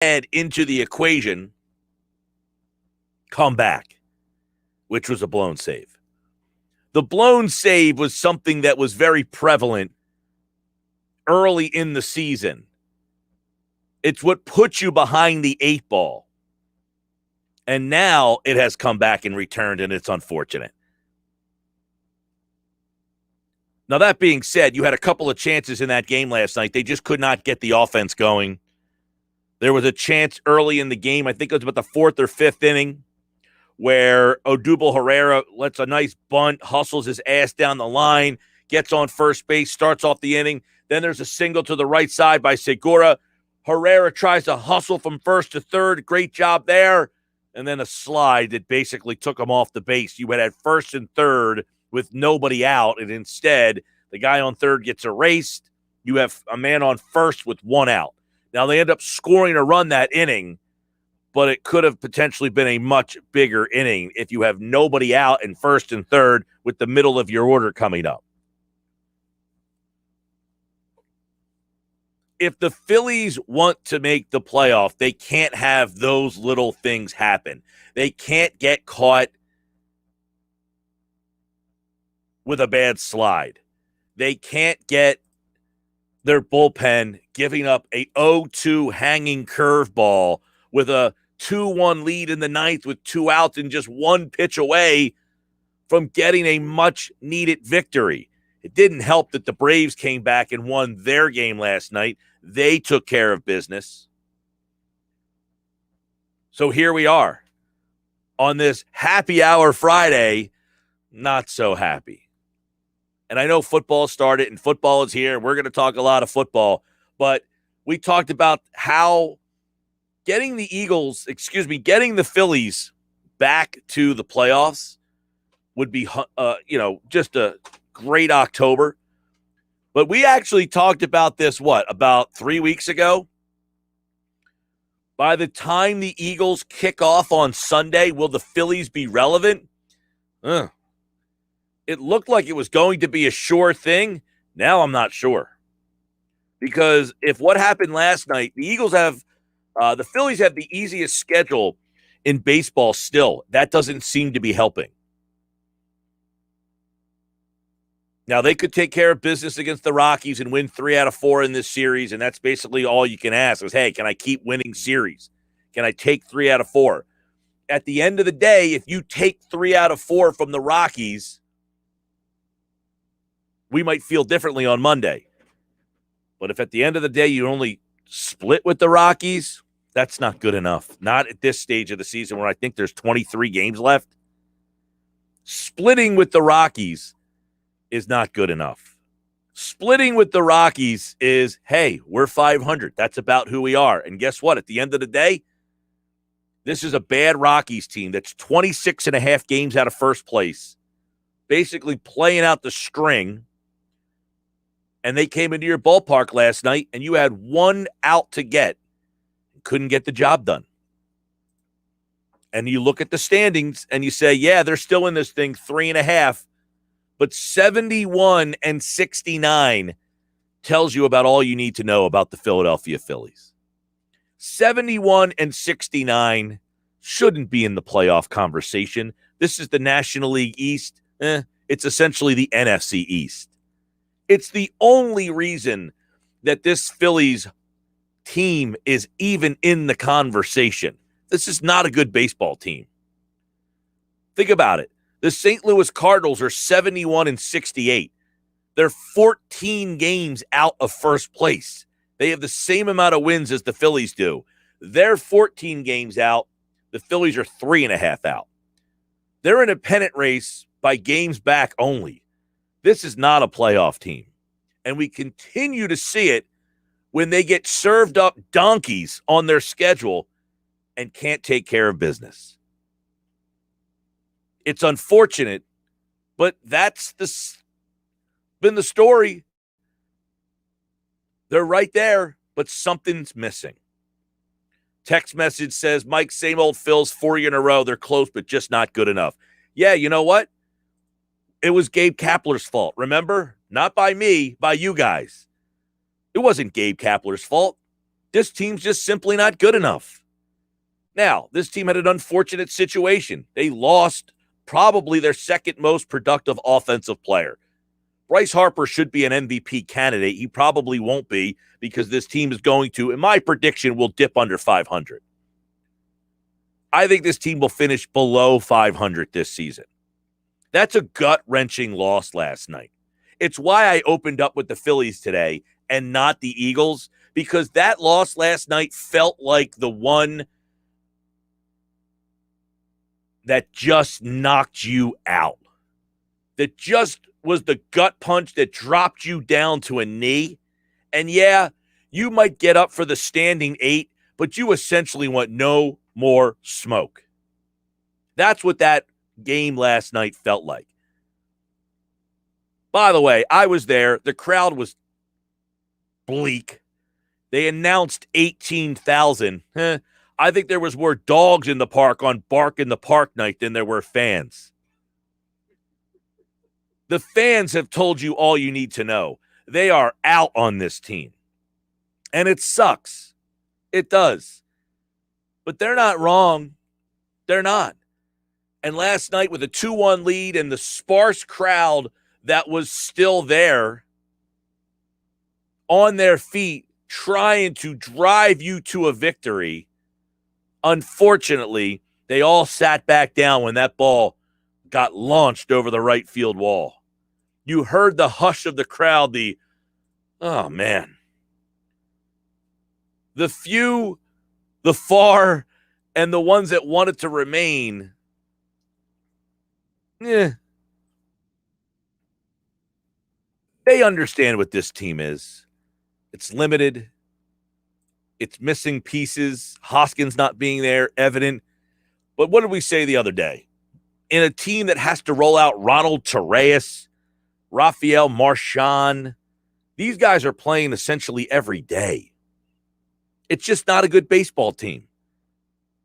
into the equation, come back, which was a blown save. The blown save was something that was very prevalent early in the season. It's what puts you behind the 8 ball. And now it has come back and returned, and it's unfortunate. Now, that being said, you had a couple of chances in that game last night. They just could not get the offense going. There was a chance early in the game, I think it was about the 4th or 5th inning, where Odubel Herrera lets a nice bunt, hustles his ass down the line, gets on first base, starts off the inning. Then there's a single to the right side by Segura. Herrera tries to hustle from first to third. Great job there. And then a slide that basically took him off the base. You had first and third with nobody out, and instead the guy on third gets erased. You have a man on first with 1 out. Now, they end up scoring a run that inning, but it could have potentially been a much bigger inning if you have nobody out in first and third with the middle of your order coming up. If the Phillies want to make the playoff, they can't have those little things happen. They can't get caught with a bad slide. They can't get their bullpen giving up a 0-2 hanging curveball with a 2-1 lead in the 9th with 2 outs and just 1 pitch away from getting a much-needed victory. It didn't help that the Braves came back and won their game last night. They took care of business. So here we are on this happy hour Friday, not so happy. And I know football started and football is here. We're going to talk a lot of football, but we talked about how getting the Phillies back to the playoffs would be, just a great October. But we actually talked about this, about 3 weeks ago? By the time the Eagles kick off on Sunday, will the Phillies be relevant? It looked like it was going to be a sure thing. Now I'm not sure. Because if what happened last night, the Phillies have the easiest schedule in baseball still. That doesn't seem to be helping. Now, they could take care of business against the Rockies and win 3 out of 4 in this series, and that's basically all you can ask is, hey, can I keep winning series? Can I take 3 out of 4? At the end of the day, if you take 3 out of 4 from the Rockies, we might feel differently on Monday. But if at the end of the day you only split with the Rockies, that's not good enough. Not at this stage of the season where I think there's 23 games left. Splitting with the Rockies is not good enough. Splitting with the Rockies is, hey, we're 500. That's about who we are. And guess what? At the end of the day, this is a bad Rockies team that's 26 and a half games out of first place, basically playing out the string. And they came into your ballpark last night, and you had 1 out to get. Couldn't get the job done. And you look at the standings, and you say, yeah, they're still in this thing 3.5. But 71 and 69 tells you about all you need to know about the Philadelphia Phillies. 71 and 69 shouldn't be in the playoff conversation. This is the National League East. It's essentially the NFC East. It's the only reason that this Phillies team is even in the conversation. This is not a good baseball team. Think about it. The St. Louis Cardinals are 71 and 68. They're 14 games out of first place. They have the same amount of wins as the Phillies do. They're 14 games out. The Phillies are 3.5 out. They're in a pennant race by games back only. This is not a playoff team. And we continue to see it when they get served up donkeys on their schedule and can't take care of business. It's unfortunate, but that's been the story. They're right there, but something's missing. Text message says, Mike, same old Phils, 4 years in a row. They're close, but just not good enough. Yeah, you know what? It was Gabe Kapler's fault, remember? Not by me, by you guys. It wasn't Gabe Kapler's fault. This team's just simply not good enough. Now, this team had an unfortunate situation. They lost probably their second most productive offensive player. Bryce Harper should be an MVP candidate. He probably won't be because this team is going to, in my prediction, will dip under 500. I think this team will finish below 500 this season. That's a gut-wrenching loss last night. It's why I opened up with the Phillies today and not the Eagles, because that loss last night felt like the one that just knocked you out. That just was the gut punch that dropped you down to a knee. And yeah, you might get up for the standing 8, but you essentially want no more smoke. That's what that game last night felt like. By the way, I was there. The crowd was bleak. They announced 18,000. I think there was more dogs in the park on Bark in the Park night than there were fans. The fans have told you all you need to know. They are out on this team. And it sucks. It does. But they're not wrong. They're not. And last night with a 2-1 lead and the sparse crowd that was still there on their feet trying to drive you to a victory, unfortunately, they all sat back down when that ball got launched over the right field wall. You heard the hush of the crowd, oh, man. The few, the far, and the ones that wanted to remain, they understand what this team is. It's limited. It's missing pieces. Hoskins not being there, evident. But what did we say the other day? In a team that has to roll out Ronald Tyrell, Rafael Marchand, these guys are playing essentially every day. It's just not a good baseball team.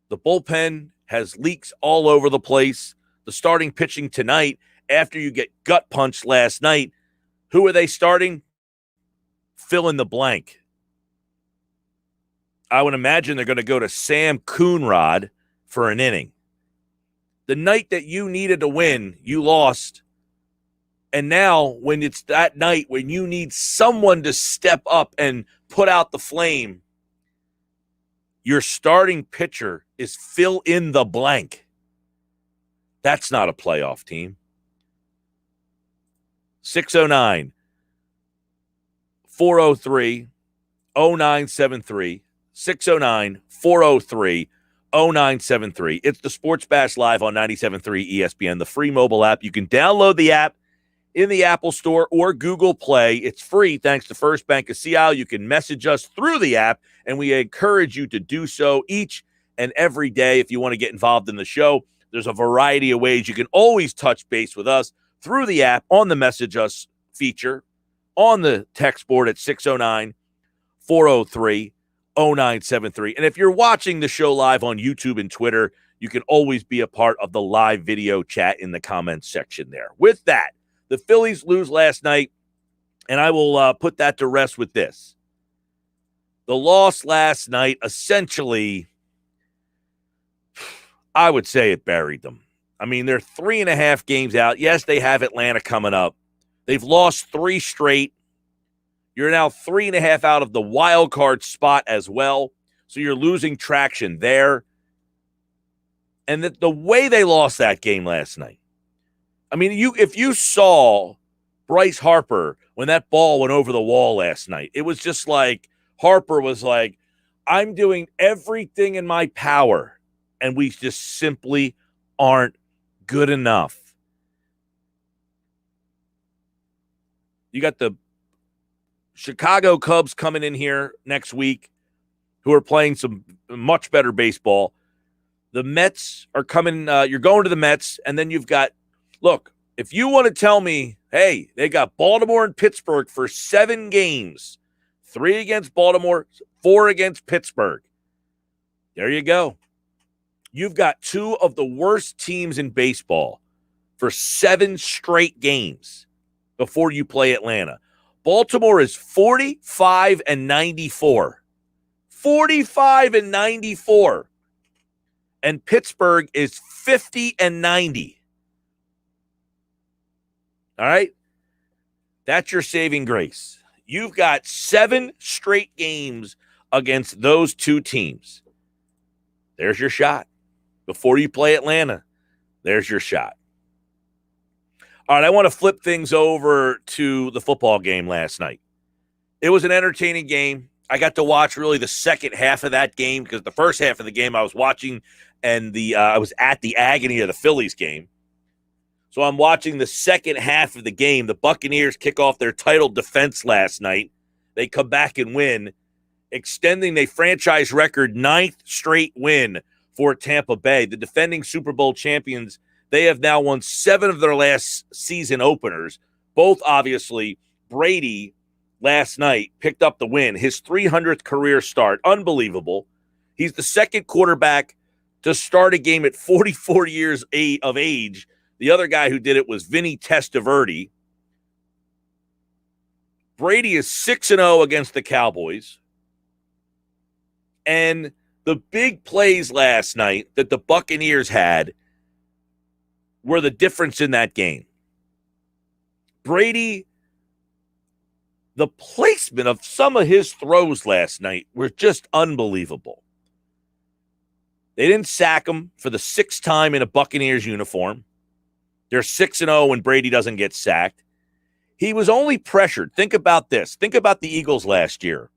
The bullpen has leaks all over the place. The starting pitching tonight, after you get gut punched last night, who are they starting? Fill in the blank. I would imagine they're going to go to Sam Coonrod for an inning. The night that you needed to win, you lost. And now when it's that night when you need someone to step up and put out the flame, your starting pitcher is fill in the blank. That's not a playoff team. 609 403 0973. 609 403 0973. It's the Sports Bash Live on 97.3 ESPN, the free mobile app. You can download the app in the Apple Store or Google Play. It's free thanks to First Bank of Seattle. You can message us through the app, and we encourage you to do so each and every day if you want to get involved in the show. There's a variety of ways you can always touch base with us through the app on the Message Us feature, on the text board at 609 403 0973. And if you're watching the show live on YouTube and Twitter, you can always be a part of the live video chat in the comments section there. With that, the Phillies lose last night, and I will put that to rest with this. The loss last night, essentially, I would say it buried them. I mean, they're 3.5 games out. Yes, they have Atlanta coming up. They've lost 3 straight. You're now 3.5 out of the wild card spot as well. So you're losing traction there. And the way they lost that game last night, I mean, if you saw Bryce Harper when that ball went over the wall last night, it was just like Harper was like, I'm doing everything in my power, and we just simply aren't good enough. You got the Chicago Cubs coming in here next week who are playing some much better baseball. The Mets are coming. You're going to the Mets, and then you've got, look, if you want to tell me, hey, they got Baltimore and Pittsburgh for 7 games, 3 against Baltimore, 4 against Pittsburgh. There you go. You've got 2 of the worst teams in baseball for 7 straight games before you play Atlanta. Baltimore is 45-94. 45-94. And Pittsburgh is 50-90. All right? That's your saving grace. You've got 7 straight games against those two teams. There's your shot. Before you play Atlanta, there's your shot. All right, I want to flip things over to the football game last night. It was an entertaining game. I got to watch really the second half of that game because the first half of the game I was watching and I was at the agony of the Phillies game. So I'm watching the second half of the game. The Buccaneers kick off their title defense last night. They come back and win, extending a franchise record 9th straight win for Tampa Bay. The defending Super Bowl champions, they have now won 7 of their last season openers. Both, obviously, Brady last night picked up the win, his 300th career start. Unbelievable. He's the second quarterback to start a game at 44 years of age. The other guy who did it was Vinny Testaverde. Brady is 6-0 against the Cowboys. And the big plays last night that the Buccaneers had were the difference in that game. Brady, the placement of some of his throws last night were just unbelievable. They didn't sack him for the 6th time in a Buccaneers uniform. They're 6-0 when Brady doesn't get sacked. He was only pressured. Think about this. Think about the Eagles last year.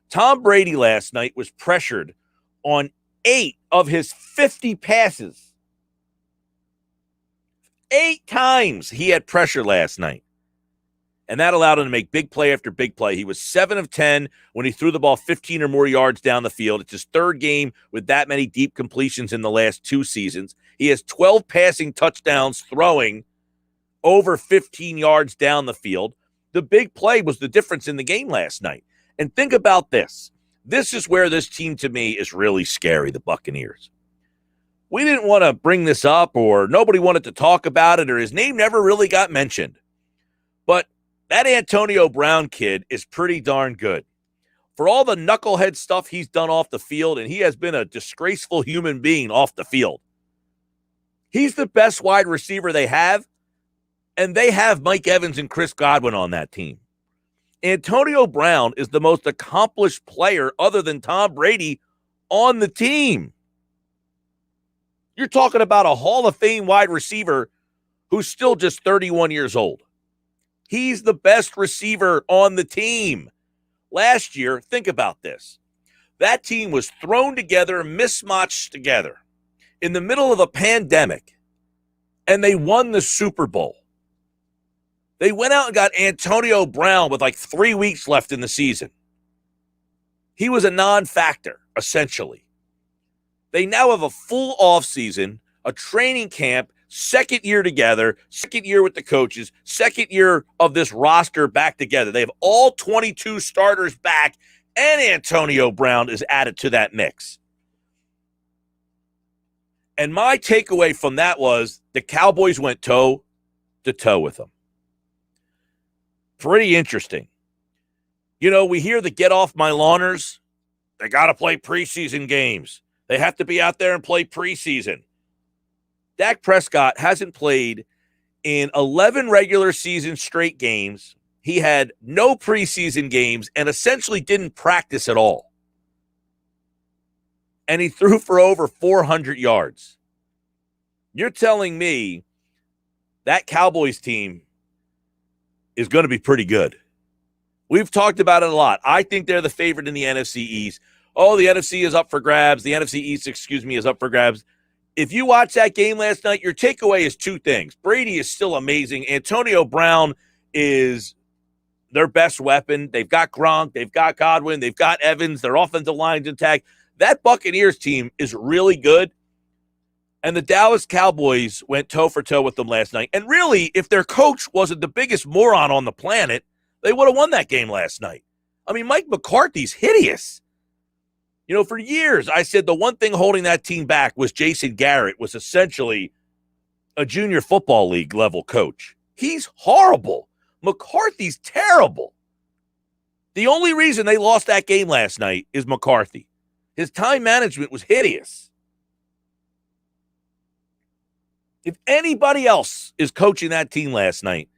Tom Brady last night was pressured on 8 of his 50 passes. 8 times he had pressure last night. And that allowed him to make big play after big play. He was 7 of 10 when he threw the ball 15 or more yards down the field. It's his 3rd game with that many deep completions in the last 2 seasons. He has 12 passing touchdowns throwing over 15 yards down the field. The big play was the difference in the game last night. And think about this. This is where this team to me is really scary, the Buccaneers. We didn't want to bring this up or nobody wanted to talk about it or his name never really got mentioned. But that Antonio Brown kid is pretty darn good. For all the knucklehead stuff he's done off the field, and he has been a disgraceful human being off the field. He's the best wide receiver they have, and they have Mike Evans and Chris Godwin on that team. Antonio Brown is the most accomplished player other than Tom Brady on the team. You're talking about a Hall of Fame wide receiver who's still just 31 years old. He's the best receiver on the team. Last year, think about this. That team was thrown together, mismatched together in the middle of a pandemic, and they won the Super Bowl. They went out and got Antonio Brown with like 3 weeks left in the season. He was a non-factor, essentially. They now have a full offseason, a training camp, 2nd year together, 2nd year with the coaches, 2nd year of this roster back together. They have all 22 starters back, and Antonio Brown is added to that mix. And my takeaway from that was the Cowboys went toe to toe with them. Pretty interesting. You know, we hear the get off my lawners. They got to play preseason games. They have to be out there and play preseason. Dak Prescott hasn't played in 11 regular season straight games. He had no preseason games and essentially didn't practice at all. And he threw for over 400 yards. You're telling me that Cowboys team is going to be pretty good. We've talked about it a lot. I think they're the favorite in the NFC East. Oh, the NFC is up for grabs. The NFC East, is up for grabs. If you watch that game last night, your takeaway is 2 things. Brady is still amazing. Antonio Brown is their best weapon. They've got Gronk. They've got Godwin. They've got Evans. Their offensive line's intact. That Buccaneers team is really good. And the Dallas Cowboys went toe for toe with them last night. And really, if their coach wasn't the biggest moron on the planet, they would have won that game last night. I mean, Mike McCarthy's hideous. You know, for years, I said the one thing holding that team back was Jason Garrett was essentially a junior football league level coach. He's horrible. McCarthy's terrible. The only reason they lost that game last night is McCarthy. His time management was hideous. If anybody else is coaching that team last night,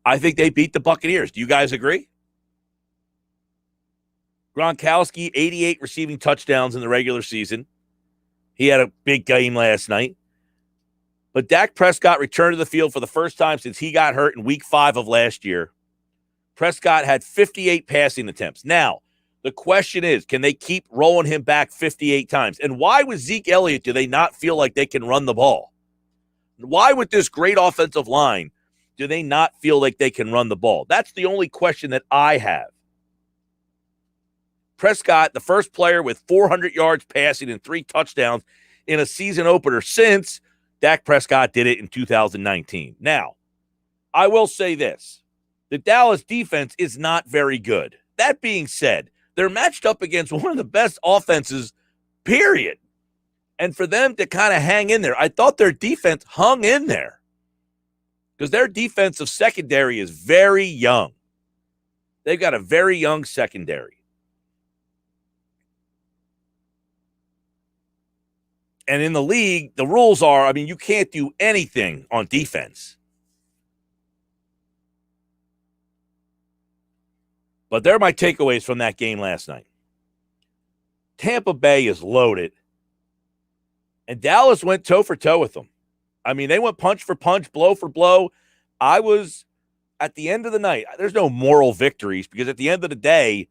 I think they beat the Buccaneers. Do you guys agree? Gronkowski, 88 receiving touchdowns in the regular season. He had a big game last night. But Dak Prescott returned to the field for the first time since he got hurt in week 5 of last year. Prescott had 58 passing attempts. Now, the question is, can they keep rolling him back 58 times? And why with Zeke Elliott do they not feel like they can run the ball? Why with this great offensive line do they not feel like they can run the ball? That's the only question that I have. Prescott, the first player with 400 yards passing and 3 touchdowns in a season opener since Dak Prescott did it in 2019. Now, I will say this. The Dallas defense is not very good. That being said, they're matched up against one of the best offenses, period. And for them to kind of hang in there, I thought their defense hung in there because their defensive secondary is very young. They've got a very young secondary. And in the league, the rules are, you can't do anything on defense. But they're my takeaways from that game last night. Tampa Bay is loaded. And Dallas went toe for toe with them. They went punch for punch, blow for blow. I was, at the end of the night, there's no moral victories because at the end of the day,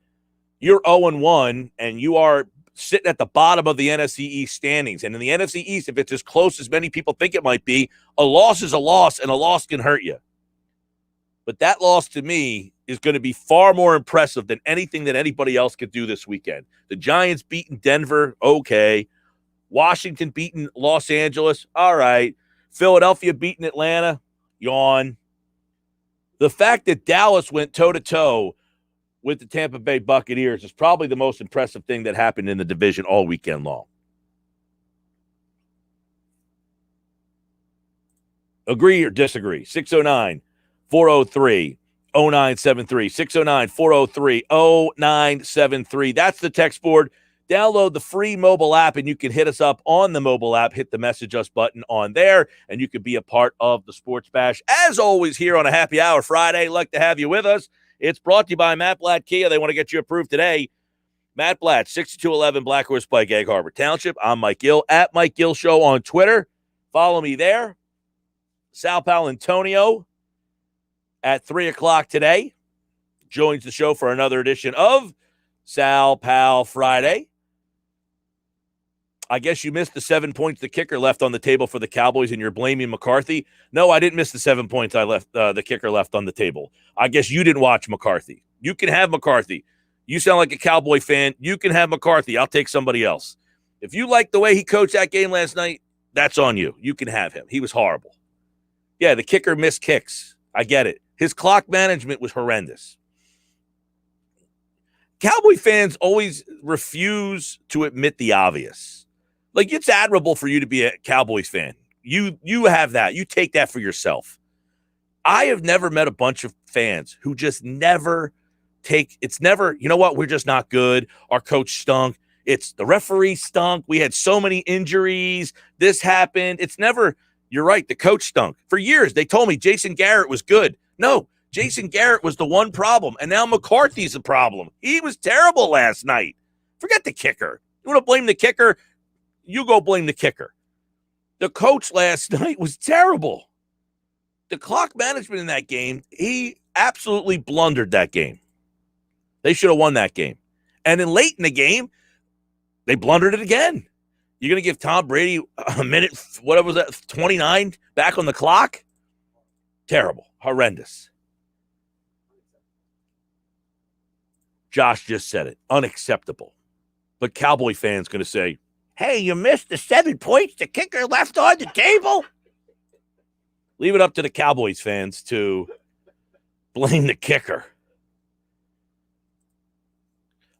you're 0-1 and you are sitting at the bottom of the NFC East standings. And in the NFC East, if it's as close as many people think it might be, a loss is a loss and a loss can hurt you. But that loss to me is going to be far more impressive than anything that anybody else could do this weekend. The Giants beating Denver, okay. Washington beating Los Angeles, all right. Philadelphia beating Atlanta, yawn. The fact that Dallas went toe-to-toe with the Tampa Bay Buccaneers is probably the most impressive thing that happened in the division all weekend long. Agree or disagree? 609-403-0973. 609-403-0973. That's the text board. Download the free mobile app, and you can hit us up on the mobile app. Hit the message us button on there, and you can be a part of the Sports Bash. As always, here on a Happy Hour Friday, like to have you with us. It's brought to you by Matt Blatt Kia. They want to get you approved today. Matt Blatt, 6211 Black Horse Pike, Egg Harbor Township. I'm Mike Gill, at Mike Gill Show on Twitter. Follow me there. Sal Paolantonio at 3 o'clock today joins the show for another edition of Sal Pal Friday. I guess you missed the 7 points the kicker left on the table for the Cowboys, and you're blaming McCarthy. No, I didn't miss the 7 points the kicker left on the table. I guess you didn't watch McCarthy. You can have McCarthy. You sound like a Cowboy fan. You can have McCarthy. I'll take somebody else. If you like the way he coached that game last night, that's on you. You can have him. He was horrible. Yeah, the kicker missed kicks. I get it. His clock management was horrendous. Cowboy fans always refuse to admit the obvious. Like, it's admirable for you to be a Cowboys fan. You have that. You take that for yourself. I have never met a bunch of fans who just never it's never, you know what, we're just not good. Our coach stunk. It's the referee stunk. We had so many injuries. This happened. It's never, you're right, the coach stunk. For years, they told me Jason Garrett was good. No, Jason Garrett was the one problem, and now McCarthy's the problem. He was terrible last night. Forget the kicker. You want to blame the kicker? You go blame the kicker. The coach last night was terrible. The clock management in that game, he absolutely blundered that game. They should have won that game. And then late in the game, they blundered it again. You're going to give Tom Brady a minute, whatever was that, 29 back on the clock? Terrible. Horrendous. Josh just said it. Unacceptable. But Cowboy fans going to say, hey, you missed the 7 points the kicker left on the table? Leave it up to the Cowboys fans to blame the kicker.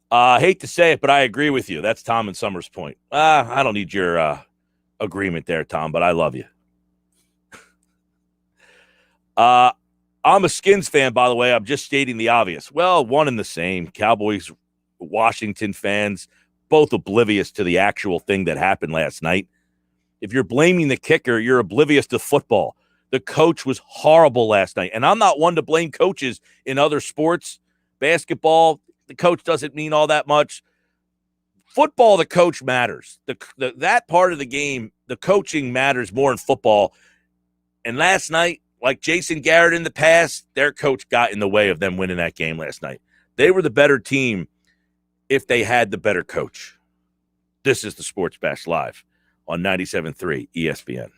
I hate to say it, but I agree with you. That's Tom and Summers' point. I don't need your agreement there, Tom, but I love you. I I'm a Skins fan, by the way. I'm just stating the obvious. Well, one and the same. Cowboys, Washington fans, both oblivious to the actual thing that happened last night. If you're blaming the kicker, you're oblivious to football. The coach was horrible last night. And I'm not one to blame coaches in other sports. Basketball, the coach doesn't mean all that much. Football, the coach matters. That part of the game, the coaching matters more in football. And last night, like Jason Garrett in the past, their coach got in the way of them winning that game last night. They were the better team if they had the better coach. This is the Sports Bash Live on 97.3 ESPN.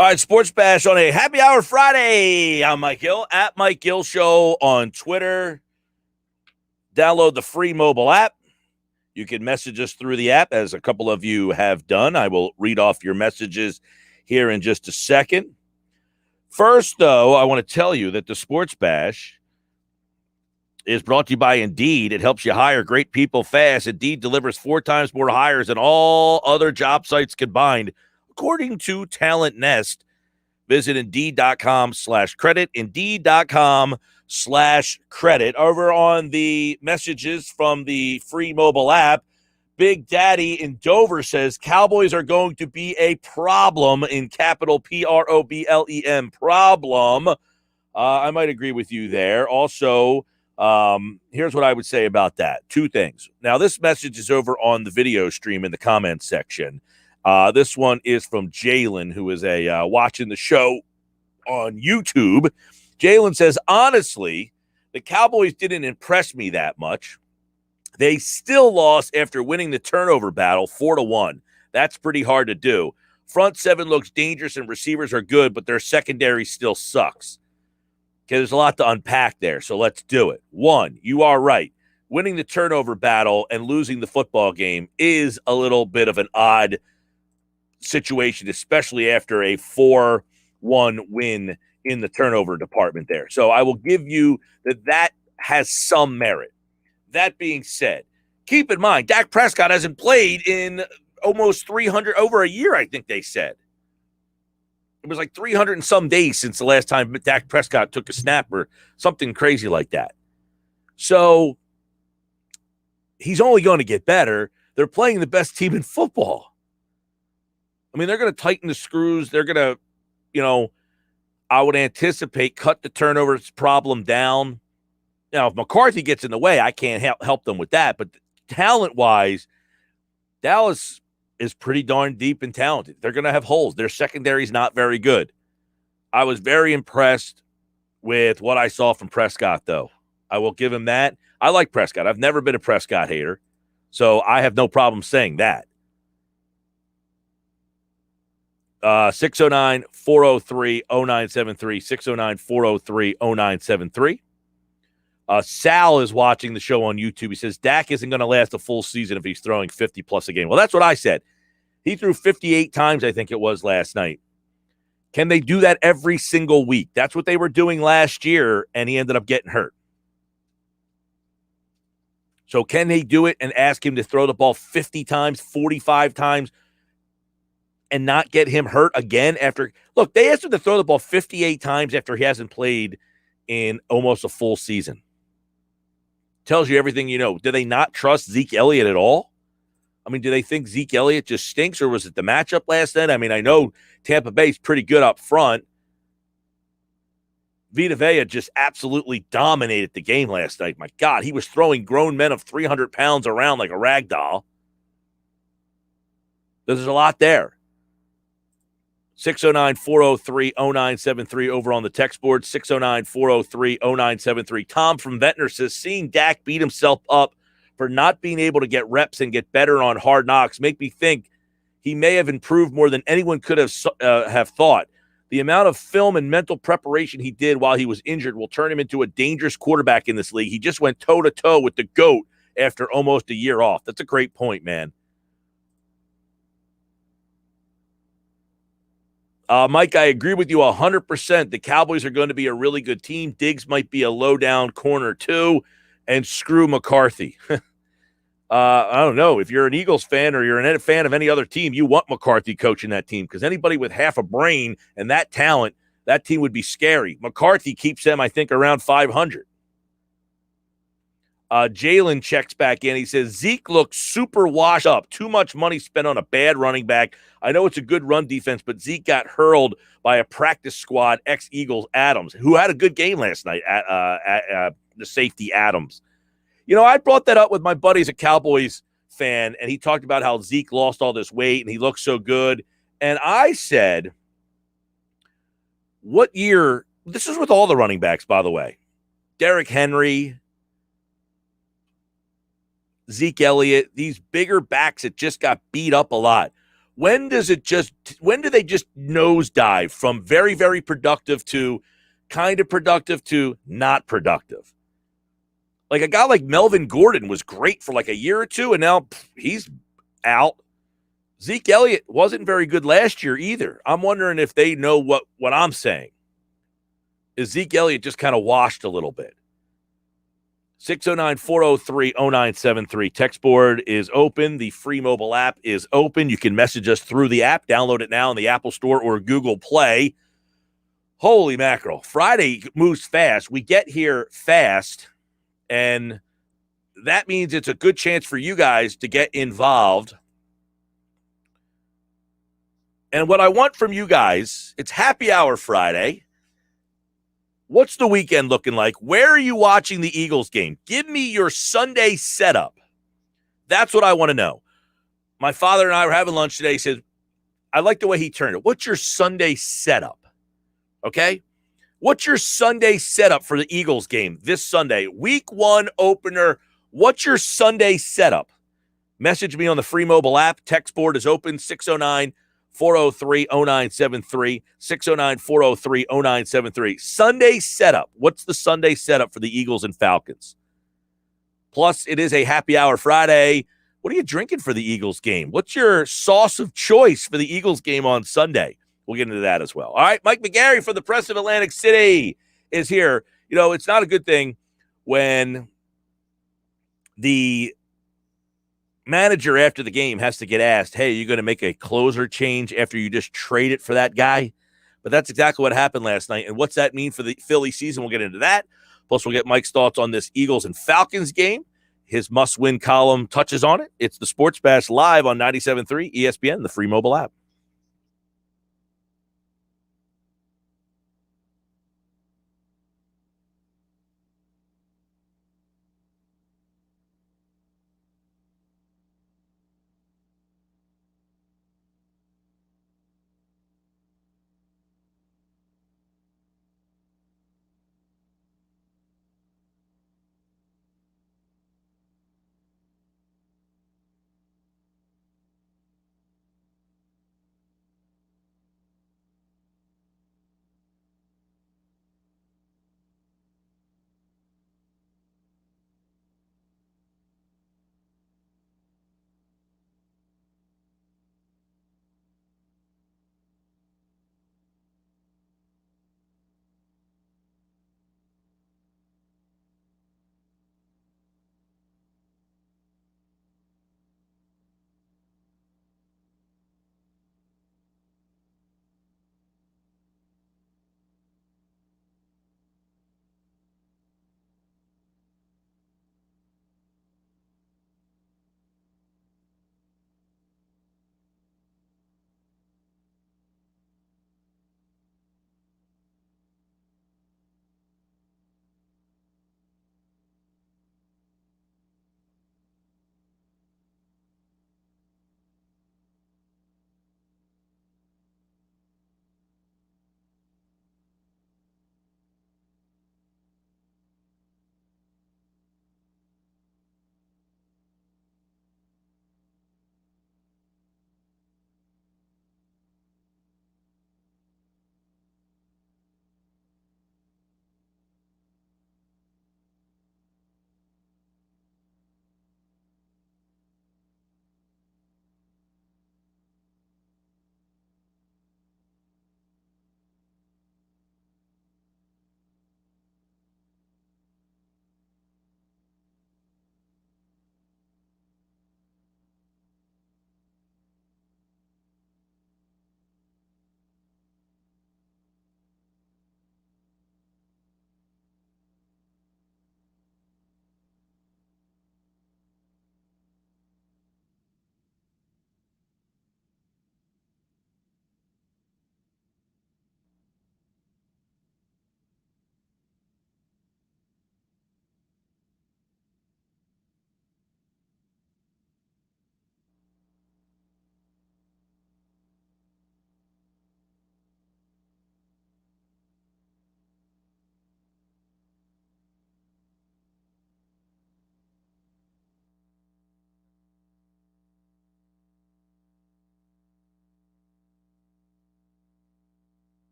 All right, Sports Bash on a happy hour Friday. I'm Mike Gill at Mike Gill Show on Twitter. Download the free mobile app. You can message us through the app, as a couple of you have done. I will read off your messages here in just a second. First, though, I want to tell you that the Sports Bash is brought to you by Indeed. It helps you hire great people fast. Indeed delivers 4 times more hires than all other job sites combined, according to Talent Nest. Visit Indeed.com/credit, Indeed.com/credit. Over on the messages from the free mobile app, Big Daddy in Dover says Cowboys are going to be a problem, in capital PROBLEM, problem. I might agree with you there. Also, here's what I would say about that. 2 things. Now, this message is over on the video stream in the comments section. This one is from Jalen, who is watching the show on YouTube. Jalen says, honestly, the Cowboys didn't impress me that much. They still lost after winning the turnover battle 4-1. That's pretty hard to do. Front 7 looks dangerous and receivers are good, but their secondary still sucks. Okay, there's a lot to unpack there, so let's do it. 1, you are right. Winning the turnover battle and losing the football game is a little bit of an odd situation, especially after a 4-1 win in the turnover department there. So I will give you that has some merit. That being said, keep in mind, Dak Prescott hasn't played in almost 300, over a year, I think they said. It was like 300 and some days since the last time Dak Prescott took a snap or something crazy like that. So he's only going to get better. They're playing the best team in football. I mean, they're going to tighten the screws. They're going to, I would anticipate cut the turnovers problem down. Now, if McCarthy gets in the way, I can't help them with that. But talent-wise, Dallas is pretty darn deep and talented. They're going to have holes. Their secondary is not very good. I was very impressed with what I saw from Prescott, though. I will give him that. I like Prescott. I've never been a Prescott hater, so I have no problem saying that. 609-403-0973, 609-403-0973. Sal is watching the show on YouTube. He says, Dak isn't going to last a full season if he's throwing 50-plus a game. Well, that's what I said. He threw 58 times, I think it was, last night. Can they do that every single week? That's what they were doing last year, and he ended up getting hurt. So can they do it and ask him to throw the ball 50 times, 45 times, and not get him hurt again after? Look, they asked him to throw the ball 58 times after he hasn't played in almost a full season. Tells you everything you know. Do they not trust Zeke Elliott at all? I mean, do they think Zeke Elliott just stinks, or was it the matchup last night? I mean, I know Tampa Bay's pretty good up front. Vita Vea just absolutely dominated the game last night. My God, he was throwing grown men of 300 pounds around like a rag doll. There's a lot there. 609-403-0973 over on the text board, 609-403-0973. Tom from Ventnor says, seeing Dak beat himself up for not being able to get reps and get better on Hard Knocks make me think he may have improved more than anyone could have thought. The amount of film and mental preparation he did while he was injured will turn him into a dangerous quarterback in this league. He just went toe-to-toe with the GOAT after almost a year off. That's a great point, man. Mike, I agree with you 100%. The Cowboys are going to be a really good team. Diggs might be a low-down corner, too, and screw McCarthy. I don't know. If you're an Eagles fan or you're a fan of any other team, you want McCarthy coaching that team, because anybody with half a brain and that talent, that team would be scary. McCarthy keeps them, I think, around 500. Jalen checks back in. He says, Zeke looks super washed up. Too much money spent on a bad running back. I know it's a good run defense, but Zeke got hurled by a practice squad ex-Eagles Adams, who had a good game last night at the safety Adams. You know, I brought that up with my buddy, a Cowboys fan, and he talked about how Zeke lost all this weight and he looks so good. And I said, what year? This is with all the running backs, by the way. Derrick Henry, Zeke Elliott, these bigger backs that just got beat up a lot. When do they just nosedive from very, very productive to kind of productive to not productive? Like a guy like Melvin Gordon was great for like a year or two, and now he's out. Zeke Elliott wasn't very good last year either. I'm wondering if they know what I'm saying. Is Zeke Elliott just kind of washed a little bit? 609-403-0973. Text board is open. The free mobile app is open. You can message us through the app. Download it now in the Apple Store or Google Play. Holy mackerel. Friday moves fast. We get here fast, and that means it's a good chance for you guys to get involved. And what I want from you guys, it's happy hour Friday. What's the weekend looking like? Where are you watching the Eagles game? Give me your Sunday setup. That's what I want to know. My father and I were having lunch today. He said, I like the way he turned it. What's your Sunday setup? Okay? What's your Sunday setup for the Eagles game this Sunday? Week 1 opener. What's your Sunday setup? Message me on the free mobile app. Text board is open, 609-403-0973, 609-403-0973. Sunday setup. What's the Sunday setup for the Eagles and Falcons? Plus, it is a happy hour Friday. What are you drinking for the Eagles game? What's your sauce of choice for the Eagles game on Sunday? We'll get into that as well. All right, Mike McGarry from the Press of Atlantic City is here. You know, it's not a good thing when the manager after the game has to get asked, hey, you're going to make a closer change after you just trade it for that guy? But that's exactly what happened last night. And what's that mean for the Philly season? We'll get into that. Plus, we'll get Mike's thoughts on this Eagles and Falcons game. His must-win column touches on it. It's the Sports Bash live on 97.3 ESPN, the free mobile app.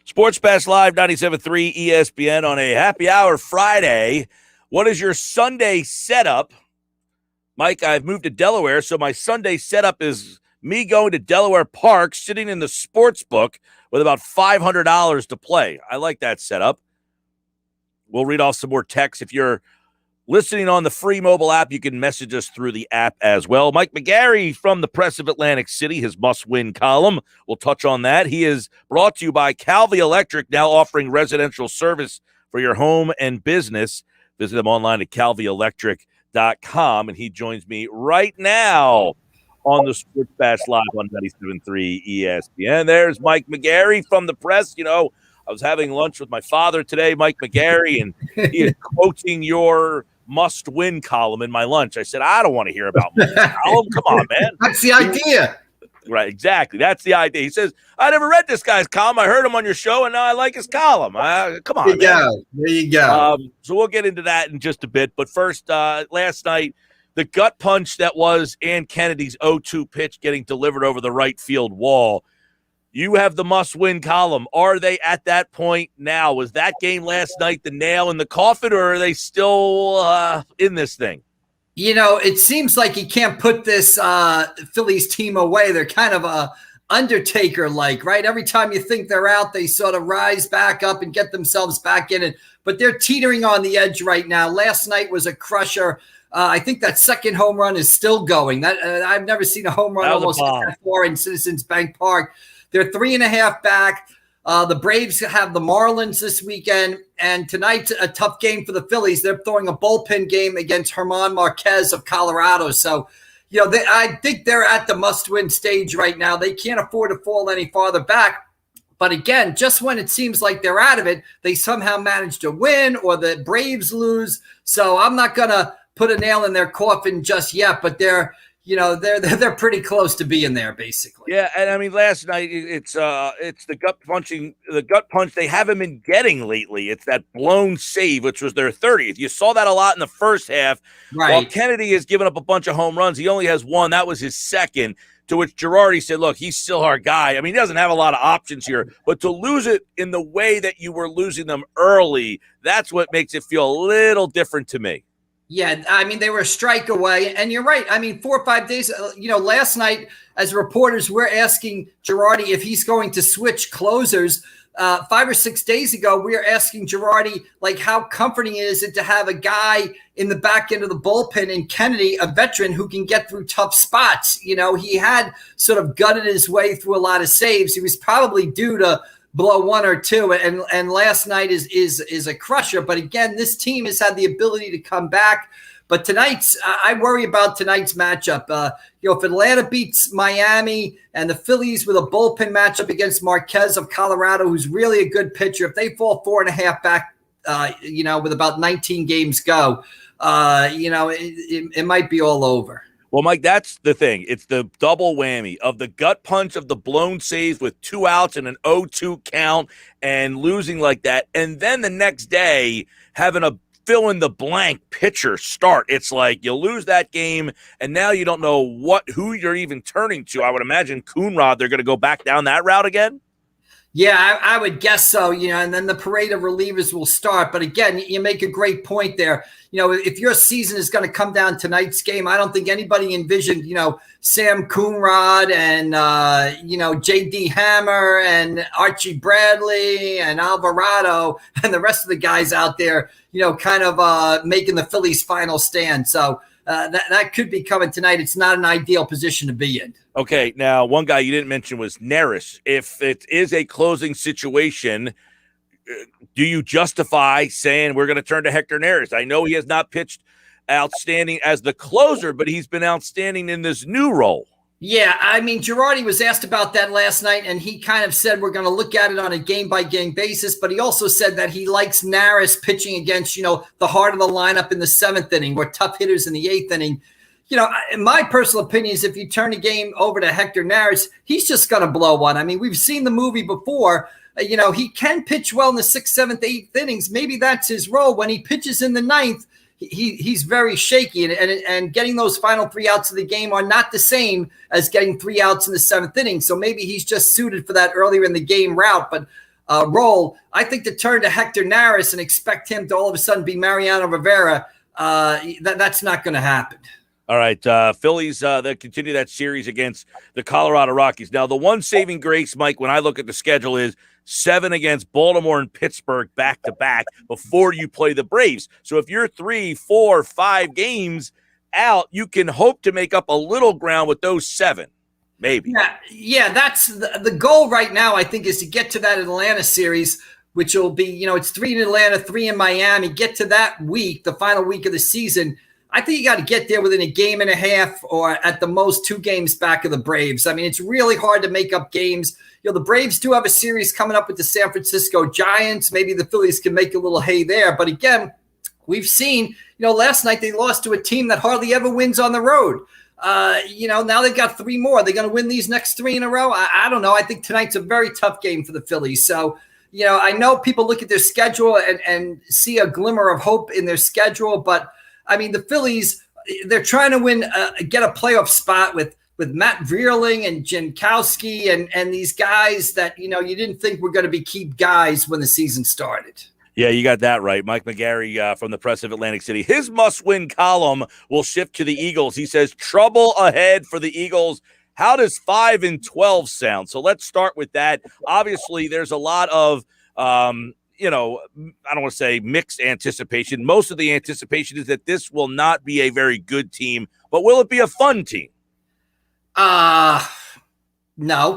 Sports Bash Live 97.3 ESPN on a happy hour Friday. What is your Sunday setup? Mike, I've moved to Delaware, so my Sunday setup is me going to Delaware Park, sitting in the sports book with about $500 to play. I like that setup. We'll read off some more texts. If you're listening on the free mobile app, you can message us through the app as well. Mike McGarry from the Press of Atlantic City, his must-win column. We'll touch on that. He is brought to you by Calvi Electric, now offering residential service for your home and business. Visit them online at calvielectric.com, and he joins me right now on the Sports Bash Live on 97.3 ESPN. There's Mike McGarry from the Press. You know, I was having lunch with my father today, Mike McGarry, and he is quoting your must-win column in my lunch. I said, I don't want to hear about my column. Come on, man. That's the idea. Right, exactly. That's the idea. He says, I never read this guy's column. I heard him on your show, and now I like his column. Come on, There you go. So we'll get into that in just a bit. But first, last night, the gut punch that was Ann Kennedy's 0-2 pitch getting delivered over the right field wall. You have the must-win column. Are they at that point now? Was that game last night the nail in the coffin, or are they still in this thing? You know, it seems like you can't put this Phillies team away. They're kind of Undertaker-like, right? Every time you think they're out, they sort of rise back up and get themselves back in it. But they're teetering on the edge right now. Last night was a crusher. I think that second home run is still going. That I've never seen a home run almost that far in Citizens Bank Park. They're 3.5 back. The Braves have the Marlins this weekend, and tonight's a tough game for the Phillies. They're throwing a bullpen game against German Marquez of Colorado. So, you know, I think they're at the must-win stage right now. They can't afford to fall any farther back. But again, just when it seems like they're out of it, they somehow manage to win or the Braves lose. So I'm not going to put a nail in their coffin just yet, but they're pretty close to being there, basically. Yeah, and I mean, last night it's the gut punch they haven't been getting lately. It's that blown save, which was their 30th. You saw that a lot in the first half. Right. While Kennedy has given up a bunch of home runs, he only has one. That was his second. To which Girardi said, "Look, he's still our guy. I mean, he doesn't have a lot of options here, but to lose it in the way that you were losing them early, that's what makes it feel a little different to me." Yeah, I mean, they were a strike away. And you're right. I mean, 4 or 5 days, last night, as reporters, we're asking Girardi if he's going to switch closers. 5 or 6 days ago, we were asking Girardi, like, how comforting is it to have a guy in the back end of the bullpen in Kennedy, a veteran who can get through tough spots. You know, he had sort of gutted his way through a lot of saves. He was probably due to blow one or two, and last night is a crusher. But again, this team has had the ability to come back. But I worry about tonight's matchup. If Atlanta beats Miami and the Phillies with a bullpen matchup against Marquez of Colorado, who's really a good pitcher, if they fall 4.5 back, with about 19 games go, it might be all over. Well, Mike, that's the thing. It's the double whammy of the gut punch of the blown saves with 2 outs and an 0-2 count and losing like that. And then the next day having a fill-in-the-blank pitcher start. It's like you lose that game, and now you don't know who you're even turning to. I would imagine Coonrod, they're going to go back down that route again? Yeah, I would guess so, and then the parade of relievers will start. But again, you make a great point there. If your season is going to come down tonight's game, I don't think anybody envisioned, Sam Coonrod and, J.D. Hammer and Archie Bradley and Alvarado and the rest of the guys out there, kind of making the Phillies' final stand. So that could be coming tonight. It's not an ideal position to be in. Okay, now one guy you didn't mention was Neris. If it is a closing situation, do you justify saying we're going to turn to Hector Neris? I know he has not pitched outstanding as the closer, but he's been outstanding in this new role. Yeah, I mean, Girardi was asked about that last night, and he kind of said we're going to look at it on a game-by-game basis, but he also said that he likes Neris pitching against, the heart of the lineup in the 7th inning or tough hitters in the 8th inning. In my personal opinion is if you turn the game over to Hector Neris, he's just going to blow one. I mean, we've seen the movie before. He can pitch well in the 6th, 7th, 8th innings. Maybe that's his role. When he pitches in the 9th, he's very shaky, and getting those final 3 outs of the game are not the same as getting 3 outs in the 7th inning. So maybe he's just suited for that earlier in the game route. But role. I think to turn to Hector Neris and expect him to all of a sudden be Mariano Rivera, that's not going to happen. All right, Phillies, they continue that series against the Colorado Rockies. Now, the one saving grace, Mike, when I look at the schedule is 7 against Baltimore and Pittsburgh back-to-back before you play the Braves. So if you're 3, 4, 5 games out, you can hope to make up a little ground with those 7, maybe. Yeah, that's the goal right now, I think, is to get to that Atlanta series, which will be, it's 3 in Atlanta, 3 in Miami. Get to that week, the final week of the season. I think you got to get there within a game and a half or at the most 2 games back of the Braves. I mean, it's really hard to make up games. The Braves do have a series coming up with the San Francisco Giants. Maybe the Phillies can make a little hay there. But again, we've seen, last night they lost to a team that hardly ever wins on the road. Now they've got 3 more. Are they going to win these next 3 in a row? I don't know. I think tonight's a very tough game for the Phillies. So, I know people look at their schedule and see a glimmer of hope in their schedule, but I mean, the Phillies, they're trying to get a playoff spot with Matt Vierling and Jankowski and these guys that, you didn't think were going to be key guys when the season started. Yeah, you got that right. Mike McGarry from the Press of Atlantic City. His must-win column will shift to the Eagles. He says, trouble ahead for the Eagles. How does 5-12 sound? So let's start with that. Obviously, there's a lot of I don't want to say mixed anticipation. Most of the anticipation is that this will not be a very good team, but will it be a fun team? No,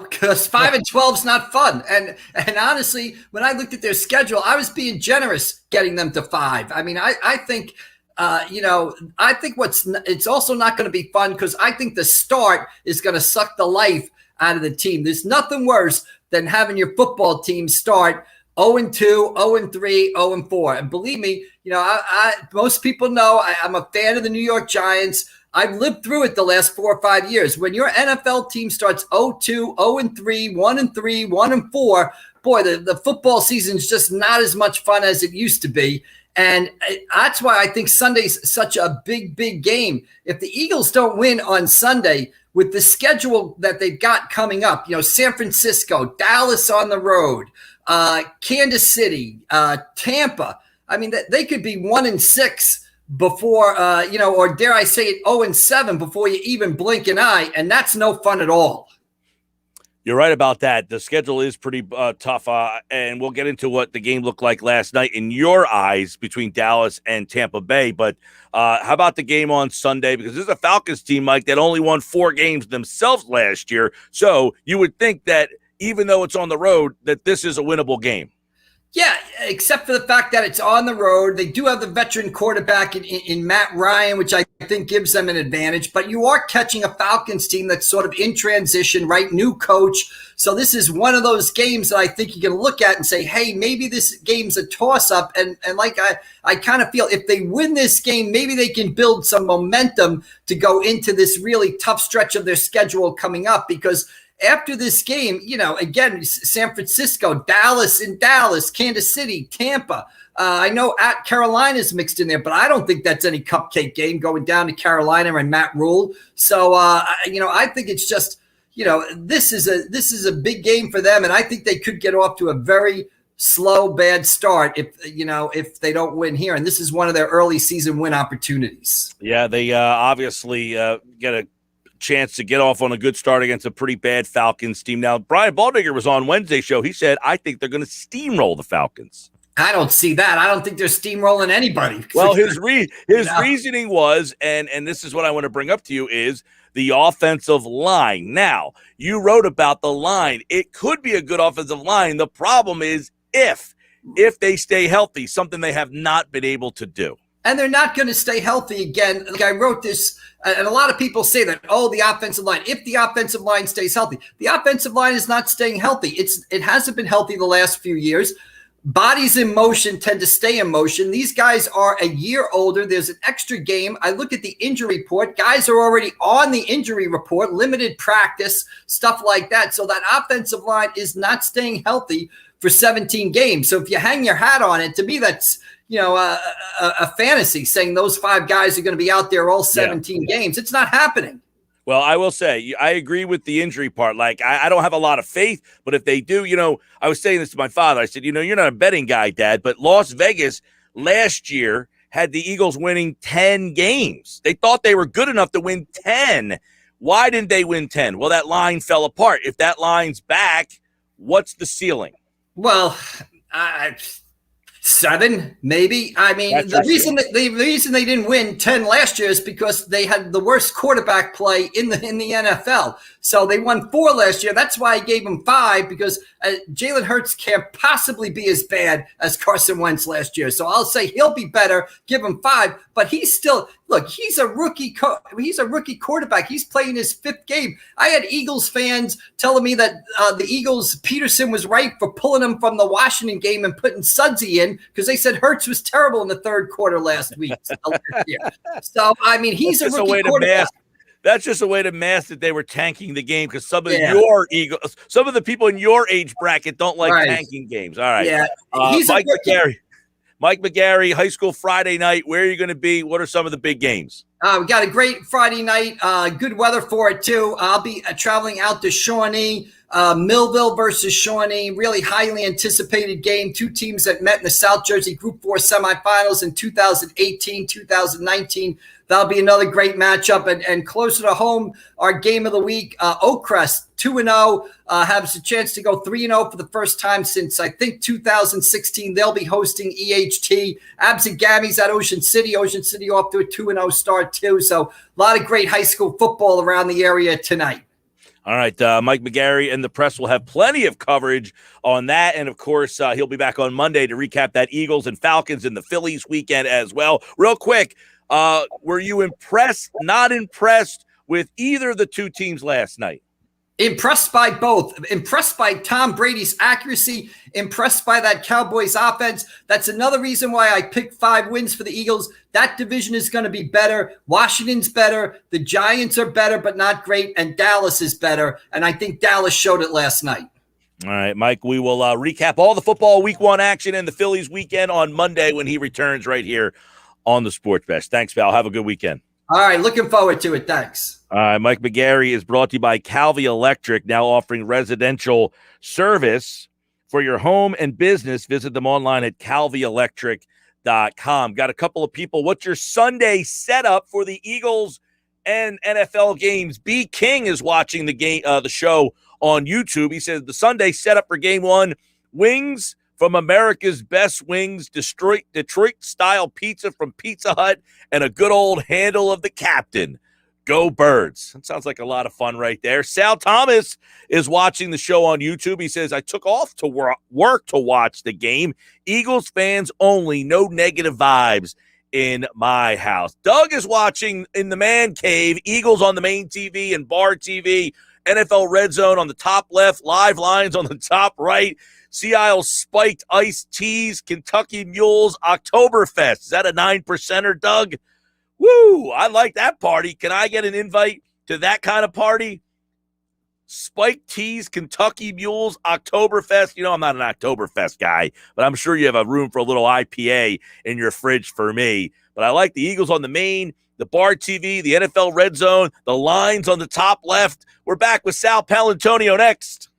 because 5-12 is not fun. And honestly, when I looked at their schedule, I was being generous getting them to 5. I mean, I think, I think it's also not going to be fun because I think the start is going to suck the life out of the team. There's nothing worse than having your football team start 0-2, 0-3, 0-4. And believe me, most people know I'm a fan of the New York Giants. I've lived through it the last 4 or 5 years. When your NFL team starts 0-2, 0-3, 1-3, 1-4, boy, the football season is just not as much fun as it used to be. And that's why I think Sunday's such a big, big game. If the Eagles don't win on Sunday with the schedule that they've got coming up, San Francisco, Dallas on the road, Kansas City, Tampa. I mean, they could be 1-6 before, or dare I say it, 0-7 before you even blink an eye, and that's no fun at all. You're right about that. The schedule is pretty tough, and we'll get into what the game looked like last night in your eyes between Dallas and Tampa Bay. But how about the game on Sunday? Because this is a Falcons team, Mike, that only won 4 games themselves last year. So you would think that even though it's on the road, that this is a winnable game. Yeah, except for the fact that it's on the road. They do have the veteran quarterback in Matt Ryan, which I think gives them an advantage. But you are catching a Falcons team that's sort of in transition, right? New coach. So this is one of those games that I think you can look at and say, hey, maybe this game's a toss-up. And like I kind of feel if they win this game, maybe they can build some momentum to go into this really tough stretch of their schedule coming up because – after this game, again, San Francisco, Dallas, Kansas City, Tampa. I know at Carolina's mixed in there, but I don't think that's any cupcake game going down to Carolina and Matt Rule. So, I think it's just, this is a big game for them, and I think they could get off to a very slow, bad start if they don't win here. And this is one of their early season win opportunities. Yeah, they obviously get a chance to get off on a good start against a pretty bad Falcons team. Now, Brian Baldinger was on Wednesday's show. He said, I think they're going to steamroll the Falcons. I don't see that. I don't think they're steamrolling anybody. Well, his reasoning was, and this is what I want to bring up to you, is the offensive line. Now, you wrote about the line. It could be a good offensive line. The problem is if they stay healthy, something they have not been able to do. And they're not going to stay healthy again. Like I wrote this, and a lot of people say that, the offensive line, if the offensive line stays healthy. The offensive line is not staying healthy. It hasn't been healthy the last few years. Bodies in motion tend to stay in motion. These guys are a year older. There's an extra game. I look at the injury report. Guys are already on the injury report, limited practice, stuff like that. So that offensive line is not staying healthy for 17 games. So if you hang your hat on it, to me, that's a fantasy saying those 5 guys are going to be out there all 17 games. It's not happening. Well, I will say, I agree with the injury part. Like, I don't have a lot of faith, but if they do, I was saying this to my father. I said, you're not a betting guy, Dad, but Las Vegas last year had the Eagles winning 10 games. They thought they were good enough to win 10. Why didn't they win 10? Well, that line fell apart. If that line's back, what's the ceiling? Well, 7, maybe. I mean, the reason they didn't win 10 last year is because they had the worst quarterback play in the NFL. So they won 4 last year. That's why I gave them 5, because Jalen Hurts can't possibly be as bad as Carson Wentz last year. So I'll say he'll be better. Give him 5, but he's still he's a rookie. He's a rookie quarterback. He's playing his 5th game. I had Eagles fans telling me that the Eagles, Peterson was right for pulling him from the Washington game and putting Sudzy in, because they said Hurts was terrible in the 3rd quarter last week. So I mean, he's a rookie quarterback. That's just a way to mask that they were tanking the game, because some of your Eagles, some of the people in your age bracket don't like tanking games. All right. Yeah. He's Mike McGarry. Mike McGarry, high school Friday night. Where are you going to be? What are some of the big games? We got a great Friday night. Good weather for it, too. I'll be traveling out to Shawnee. Millville versus Shawnee, really highly anticipated game. 2 teams that met in the South Jersey Group 4 semifinals in 2018, 2019. That'll be another great matchup. And closer to home, our game of the week, Oakcrest, 2-0, has a chance to go 3-0 for the first time since, I think, 2016. They'll be hosting EHT. Abs and Gammies at Ocean City. Ocean City off to a 2-0 start, too. So a lot of great high school football around the area tonight. All right, Mike McGarry and the press will have plenty of coverage on that. And, of course, he'll be back on Monday to recap that Eagles and Falcons and the Phillies weekend as well. Real quick, were you impressed, not impressed with either of the 2 teams last night? Impressed by both. Impressed by Tom Brady's accuracy. Impressed by that Cowboys offense. That's another reason why I picked 5 wins for the Eagles. That division is going to be better. Washington's better. The Giants are better, but not great. And Dallas is better. And I think Dallas showed it last night. All right, Mike, we will recap all the football week 1 action and the Phillies weekend on Monday when he returns right here on the Sports Bash. Thanks, pal. Have a good weekend. All right, looking forward to it. Thanks. Mike McGarry is brought to you by Calvi Electric, now offering residential service for your home and business. Visit them online at calvielectric.com. Got a couple of people. What's your Sunday setup for the Eagles and NFL games? B. King is watching the show on YouTube. He says the Sunday setup for game 1, wings from America's Best Wings, Detroit-style pizza from Pizza Hut, and a good old handle of the captain. Go Birds. That sounds like a lot of fun right there. Sal Thomas is watching the show on YouTube. He says, I took off to work to watch the game. Eagles fans only, no negative vibes in my house. Doug is watching in the man cave, Eagles on the main TV and bar TV, NFL Red Zone on the top left, live lines on the top right. Sea Isle Spiked Iced Teas, Kentucky Mules, Oktoberfest. Is that a 9%er, Doug? Woo! I like that party. Can I get an invite to that kind of party? Spiked Teas, Kentucky Mules, Oktoberfest. I'm not an Oktoberfest guy, but I'm sure you have a room for a little IPA in your fridge for me. But I like the Eagles on the main, the bar TV, the NFL Red Zone, the lines on the top left. We're back with Sal Paolantonio next.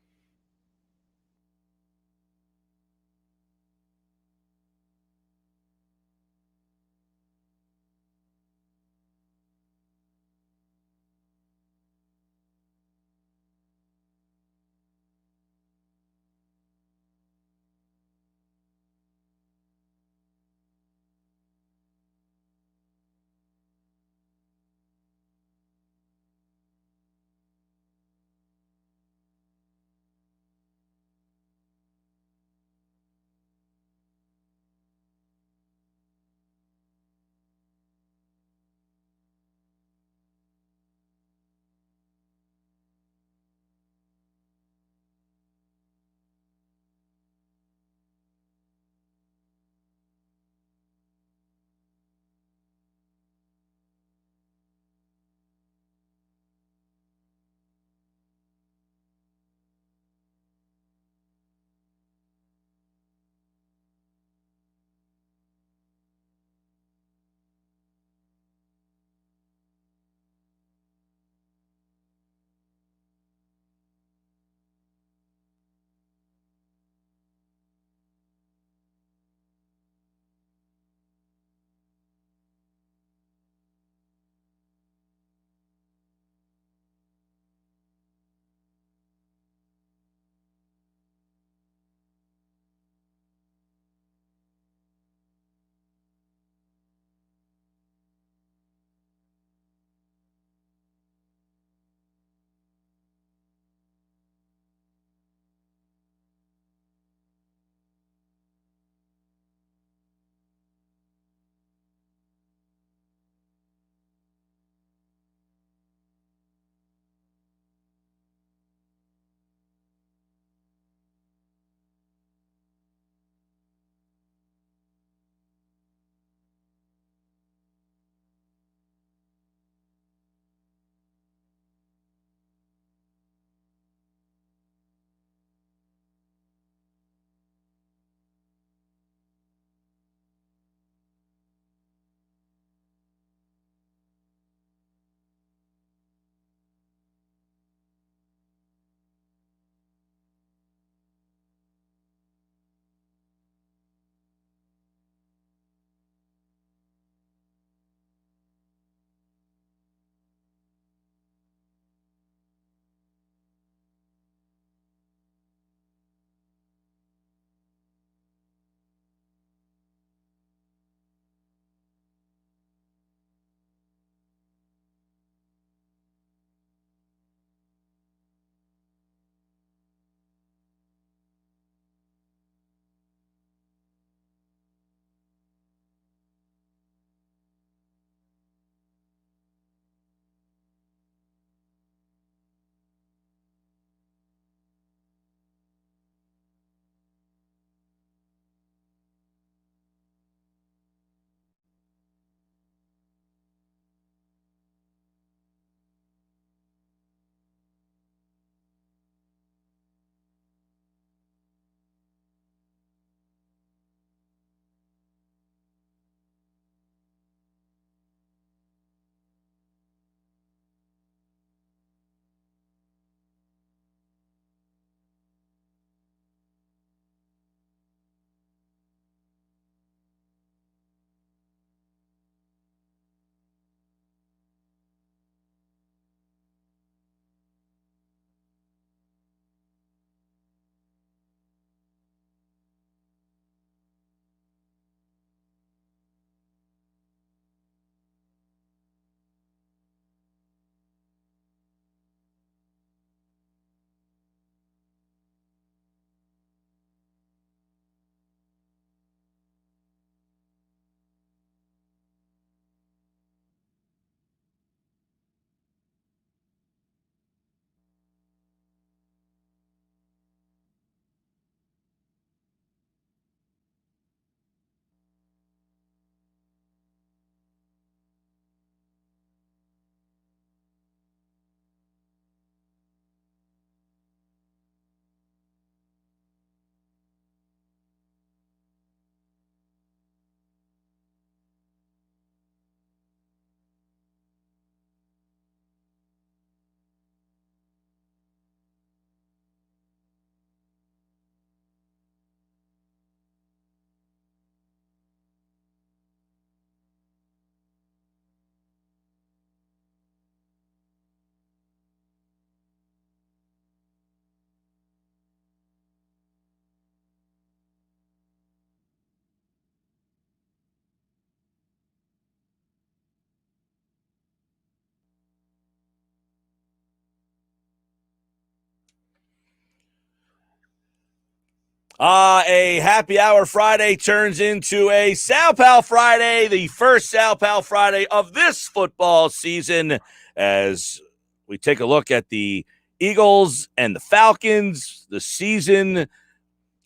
A happy hour Friday turns into a Sal Pal Friday, the first Sal Pal Friday of this football season, as we take a look at the Eagles and the Falcons, the season. A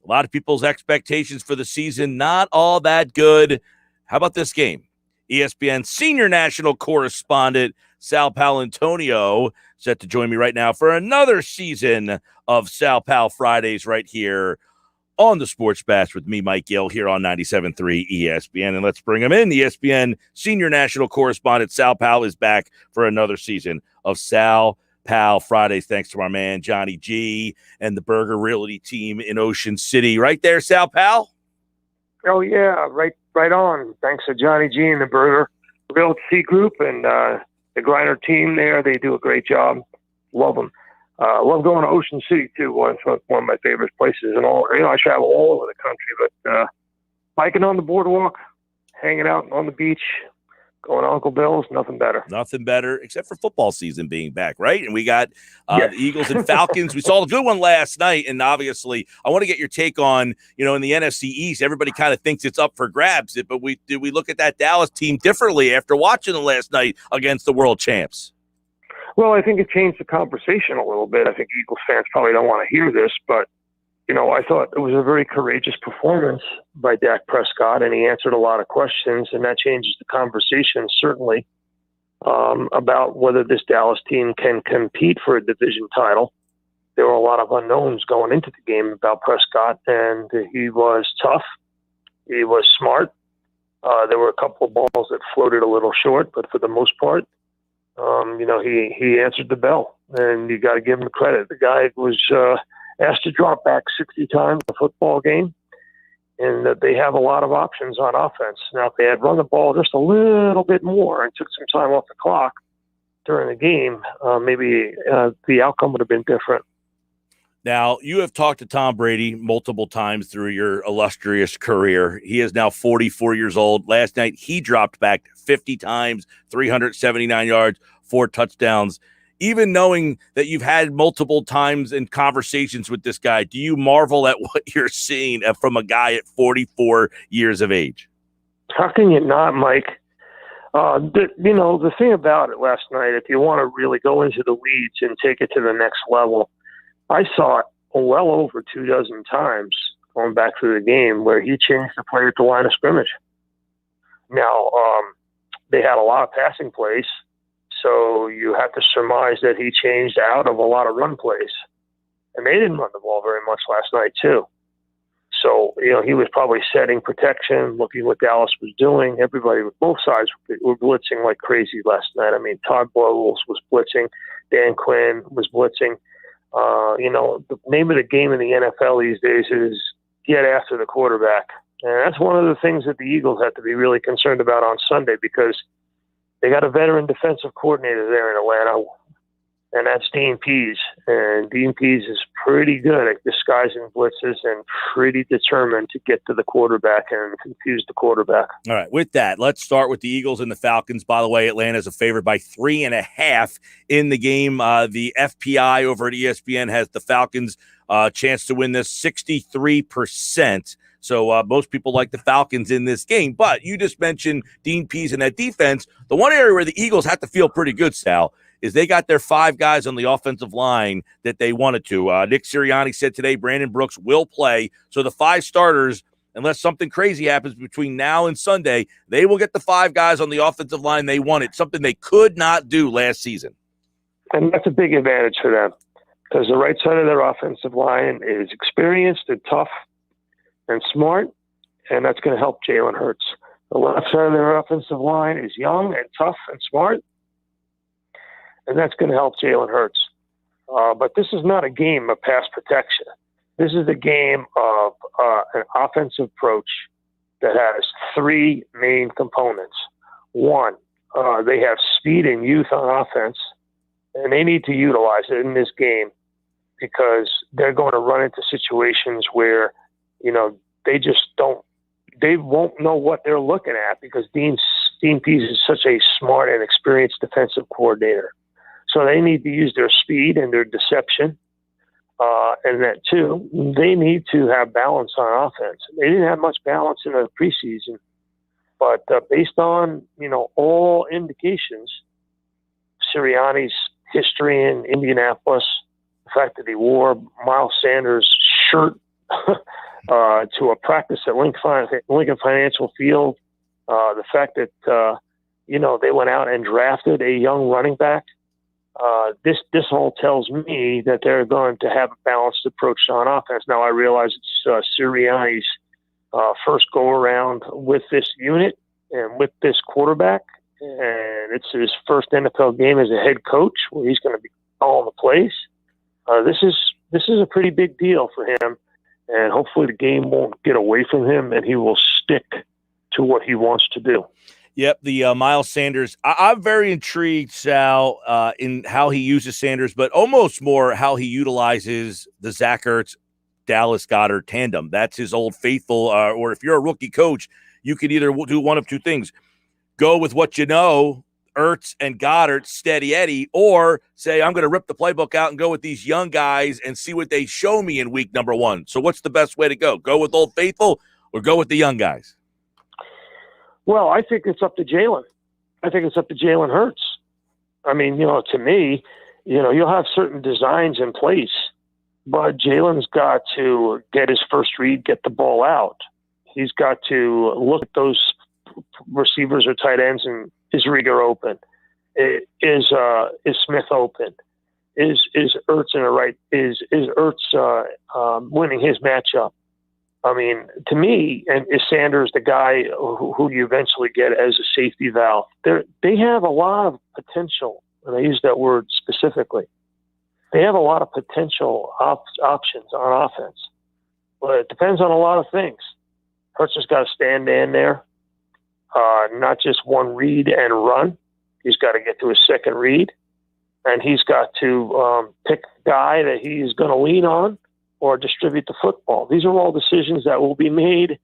lot of people's expectations for the season, not all that good. How about this game? ESPN senior national correspondent Sal Palantonio set to join me right now for another season of Sal Pal Fridays right here on the Sports Bash with me, Mike Gill, here on 97.3 ESPN. And let's bring him in. The ESPN senior national correspondent Sal Pal is back for another season of Sal Pal Fridays. Thanks to our man, Johnny G, and the Burger Realty team in Ocean City. Right there, Sal Pal? Oh, yeah, right on. Thanks to Johnny G and the Burger Realty Group and the Griner team there. They do a great job. Love them. Love going to Ocean City, too. One of my favorite places. And all, I travel all over the country, but biking on the boardwalk, hanging out on the beach, going to Uncle Bill's, nothing better. Nothing better, except for football season being back, right? And we got the Eagles and Falcons. We saw the good one last night, and obviously I want to get your take on, in the NFC East, everybody kind of thinks it's up for grabs. But did we look at that Dallas team differently after watching them last night against the world champs? Well, I think it changed the conversation a little bit. I think Eagles fans probably don't want to hear this, but, I thought it was a very courageous performance by Dak Prescott, and he answered a lot of questions, and that changes the conversation, certainly, about whether this Dallas team can compete for a division title. There were a lot of unknowns going into the game about Prescott, and he was tough. He was smart. There were a couple of balls that floated a little short, but for the most part, he answered the bell, and you got to give him the credit. The guy was asked to drop back 60 times in a football game, and that they have a lot of options on offense. Now, if they had run the ball just a little bit more and took some time off the clock during the game, maybe the outcome would have been different. Now, you have talked to Tom Brady multiple times through your illustrious career. He is now 44 years old. Last night, he dropped back 50 times, 379 yards, 4 touchdowns. Even knowing that you've had multiple times in conversations with this guy, do you marvel at what you're seeing from a guy at 44 years of age? How can you not, Mike? The thing about it last night, if you want to really go into the weeds and take it to the next level, I saw it well over 24 times going back through the game where he changed the play at the line of scrimmage. Now, they had a lot of passing plays, so you have to surmise that he changed out of a lot of run plays. And they didn't run the ball very much last night, too. So, he was probably setting protection, looking what Dallas was doing. Everybody, both sides were blitzing like crazy last night. I mean, Todd Bowles was blitzing. Dan Quinn was blitzing. The name of the game in the NFL these days is get after the quarterback. And that's one of the things that the Eagles have to be really concerned about on Sunday, because they got a veteran defensive coordinator there in Atlanta, and that's Dean Pease. And Dean Pease is pretty good at disguising blitzes and pretty determined to get to the quarterback and confuse the quarterback. All right, with that, let's start with the Eagles and the Falcons. By the way, Atlanta's a favorite by 3.5 in the game. The FPI over at ESPN has the Falcons chance to win this 63%. So most people like the Falcons in this game. But you just mentioned Dean Pease and that defense. The one area where the Eagles have to feel pretty good, Sal, is they got their 5 guys on the offensive line that they wanted to. Nick Sirianni said today Brandon Brooks will play. So the 5 starters, unless something crazy happens between now and Sunday, they will get the 5 guys on the offensive line they wanted, something they could not do last season. And that's a big advantage for them, because the right side of their offensive line is experienced and tough and smart, and that's going to help Jalen Hurts. The left side of their offensive line is young and tough and smart, and that's going to help Jalen Hurts. But this is not a game of pass protection. This is a game of an offensive approach that has 3 main components. One, they have speed and youth on offense, and they need to utilize it in this game, because they're going to run into situations where they won't know what they're looking at, because Dean Pease is such a smart and experienced defensive coordinator. So they need to use their speed and their deception. And that, too, they need to have balance on offense. They didn't have much balance in the preseason. But based on, all indications, Sirianni's history in Indianapolis, the fact that he wore Miles Sanders' shirt to a practice at Lincoln Financial Field, the fact that, they went out and drafted a young running back, this all tells me that they're going to have a balanced approach on offense. Now, I realize it's Sirianni's first go-around with this unit and with this quarterback, and it's his first NFL game as a head coach where he's going to be calling the plays. This is a pretty big deal for him, and hopefully the game won't get away from him and he will stick to what he wants to do. Yep, the Miles Sanders. I'm very intrigued, Sal, in how he uses Sanders, but almost more how he utilizes the Zach Ertz, Dallas Goedert tandem. That's his old faithful, or if you're a rookie coach, you could either do one of two things. Go with what you know, Ertz and Goddard, steady Eddie, or say, I'm going to rip the playbook out and go with these young guys and see what they show me in week number 1. So what's the best way to go? Go with Old Faithful or go with the young guys? Well, I think it's up to Jalen. I think it's up to Jalen Hurts. I mean, to me, you'll have certain designs in place, but Jalen's got to get his first read, get the ball out. He's got to look at those receivers or tight ends, and is Rieger open? Is Smith open? Is Ertz in the right? Is Ertz winning his matchup? I mean, to me, and is Sanders the guy who you eventually get as a safety valve? They have a lot of potential, and I use that word specifically. They have a lot of potential options on offense, but it depends on a lot of things. Hurts has got to stand in there, not just one read and run. He's got to get to his second read, and he's got to pick a guy that he's going to lean on or distribute the football. These are all decisions that will be made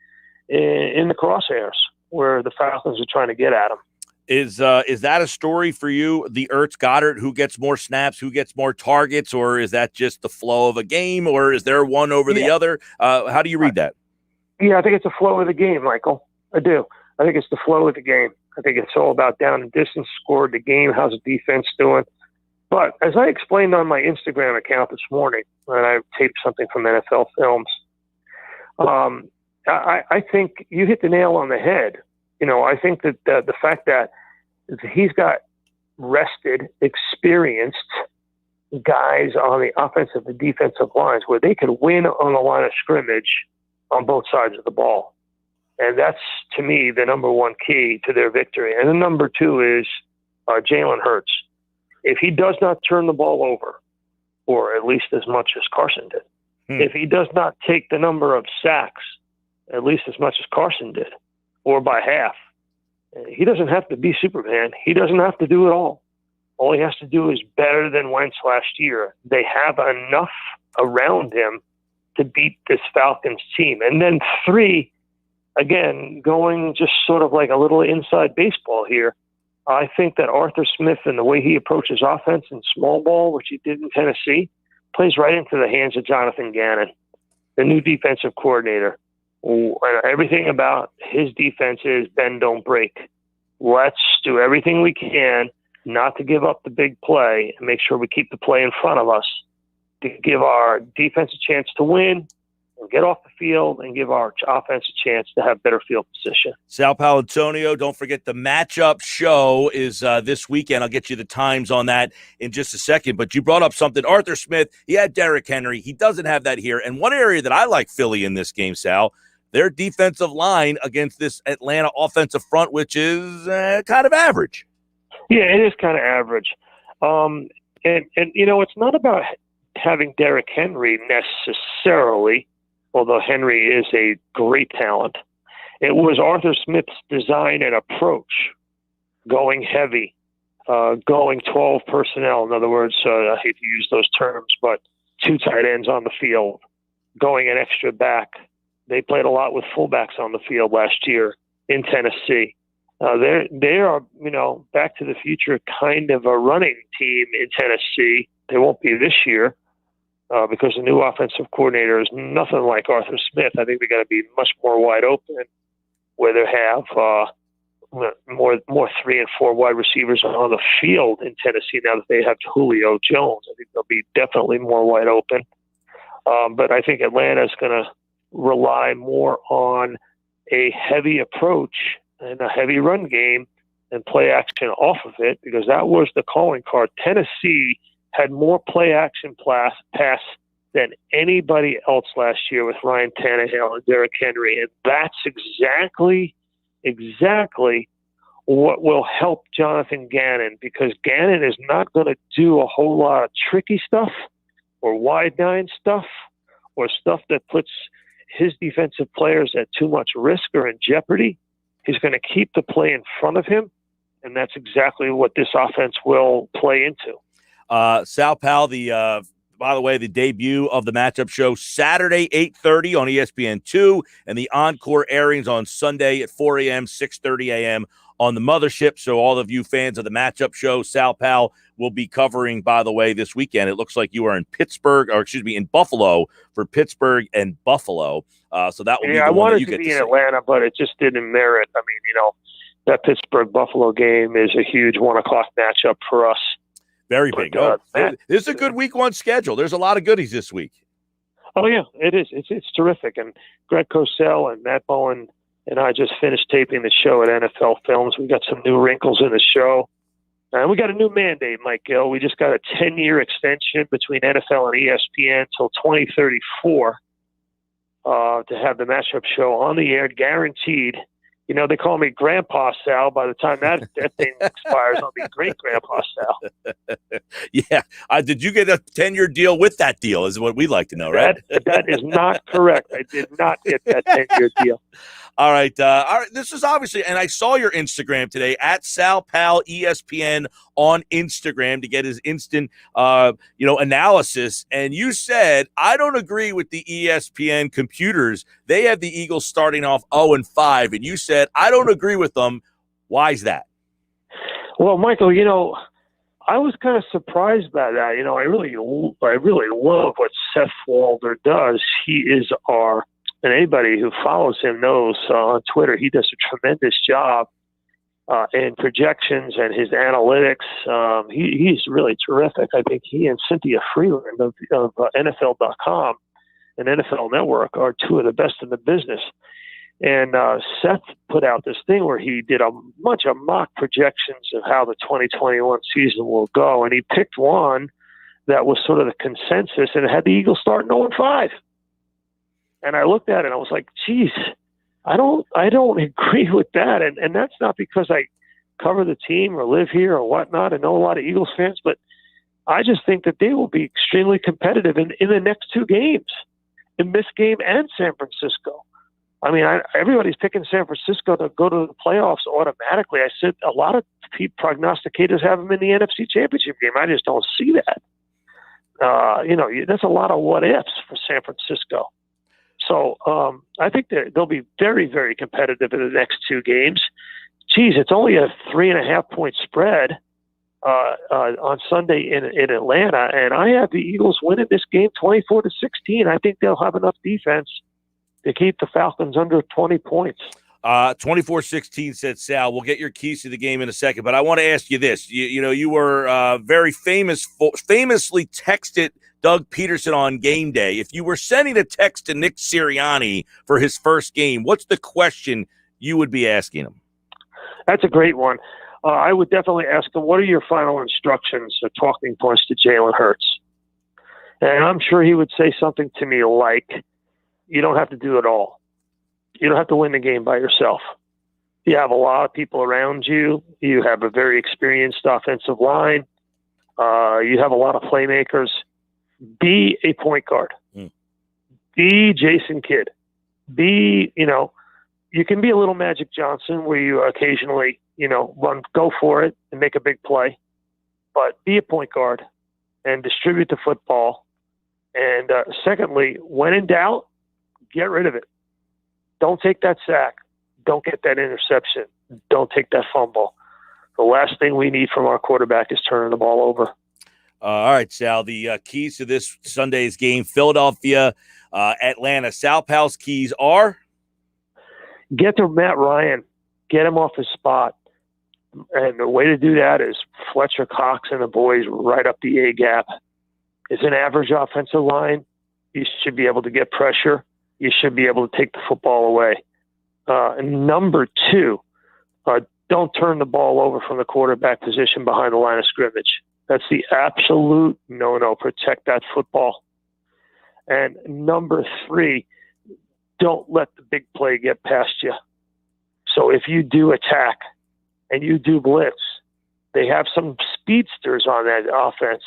in the crosshairs where the Falcons are trying to get at him. Is that a story for you, the Ertz Goddard, who gets more snaps, who gets more targets, or is that just the flow of a game, or is there one over the other? How do you read that? Yeah, I think it's a flow of the game, Michael. I do. I think it's the flow of the game. I think it's all about down and distance, scored the game, how's the defense doing. But as I explained on my Instagram account this morning, and I taped something from NFL Films, I think you hit the nail on the head. I think that the fact that he's got rested, experienced guys on the offensive and defensive lines where they could win on the line of scrimmage on both sides of the ball. And that's, to me, the number one key to their victory. And the number two is Jalen Hurts. If he does not turn the ball over, or at least as much as Carson did, if he does not take the number of sacks, at least as much as Carson did, or by half, he doesn't have to be Superman. He doesn't have to do it all. All he has to do is better than Wentz last year. They have enough around him to beat this Falcons team. And then 3, again, going just sort of like a little inside baseball here, I think that Arthur Smith and the way he approaches offense in small ball, which he did in Tennessee, plays right into the hands of Jonathan Gannon, the new defensive coordinator. And everything about his defense is bend, don't break. Let's do everything we can not to give up the big play and make sure we keep the play in front of us to give our defense a chance to win and get off the field and give our offense a chance to have better field position. Sal Paolantonio, don't forget the matchup show is this weekend. I'll get you the times on that in just a second. But you brought up something. Arthur Smith, he had Derrick Henry. He doesn't have that here. And one area that I like Philly in this game, Sal, their defensive line against this Atlanta offensive front, which is kind of average. Yeah, it is kind of average. And it's not about having Derrick Henry necessarily, although Henry is a great talent. It was Arthur Smith's design and approach, going heavy, going 12 personnel. In other words, I hate to use those terms, but 2 tight ends on the field, going an extra back. They played a lot with fullbacks on the field last year in Tennessee. They are, back to the future kind of a running team in Tennessee. They won't be this year, because the new offensive coordinator is nothing like Arthur Smith. I think they're going to be much more wide open, where they have more 3 and 4 wide receivers on the field in Tennessee now that they have Julio Jones. I think they'll be definitely more wide open. But I think Atlanta is going to rely more on a heavy approach and a heavy run game and play action off of it, because that was the calling card. Tennessee had more play action pass than anybody else last year with Ryan Tannehill and Derrick Henry. And that's exactly what will help Jonathan Gannon, because Gannon is not going to do a whole lot of tricky stuff or wide nine stuff or stuff that puts his defensive players at too much risk or in jeopardy. He's going to keep the play in front of him, and that's exactly what this offense will play into. Sal Pal, by the way, the debut of the matchup show Saturday, 8:30 on ESPN2, and the encore airings on Sunday at 4 a.m., 6:30 a.m. on the mothership. So all of you fans of the matchup show, Sal Pal will be covering, by the way, this weekend. It looks like you are in in Buffalo for Pittsburgh and Buffalo. So that will be the I one wanted that you to get be to in see. Atlanta, but it just didn't merit. I mean, that Pittsburgh-Buffalo game is a huge 1 o'clock matchup for us. Very big. This is a good week 1 schedule. There's a lot of goodies this week. Oh, yeah, it is. It's terrific. And Greg Cosell and Matt Bowen and I just finished taping the show at NFL Films. We got some new wrinkles in the show. And we got a new mandate, Mike Gill. We just got a 10-year extension between NFL and ESPN till 2034 to have the matchup show on the air, guaranteed. They call me Grandpa Sal. By the time that thing expires, I'll be great Grandpa Sal. Yeah. Did you get a 10-year deal with that deal is what we'd like to know, right? That is not correct. I did not get that 10-year deal. All right. This is obviously, and I saw your Instagram today at Sal Pal ESPN on Instagram to get his instant, analysis. And you said, I don't agree with the ESPN computers. They have the Eagles starting off 0-5. And you said, I don't agree with them. Why is that? Well, Michael, I was kind of surprised by that. I really love what Seth Walder does. He is and anybody who follows him knows on Twitter, he does a tremendous job in projections and his analytics. He's really terrific. I think he and Cynthia Freeland of NFL.com and NFL Network are 2 of the best in the business. And Seth put out this thing where he did a bunch of mock projections of how the 2021 season will go. And he picked one that was sort of the consensus, and it had the Eagles starting 0-5. And I looked at it and I was like, geez, I don't agree with that. And that's not because I cover the team or live here or whatnot and know a lot of Eagles fans, but I just think that they will be extremely competitive in the next 2 games, in this game and San Francisco. I mean, everybody's picking San Francisco to go to the playoffs automatically. I said a lot of prognosticators have them in the NFC Championship game. I just don't see that. That's a lot of what ifs for San Francisco. So I think they'll be very, very competitive in the next 2 games. Geez, it's only a 3.5-point spread on Sunday in Atlanta, and I have the Eagles winning this game 24-16. I think they'll have enough defense to keep the Falcons under 20 points. 24-16, said Sal. We'll get your keys to the game in a second, but I want to ask you this. You were very famously texted Doug Peterson on game day. If you were sending a text to Nick Sirianni for his first game, what's the question you would be asking him? That's a great one. I would definitely ask him, what are your final instructions or talking points to Jalen Hurts? And I'm sure he would say something to me like, you don't have to do it all. You don't have to win the game by yourself. You have a lot of people around you. You have a very experienced offensive line. You have a lot of playmakers. Be a point guard. Be Jason Kidd. You can be a little Magic Johnson where you occasionally, go for it and make a big play. But be a point guard and distribute the football. And secondly, when in doubt, get rid of it. Don't take that sack. Don't get that interception. Don't take that fumble. The last thing we need from our quarterback is turning the ball over. All right, Sal. The keys to this Sunday's game: Philadelphia, Atlanta. Sal Pal's keys are Get to Matt Ryan, get him off his spot. And the way to do that is Fletcher Cox and the boys right up the A gap. It's an average offensive line. You should be able to get pressure. You should be able to take the football away. And number two, don't turn the ball over from the quarterback position behind the line of scrimmage. That's the absolute no-no. Protect that football. And number three, don't let the big play get past you. So if you do attack and you do blitz, they have some speedsters on that offense.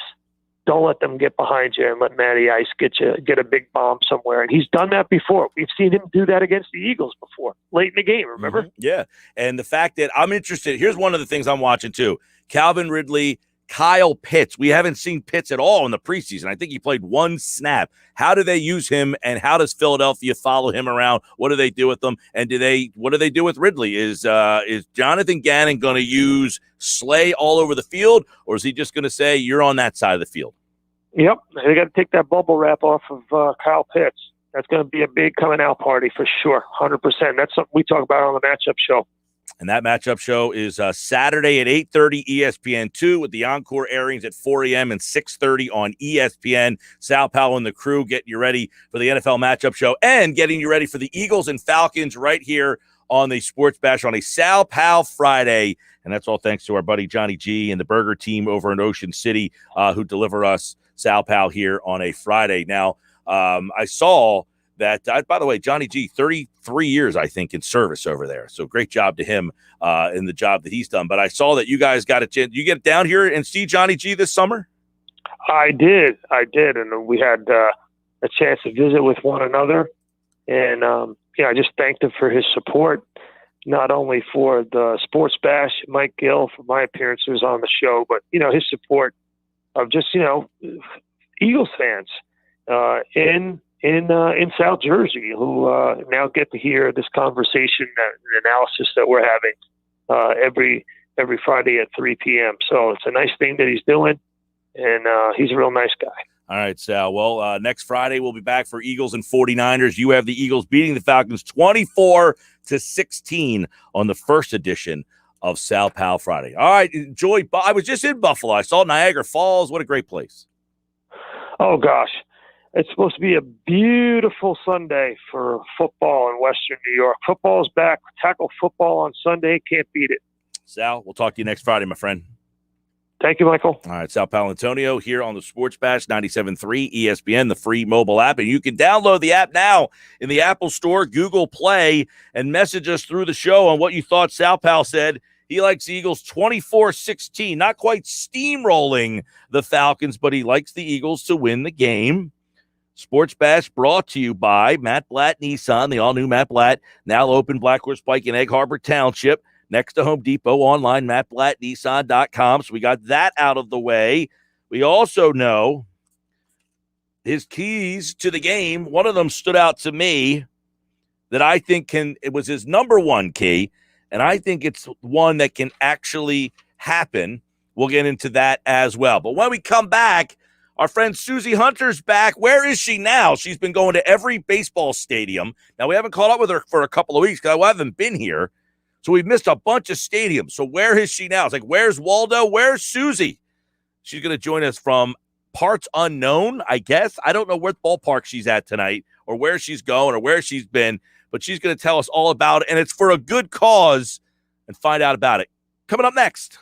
Don't let them get behind you and let Matty Ice get a big bomb somewhere. And he's done that before. We've seen him do that against the Eagles before, late in the game, remember? Mm-hmm. Yeah. And the fact that I'm interested, here's one of the things I'm watching too. Calvin Ridley, Kyle Pitts. We haven't seen Pitts at all in the preseason. I think he played one snap. How do they use him, and how does Philadelphia follow him around? What do they do with them? And what do they do with Ridley? Is Jonathan Gannon going to use Slay all over the field, or is he just going to say, you're on that side of the field? Yep, they got to take that bubble wrap off of Kyle Pitts. That's going to be a big coming out party for sure, 100%. That's something we talk about on the matchup show. And that matchup show is Saturday at 8:30 ESPN2 with the encore airings at 4 a.m. and 6:30 on ESPN. Sal Powell and the crew getting you ready for the NFL matchup show and getting you ready for the Eagles and Falcons right here on the Sports Bash on a Sal Powell Friday. And that's all thanks to our buddy Johnny G and the burger team over in Ocean City who deliver us Sal Powell here on a Friday. Now, I saw that, by the way, Johnny G, 33 years, I think, in service over there. So great job to him in the job that he's done. But I saw that you guys got a chance. You get down here and see Johnny G this summer? I did. And we had a chance to visit with one another. And, I just thanked him for his support, not only for the Sports Bash, Mike Gill, for my appearances on the show, but, his support of just, Eagles fans in South Jersey who now get to hear this conversation and analysis that we're having every Friday at 3 p.m. So it's a nice thing that he's doing, and he's a real nice guy. All right, Sal. Well, next Friday we'll be back for Eagles and 49ers. You have the Eagles beating the Falcons 24-16 on the first edition of Sal Powell Friday. All right, enjoy. I was just in Buffalo. I saw Niagara Falls. What a great place. Oh, gosh. It's supposed to be a beautiful Sunday for football in Western New York. Football's back. Tackle football on Sunday. Can't beat it. Sal, we'll talk to you next Friday, my friend. Thank you, Michael. All right, Sal Paolantonio here on the Sports Bash 97.3 ESPN, the free mobile app. And you can download the app now in the Apple Store, Google Play, and message us through the show on what you thought. Sal Powell said he likes the Eagles 24-16, not quite steamrolling the Falcons, but he likes the Eagles to win the game. Sports Bash brought to you by Matt Blatt Nissan, the all-new Matt Blatt, now open Black Horse Pike in Egg Harbor Township, next to Home Depot, online, mattblattnissan.com. So we got that out of the way. We also know his keys to the game. One of them stood out to me that I think it was his number one key, and I think it's one that can actually happen. We'll get into that as well. But when we come back, our friend Susie Hunter's back. Where is she now? She's been going to every baseball stadium. Now, we haven't caught up with her for a couple of weeks because I haven't been here. So we've missed a bunch of stadiums. So where is she now? It's like, where's Waldo? Where's Susie? She's going to join us from parts unknown, I guess. I don't know what ballpark she's at tonight or where she's going or where she's been, but she's going to tell us all about it. And it's for a good cause, and find out about it. Coming up next.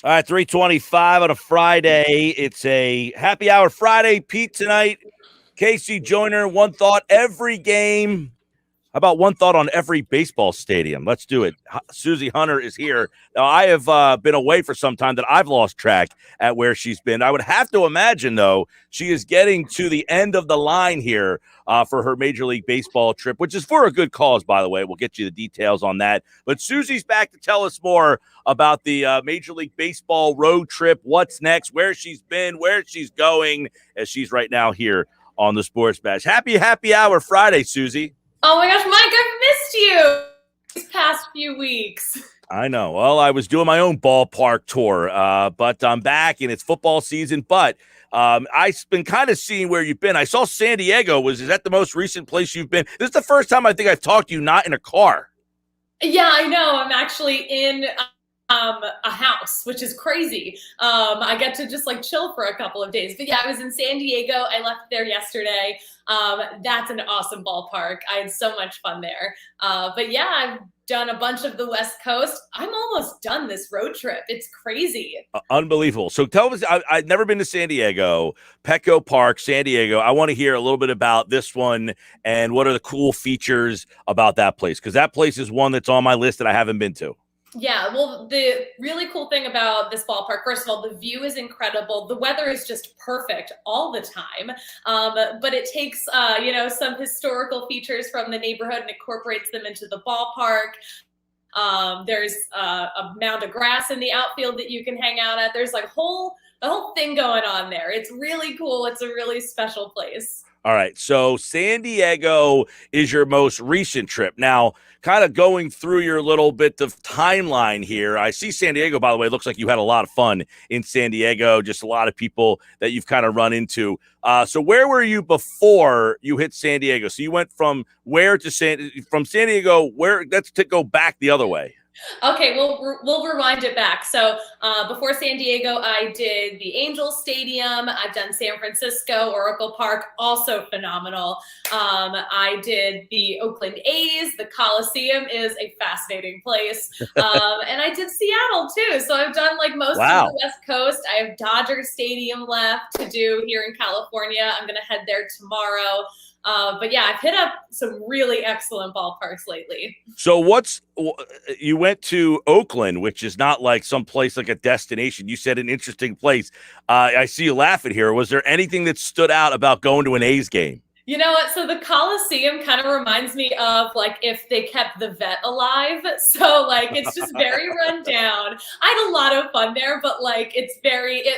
All right, 3:25 on a Friday. It's a happy hour Friday. Pete tonight. Casey Joyner, one thought every game. How about one thought on every baseball stadium? Let's do it. Susie Hunter is here. Now, I have been away for some time that I've lost track at where she's been. I would have to imagine, though, she is getting to the end of the line here for her Major League Baseball trip, which is for a good cause, by the way. We'll get you the details on that. But Susie's back to tell us more about the Major League Baseball road trip, what's next, where she's been, where she's going, as she's right now here on the Sports Bash. Happy hour Friday, Susie. Oh my gosh, Mike, I've missed you these past few weeks. I know. Well, I was doing my own ballpark tour, but I'm back and it's football season. But I've been kind of seeing where you've been. I saw San Diego. Is that the most recent place you've been? This is the first time I think I've talked to you not in a car. Yeah, I know. I'm actually in a house, which is crazy. I get to just like chill for a couple of days. But yeah, I was in San Diego. I left there yesterday. That's an awesome ballpark. I had so much fun there. But yeah, I've done a bunch of the West Coast. I'm almost done this road trip. It's crazy. Unbelievable. So tell us, I've never been to San Diego, Petco Park, San Diego. I want to hear a little bit about this one and what are the cool features about that place? Because that place is one that's on my list that I haven't been to. Yeah, well, the really cool thing about this ballpark, first of all, the view is incredible. The weather is just perfect all the time. But it takes, some historical features from the neighborhood and incorporates them into the ballpark. There's a mound of grass in the outfield that you can hang out at. There's like the whole thing going on there. It's really cool. It's a really special place. All right, so San Diego is your most recent trip. Now, kind of going through your little bit of timeline here, I see San Diego, by the way, looks like you had a lot of fun in San Diego, just a lot of people that you've kind of run into. So where were you before you hit San Diego? So you went from where to from San Diego, where? Let's go back the other way. Okay, we'll rewind it back. So before San Diego, I did the Angels Stadium. I've done San Francisco, Oracle Park, also phenomenal. I did the Oakland A's. The Coliseum is a fascinating place. And I did Seattle too. So I've done like most of the West Coast. I have Dodger Stadium left to do here in California. I'm going to head there tomorrow. But yeah, I've hit up some really excellent ballparks lately. So you went to Oakland, which is not like some place like a destination. You said an interesting place. I see you laughing here. Was there anything that stood out about going to an A's game? You know what? So the Coliseum kind of reminds me of like if they kept the vet alive. So like it's just very run down. I had a lot of fun there, but like it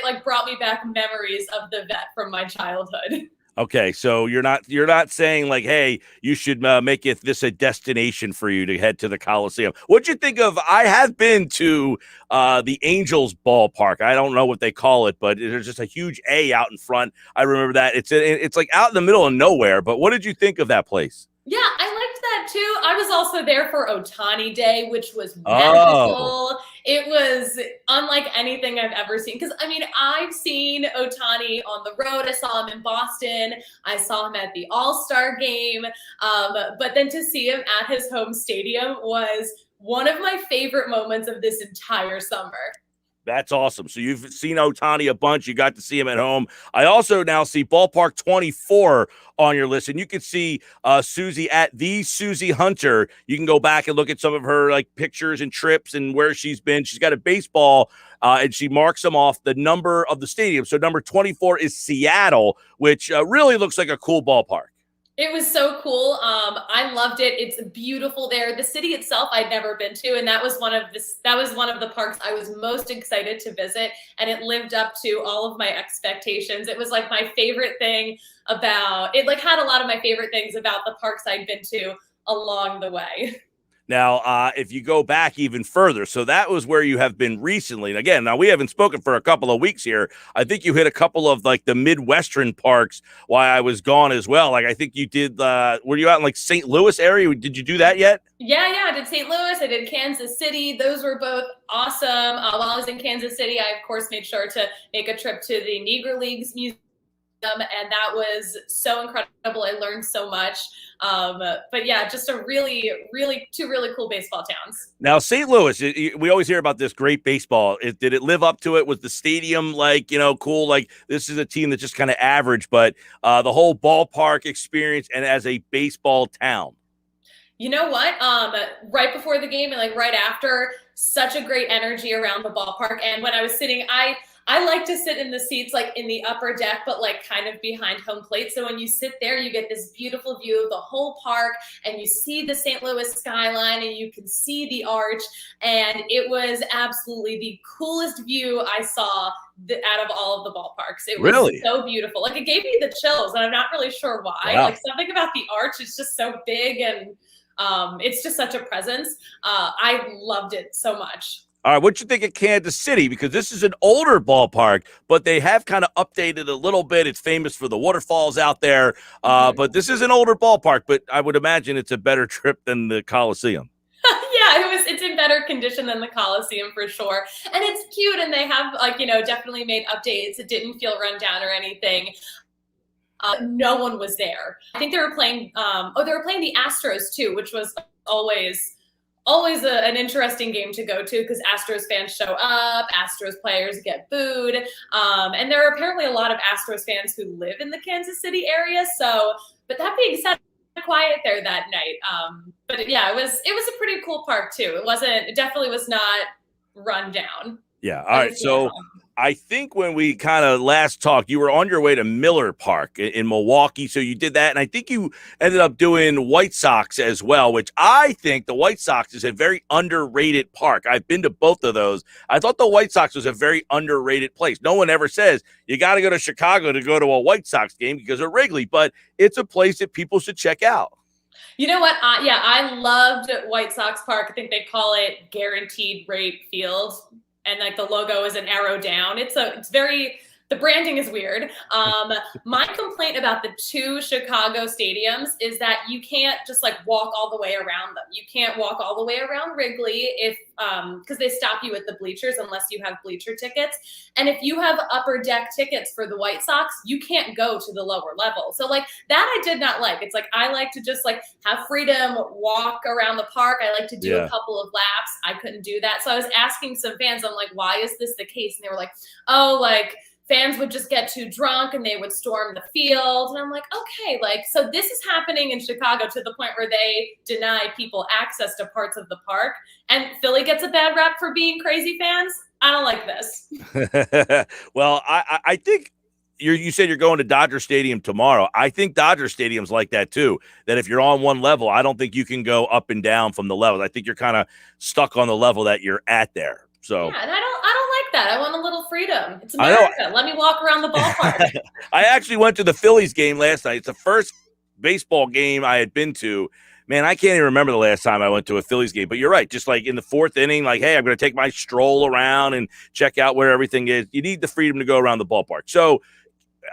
like brought me back memories of the vet from my childhood. Okay, so you're not saying like, hey, you should make this a destination for you to head to the Coliseum. What'd you think of? I have been to the Angels ballpark. I don't know what they call it, but there's just a huge A out in front. I remember that. It's like out in the middle of nowhere. But what did you think of that place? Yeah, I liked that too. I was also there for Ohtani Day, which was magical. It was unlike anything I've ever seen. Because, I mean, I've seen Ohtani on the road. I saw him in Boston. I saw him at the All-Star game. But then to see him at his home stadium was one of my favorite moments of this entire summer. That's awesome. So you've seen Ohtani a bunch. You got to see him at home. I also now see Ballpark 24 on your list, and you can see Susie at the Susie Hunter. You can go back and look at some of her like pictures and trips and where she's been. She's got a baseball, and she marks them off the number of the stadium. So number 24 is Seattle, which really looks like a cool ballpark. It was so cool. I loved it. It's beautiful there. The city itself I'd never been to, and that was one of the parks I was most excited to visit, and it lived up to all of my expectations. It was like my favorite thing about it. Like had a lot of my favorite things about the parks I'd been to along the way. Now, if you go back even further, so that was where you have been recently. And again, now we haven't spoken for a couple of weeks here. I think you hit a couple of like the Midwestern parks while I was gone as well. Like I think you did, were you out in like St. Louis area? Did you do that yet? Yeah, I did St. Louis. I did Kansas City. Those were both awesome. While I was in Kansas City, I, of course, made sure to make a trip to the Negro Leagues Museum and that was so incredible. I learned so much. But yeah, just a really, really, two really cool baseball towns. Now, St. Louis, we always hear about this great baseball. Did it live up to it? Was the stadium cool? Like, this is a team that's just kind of average, but the whole ballpark experience and as a baseball town. You know what? Right before the game and like right after, such a great energy around the ballpark. And when I was sitting, I like to sit in the seats like in the upper deck, but like kind of behind home plate. So when you sit there, you get this beautiful view of the whole park and you see the St. Louis skyline and you can see the arch. And it was absolutely the coolest view I saw out of all of the ballparks. It was Really? so beautiful. Like, it gave me the chills and I'm not really sure why. Wow. Like, something about the arch is just so big and it's just such a presence. I loved it so much. All right, what you think of Kansas City? Because this is an older ballpark, but they have kind of updated a little bit. It's famous for the waterfalls out there, but this is an older ballpark, but I would imagine it's a better trip than the Coliseum. Yeah, it's in better condition than the Coliseum for sure. And it's cute, and they have, definitely made updates. It didn't feel run down or anything. No one was there. I think they were playing the Astros too, which was always an interesting game to go to because Astros fans show up, Astros players get booed, and there are apparently a lot of Astros fans who live in the Kansas City area. So, but that being said, quiet there that night. But yeah, it was a pretty cool park too. It definitely was not run down. Yeah. All right. So I think when we kind of last talked, you were on your way to Miller Park in Milwaukee. So you did that. And I think you ended up doing White Sox as well, which I think the White Sox is a very underrated park. I've been to both of those. I thought the White Sox was a very underrated place. No one ever says you got to go to Chicago to go to a White Sox game because of Wrigley, but it's a place that people should check out. You know what? I loved White Sox Park. I think they call it Guaranteed Rate Field. And like the logo is an arrow down. The branding is weird. My complaint about the two Chicago stadiums is that you can't just like walk all the way around them. You can't walk all the way around Wrigley because they stop you at the bleachers unless you have bleacher tickets. And if you have upper deck tickets for the White Sox, you can't go to the lower level. So like that I did not like. It's like I like to just like have freedom, walk around the park. I like to do a couple of laps. I couldn't do that. So I was asking some fans, I'm like, why is this the case? And they were like, oh, like fans would just get too drunk and they would storm the field. And I'm like, okay, like, so this is happening in Chicago to the point where they deny people access to parts of the park. And Philly gets a bad rap for being crazy fans. I don't like this. Well, I think you said you're going to Dodger Stadium tomorrow. I think Dodger Stadium's like that too, that if you're on one level, I don't think you can go up and down from the levels. I think you're kind of stuck on the level that you're at there. So yeah, and I don't like that. I want a little freedom. It's America. Let me walk around the ballpark. I actually went to the Phillies game last night. It's the first baseball game I had been to. Man, I can't even remember the last time I went to a Phillies game. But you're right. Just like in the fourth inning, like, hey, I'm going to take my stroll around and check out where everything is. You need the freedom to go around the ballpark. So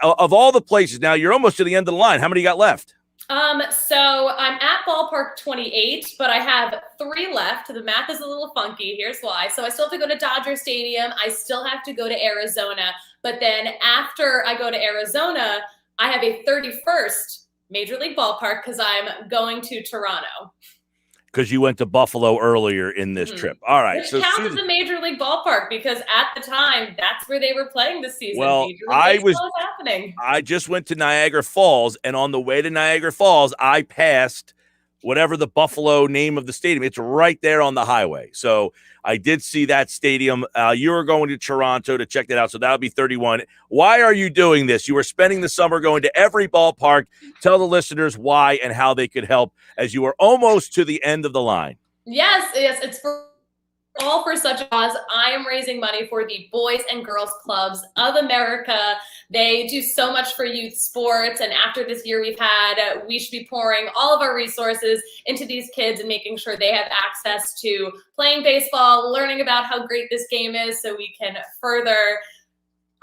of all the places, now you're almost to the end of the line. How many you got left? So I'm at ballpark 28, but I have 3 left. The math is a little funky. Here's why. So I still have to go to Dodger Stadium. I still have to go to Arizona. But then after I go to Arizona, I have a 31st Major League ballpark because I'm going to Toronto. Because you went to Buffalo earlier in this trip. All right. Which counts as a Major League ballpark because at the time, that's where they were playing this season. Well, was happening. I just went to Niagara Falls, and on the way to Niagara Falls, I passed whatever the Buffalo name of the stadium. It's right there on the highway. So I did see that stadium. You were going to Toronto to check that out. So that'll be 31. Why are you doing this? You were spending the summer going to every ballpark. Tell the listeners why and how they could help as you are almost to the end of the line. Yes. It's all for such a cause. I am raising money for the Boys and Girls Clubs of America. They do so much for youth sports. And after this year we've had, we should be pouring all of our resources into these kids and making sure they have access to playing baseball, learning about how great this game is so we can further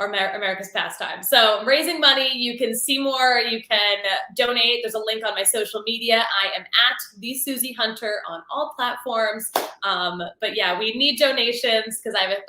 America's pastime. So I'm raising money. You can see more. You can donate. There's a link on my social media. I am at the Susie Hunter on all platforms. But yeah, we need donations because I have a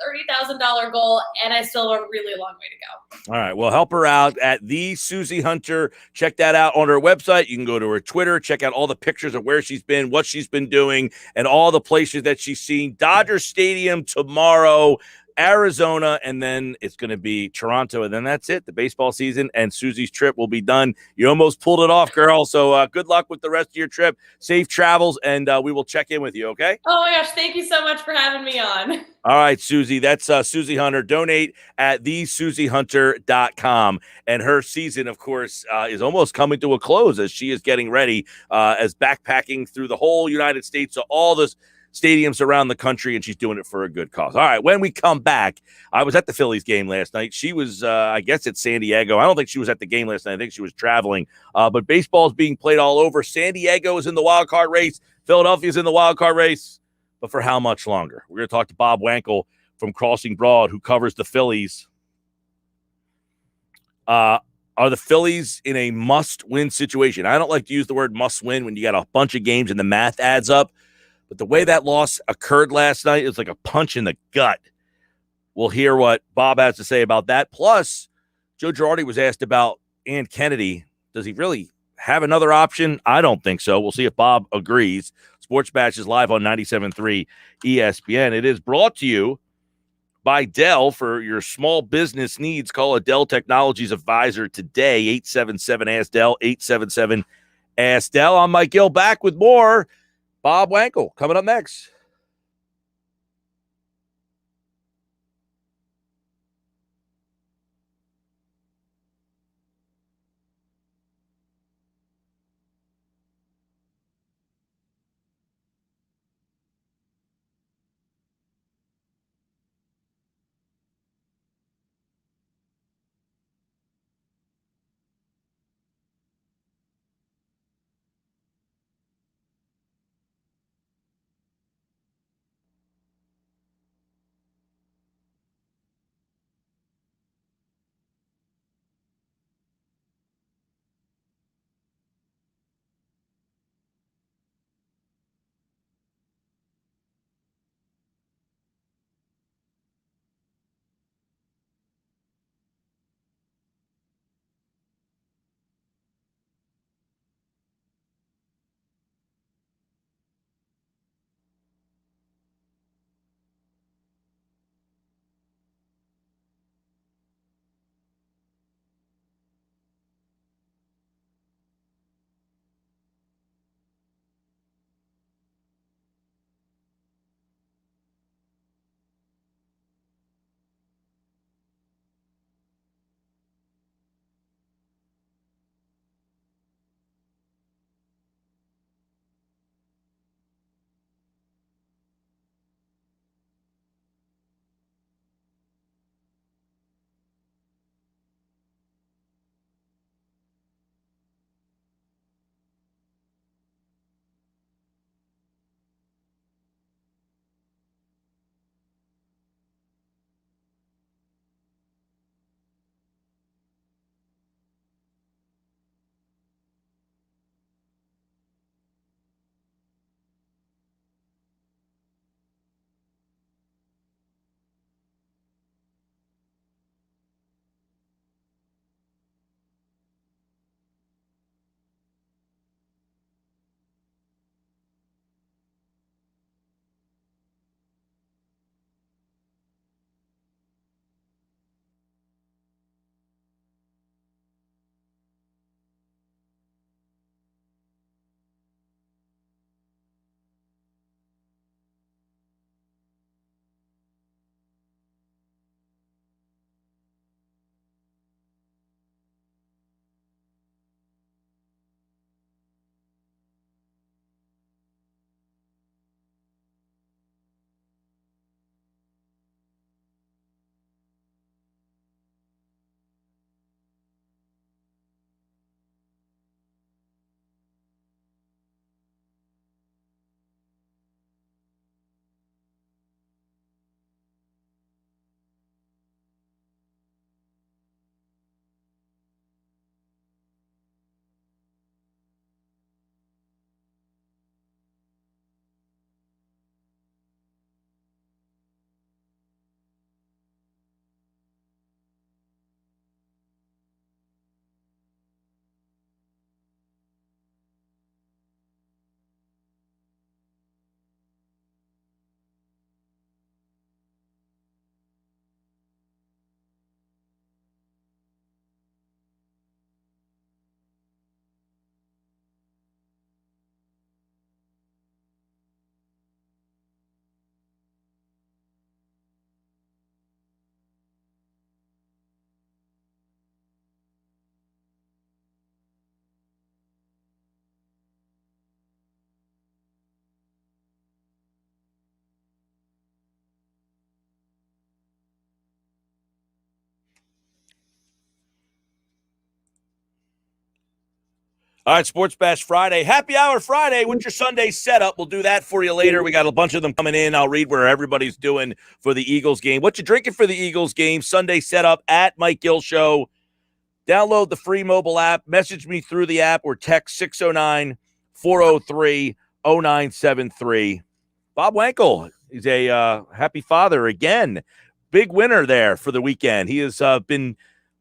$30,000 goal and I still have a really long way to go. All right. Well, help her out at the Susie Hunter. Check that out on her website. You can go to her Twitter, check out all the pictures of where she's been, what she's been doing, and all the places that she's seen. Dodger Stadium tomorrow, Arizona, and then it's going to be Toronto, and then that's it. The baseball season and Susie's trip will be done. You almost pulled it off, girl. So good luck with the rest of your trip. Safe travels, and we will check in with you, okay? Oh my gosh, thank you so much for having me on. All right, Susie. That's Susie Hunter. Donate at thesusiehunter.com. And her season, of course, is almost coming to a close as she is getting ready as backpacking through the whole United States, so all the stadiums around the country, and she's doing it for a good cause. All right, when we come back, I was at the Phillies game last night. She was, I guess, at San Diego. I don't think she was at the game last night. I think she was traveling. But baseball is being played all over. San Diego is in the wild card race. Philadelphia is in the wild card race. But for how much longer? We're going to talk to Bob Wankel from Crossing Broad, who covers the Phillies. Are the Phillies in a must-win situation? I don't like to use the word must-win when you got a bunch of games and the math adds up. But the way that loss occurred last night is like a punch in the gut. We'll hear what Bob has to say about that. Plus, Joe Girardi was asked about Ann Kennedy. Does he really have another option? I don't think so. We'll see if Bob agrees. Sports Bash is live on 97.3 ESPN. It is brought to you by Dell. For your small business needs, call a Dell Technologies advisor today, 877-ASK-DELL, 877-ASK-DELL. I'm Mike Gill, back with more Bob Wankel coming up next. All right, Sports Bash Friday. Happy Hour Friday with your Sunday setup. We'll do that for you later. We got a bunch of them coming in. I'll read where everybody's doing for the Eagles game. What you drinking for the Eagles game? Sunday setup at Mike Gill Show. Download the free mobile app. Message me through the app or text 609-403-0973. Bob Wankel is a happy father again. Big winner there for the weekend. He has been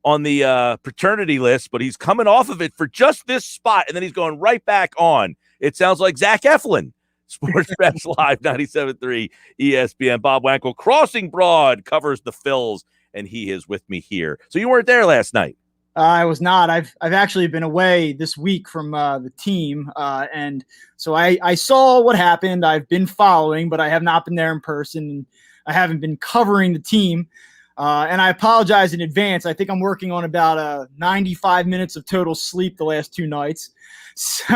on the paternity list, but he's coming off of it for just this spot, and then he's going right back on. It sounds like Zach Eflin. Sports Bash Live, 97.3 ESPN. Bob Wankel, Crossing Broad, covers the Phillies, and he is with me here. So you weren't there last night. I was not. I've actually been away this week from the team, and so I saw what happened. I've been following, but I have not been there in person, and I haven't been covering the team. And I apologize in advance. I think I'm working on about 95 minutes of total sleep the last 2 nights. So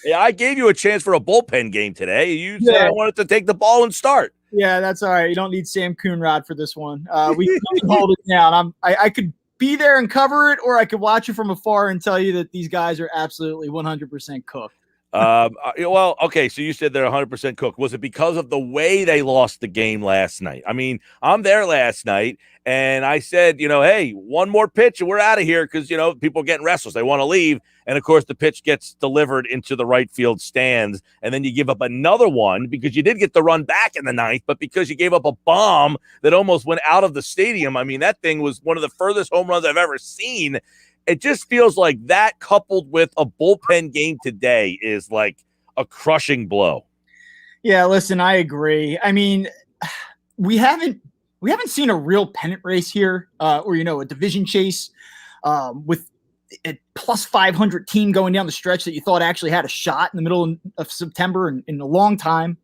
yeah, I gave you a chance for a bullpen game today. You said I wanted to take the ball and start. Yeah, that's all right. You don't need Sam Coonrod for this one. We can hold it down. I could be there and cover it, or I could watch it from afar and tell you that these guys are absolutely 100% cooked. Well, okay, so you said they're 100% cooked. Was it because of the way they lost the game last night? I mean, I'm there last night, and I said, hey, one more pitch and we're out of here because, people are getting restless. They want to leave. And, of course, the pitch gets delivered into the right field stands, and then you give up another one because you did get the run back in the ninth, but because you gave up a bomb that almost went out of the stadium. I mean, that thing was one of the furthest home runs I've ever seen. It just feels like that coupled with a bullpen game today is like a crushing blow. Yeah, listen, I agree. I mean, we haven't seen a real pennant race here, or a division chase with a plus 500 team going down the stretch that you thought actually had a shot in the middle of September in a long time.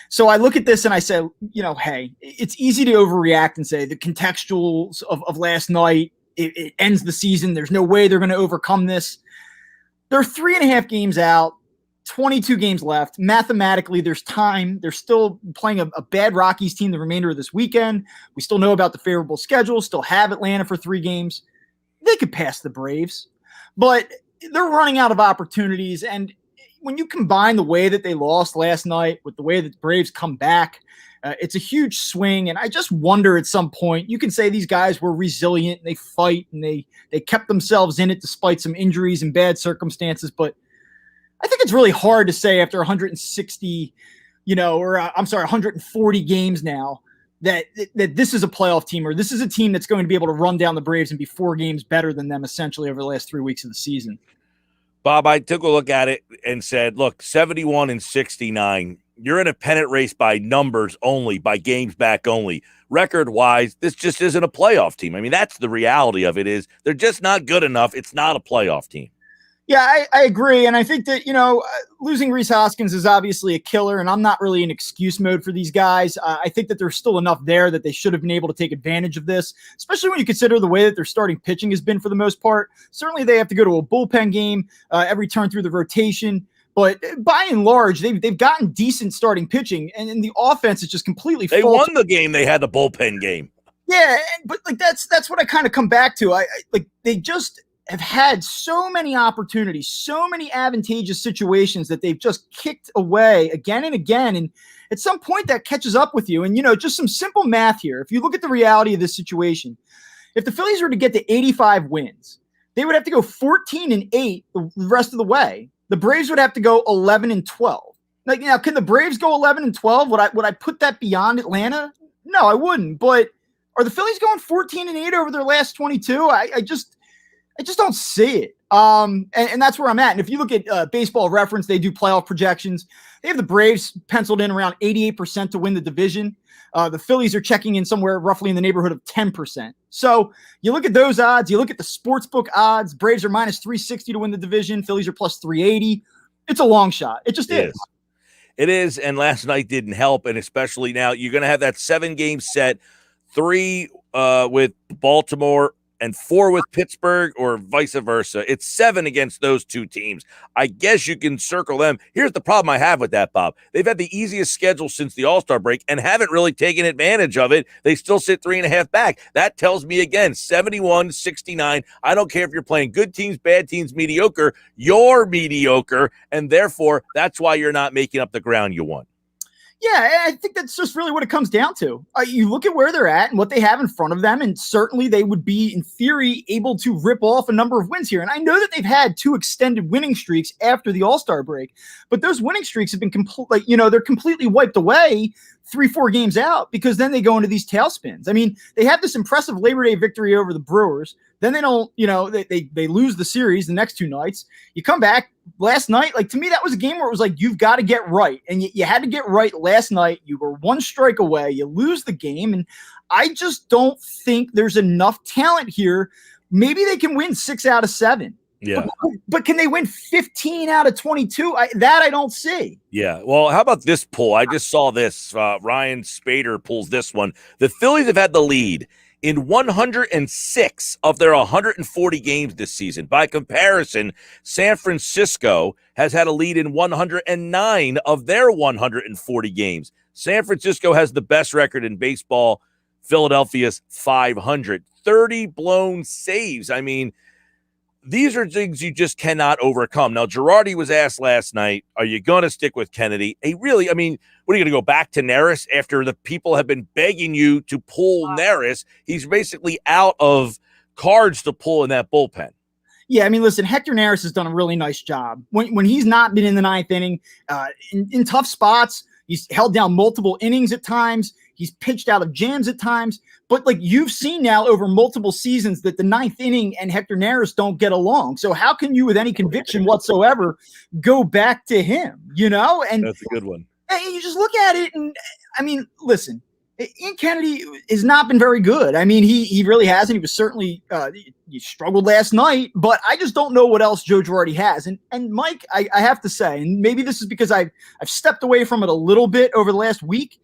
So I look at this and I say, hey, it's easy to overreact and say the contextuals of last night. It ends the season. There's no way they're going to overcome this. They're 3.5 games out, 22 games left. Mathematically, there's time. They're still playing a bad Rockies team the remainder of this weekend. We still know about the favorable schedule, still have Atlanta for 3 games. They could pass the Braves, but they're running out of opportunities. And when you combine the way that they lost last night with the way that the Braves come back, it's a huge swing, and I just wonder at some point, you can say these guys were resilient, and they fight, and they kept themselves in it despite some injuries and bad circumstances, but I think it's really hard to say after 160, 140 games now that this is a playoff team, or this is a team that's going to be able to run down the Braves and be 4 games better than them essentially over the last 3 weeks of the season. Bob, I took a look at it and said, look, 71-69. You're in a pennant race by numbers only, by games back only. Record-wise, this just isn't a playoff team. I mean, that's the reality of it is they're just not good enough. It's not a playoff team. Yeah, I agree. And I think that, losing Rhys Hoskins is obviously a killer, and I'm not really in excuse mode for these guys. I think that there's still enough there that they should have been able to take advantage of this, especially when you consider the way that their starting pitching has been for the most part. Certainly they have to go to a bullpen game every turn through the rotation. But by and large, they've gotten decent starting pitching, and the offense is just completely. They won the game. They had the bullpen game. Yeah, but that's what I kind of come back to. I they just have had so many opportunities, so many advantageous situations that they've just kicked away again and again, and at some point that catches up with you. And just some simple math here. If you look at the reality of this situation, if the Phillies were to get to 85 wins, they would have to go 14-8 the rest of the way. The Braves would have to go 11-12. Now, can the Braves go 11-12? Would I put that beyond Atlanta? No, I wouldn't. But are the Phillies going 14-8 over their last 22? I just don't see it. And that's where I'm at. And if you look at Baseball Reference, they do playoff projections. They have the Braves penciled in around 88% to win the division. The Phillies are checking in somewhere roughly in the neighborhood of 10%. So you look at those odds, you look at the sportsbook odds, Braves are minus 360 to win the division. Phillies are plus 380. It's a long shot. It just is. It is. And last night didn't help. And especially now you're going to have that 7-game set, 3 with Baltimore and 4 with Pittsburgh, or vice versa. It's 7 against those 2 teams. I guess you can circle them. Here's the problem I have with that, Bob. They've had the easiest schedule since the All-Star break and haven't really taken advantage of it. They still sit 3.5 back. That tells me, again, 71-69. I don't care if you're playing good teams, bad teams, mediocre. You're mediocre, and therefore that's why you're not making up the ground you want. Yeah, I think that's just really what it comes down to. You look at where they're at and what they have in front of them, and certainly they would be, in theory, able to rip off a number of wins here. And I know that they've had 2 extended winning streaks after the All-Star break, but those winning streaks have been they're completely wiped away 3-4 games out, because then they go into these tailspins. I mean, they have this impressive Labor Day victory over the Brewers. Then they don't, they lose the series the next 2 nights. You come back last night. Like, to me, that was a game where it was like, you've got to get right. And you had to get right last night. You were 1 strike away. You lose the game. And I just don't think there's enough talent here. Maybe they can win 6 out of 7. Yeah. But can they win 15 out of 22? That I don't see. Yeah. Well, how about this poll? I just saw this. Ryan Spader pulls this one. The Phillies have had the lead in 106 of their 140 games this season. By comparison, San Francisco has had a lead in 109 of their 140 games. San Francisco has the best record in baseball. Philadelphia's 500. 30 blown saves. I mean, these are things you just cannot overcome. Now, Girardi was asked last night, are you going to stick with Kennedy? What are you going to go back to Neris after the people have been begging you to pull Neris? He's basically out of cards to pull in that bullpen. Yeah, I mean, listen, Hector Neris has done a really nice job. When he's not been in the 9th inning, in tough spots, he's held down multiple innings at times. He's pitched out of jams at times. But like you've seen now over multiple seasons that the 9th inning and Hector Neris don't get along. So how can you, with any conviction whatsoever, go back to him, And that's a good one. And you just look at it, and I mean, listen, Ian Kennedy has not been very good. I mean, he really hasn't. He was certainly he struggled last night, but I just don't know what else Joe Girardi has. And Mike, I have to say, and maybe this is because I've stepped away from it a little bit over the last week,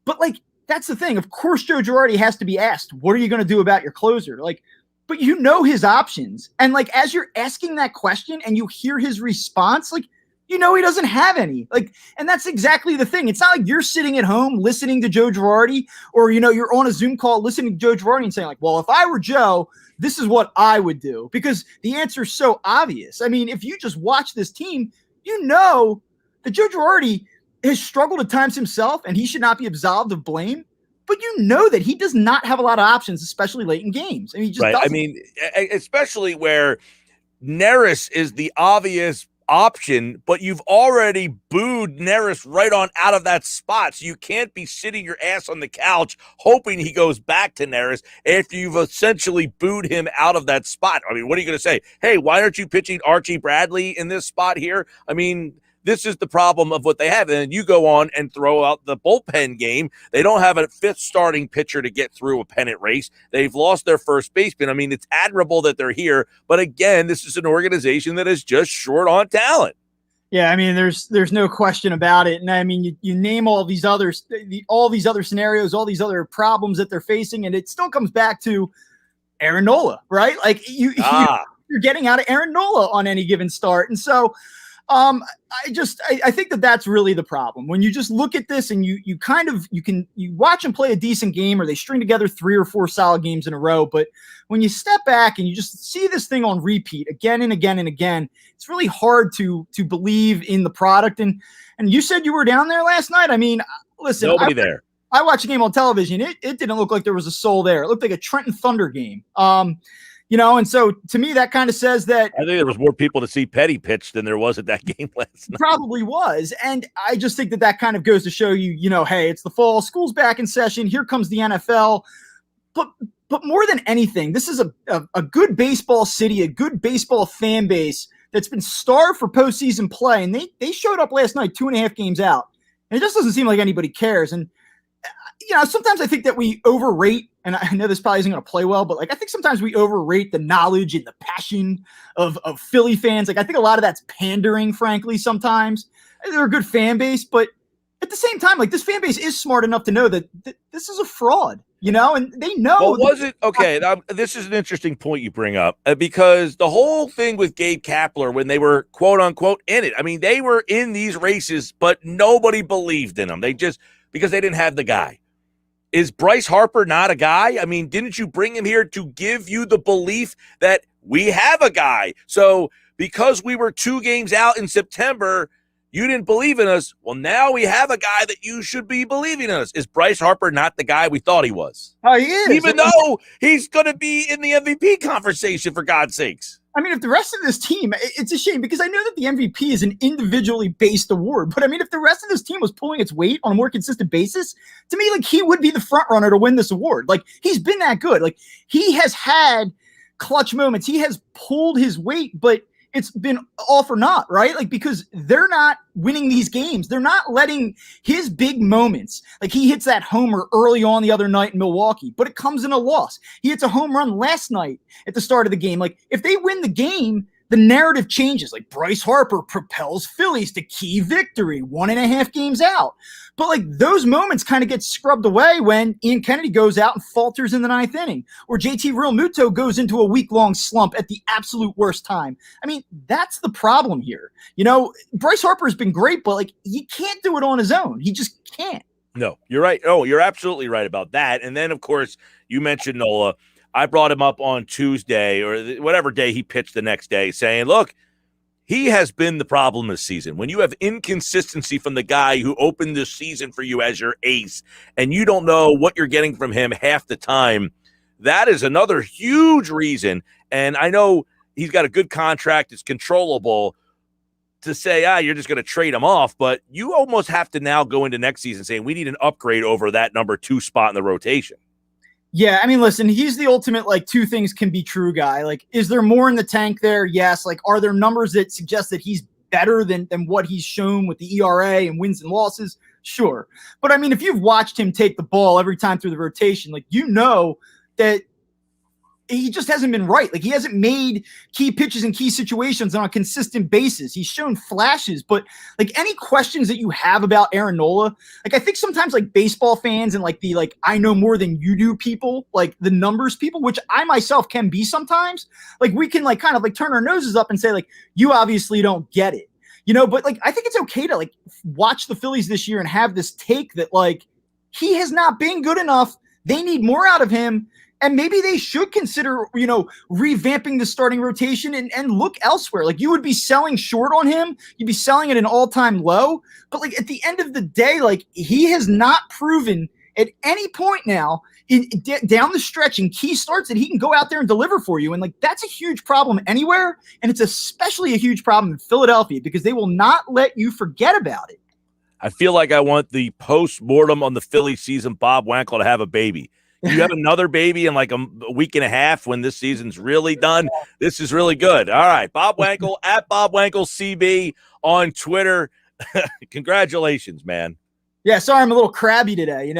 but like, that's the thing. Of course, Joe Girardi has to be asked, what are you going to do about your closer? Like, but his options. And like, as you're asking that question and you hear his response, like, he doesn't have any. Like, and that's exactly the thing. It's not like you're sitting at home listening to Joe Girardi, or, you're on a Zoom call listening to Joe Girardi and saying like, well, if I were Joe, this is what I would do, because the answer is so obvious. I mean, if you just watch this team, that Joe Girardi has struggled at times himself, and he should not be absolved of blame. But that he does not have a lot of options, especially late in games. I mean, he just doesn't. I mean, especially where Neris is the obvious option, but you've already booed Neris right on out of that spot. So you can't be sitting your ass on the couch hoping he goes back to Neris after you've essentially booed him out of that spot. I mean, what are you going to say? Hey, why aren't you pitching Archie Bradley in this spot here? I mean, this is the problem of what they have. And then you go on and throw out the bullpen game. They don't have a 5th starting pitcher to get through a pennant race. They've lost their first baseman. I mean, it's admirable that they're here. But again, this is an organization that is just short on talent. Yeah, I mean, there's no question about it. And I mean, you name all these others, all these other scenarios, all these other problems that they're facing, and it still comes back to Aaron Nola, right? Like you're getting out of Aaron Nola on any given start. And so I think that that's really the problem. When you just look at this and you watch them play a decent game, or they string together 3 or 4 solid games in a row. But when you step back and you just see this thing on repeat again and again and again, it's really hard to believe in the product. And you said you were down there last night. I mean, listen, nobody there. I watched a game on television. It didn't look like there was a soul there. It looked like a Trenton Thunder game. And so to me, that kind of says that I think there was more people to see Petty pitch than there was at that game last night. Probably was. And I just think that kind of goes to show you, hey, it's the fall, school's back in session. Here comes the NFL. But more than anything, this is a good baseball city, a good baseball fan base that's been starved for postseason play. And they showed up last night 2.5 games out. And it just doesn't seem like anybody cares. And, sometimes I think that we overrate, and I know this probably isn't going to play well, but like I think sometimes we overrate the knowledge and the passion of Philly fans. Like I think a lot of that's pandering, frankly, sometimes. They're a good fan base, but at the same time, like, this fan base is smart enough to know that this is a fraud, and they know. Well, was it okay? This is an interesting point you bring up because the whole thing with Gabe Kapler when they were quote unquote in it. I mean, they were in these races, but nobody believed in them. They just because they didn't have the guy. Is Bryce Harper not a guy? I mean, didn't you bring him here to give you the belief that we have a guy? So because we were 2 games out in September, you didn't believe in us. Well, now we have a guy that you should be believing in us. Is Bryce Harper not the guy we thought he was? Oh, he is. Even though he's going to be in the MVP conversation, for God's sakes. I mean, if the rest of this team, it's a shame because I know that the MVP is an individually based award. But I mean, if the rest of this team was pulling its weight on a more consistent basis, to me, like, he would be the front runner to win this award. Like, he's been that good. Like, he has had clutch moments. He has pulled his weight, but it's been all for naught, right? Like, because they're not winning these games. They're not letting his big moments. Like, he hits that homer early on the other night in Milwaukee, but it comes in a loss. He hits a home run last night at the start of the game. Like, if they win the game, the narrative changes. Like, Bryce Harper propels Phillies to key victory 1.5 games out. But like, those moments kind of get scrubbed away when Ian Kennedy goes out and falters in the 9th inning, or JT Realmuto goes into a week-long slump at the absolute worst time. I mean, that's the problem here. Bryce Harper has been great, but like, he can't do it on his own. He just can't. No, you're right. Oh, you're absolutely right about that. And then, of course, you mentioned Nola. I brought him up on Tuesday or whatever day he pitched the next day saying, look, he has been the problem this season. When you have inconsistency from the guy who opened this season for you as your ace and you don't know what you're getting from him half the time, that is another huge reason. And I know he's got a good contract. It's controllable to say, you're just going to trade him off. But you almost have to now go into next season saying we need an upgrade over that number 2 spot in the rotation. Yeah, I mean, listen, he's the ultimate, like, 2 things can be true guy. Like, is there more in the tank there? Yes. Like, are there numbers that suggest that he's better than what he's shown with the ERA and wins and losses? Sure. But, I mean, if you've watched him take the ball every time through the rotation, like, that he just hasn't been right. Like, he hasn't made key pitches in key situations on a consistent basis. He's shown flashes, but like, any questions that you have about Aaron Nola, like, I think sometimes like baseball fans and like the, like, I know more than you do people, like the numbers people, which I myself can be sometimes, like, we can like kind of like turn our noses up and say like, you obviously don't get it, but like, I think it's okay to like watch the Phillies this year and have this take that like, he has not been good enough. They need more out of him. And maybe they should consider, revamping the starting rotation and look elsewhere. Like, you would be selling short on him. You'd be selling at an all-time low. But, like, at the end of the day, like, he has not proven at any point now down the stretch in key starts that he can go out there and deliver for you. And, like, that's a huge problem anywhere. And it's especially a huge problem in Philadelphia because they will not let you forget about it. I feel like I want the post-mortem on the Phillies season, Bob Wankel, to have a baby. You have another baby in like a week and a half when this season's really done. This is really good. All right. Bob Wankel at Bob Wankel CB on Twitter. Congratulations, man. Yeah, sorry, I'm a little crabby today.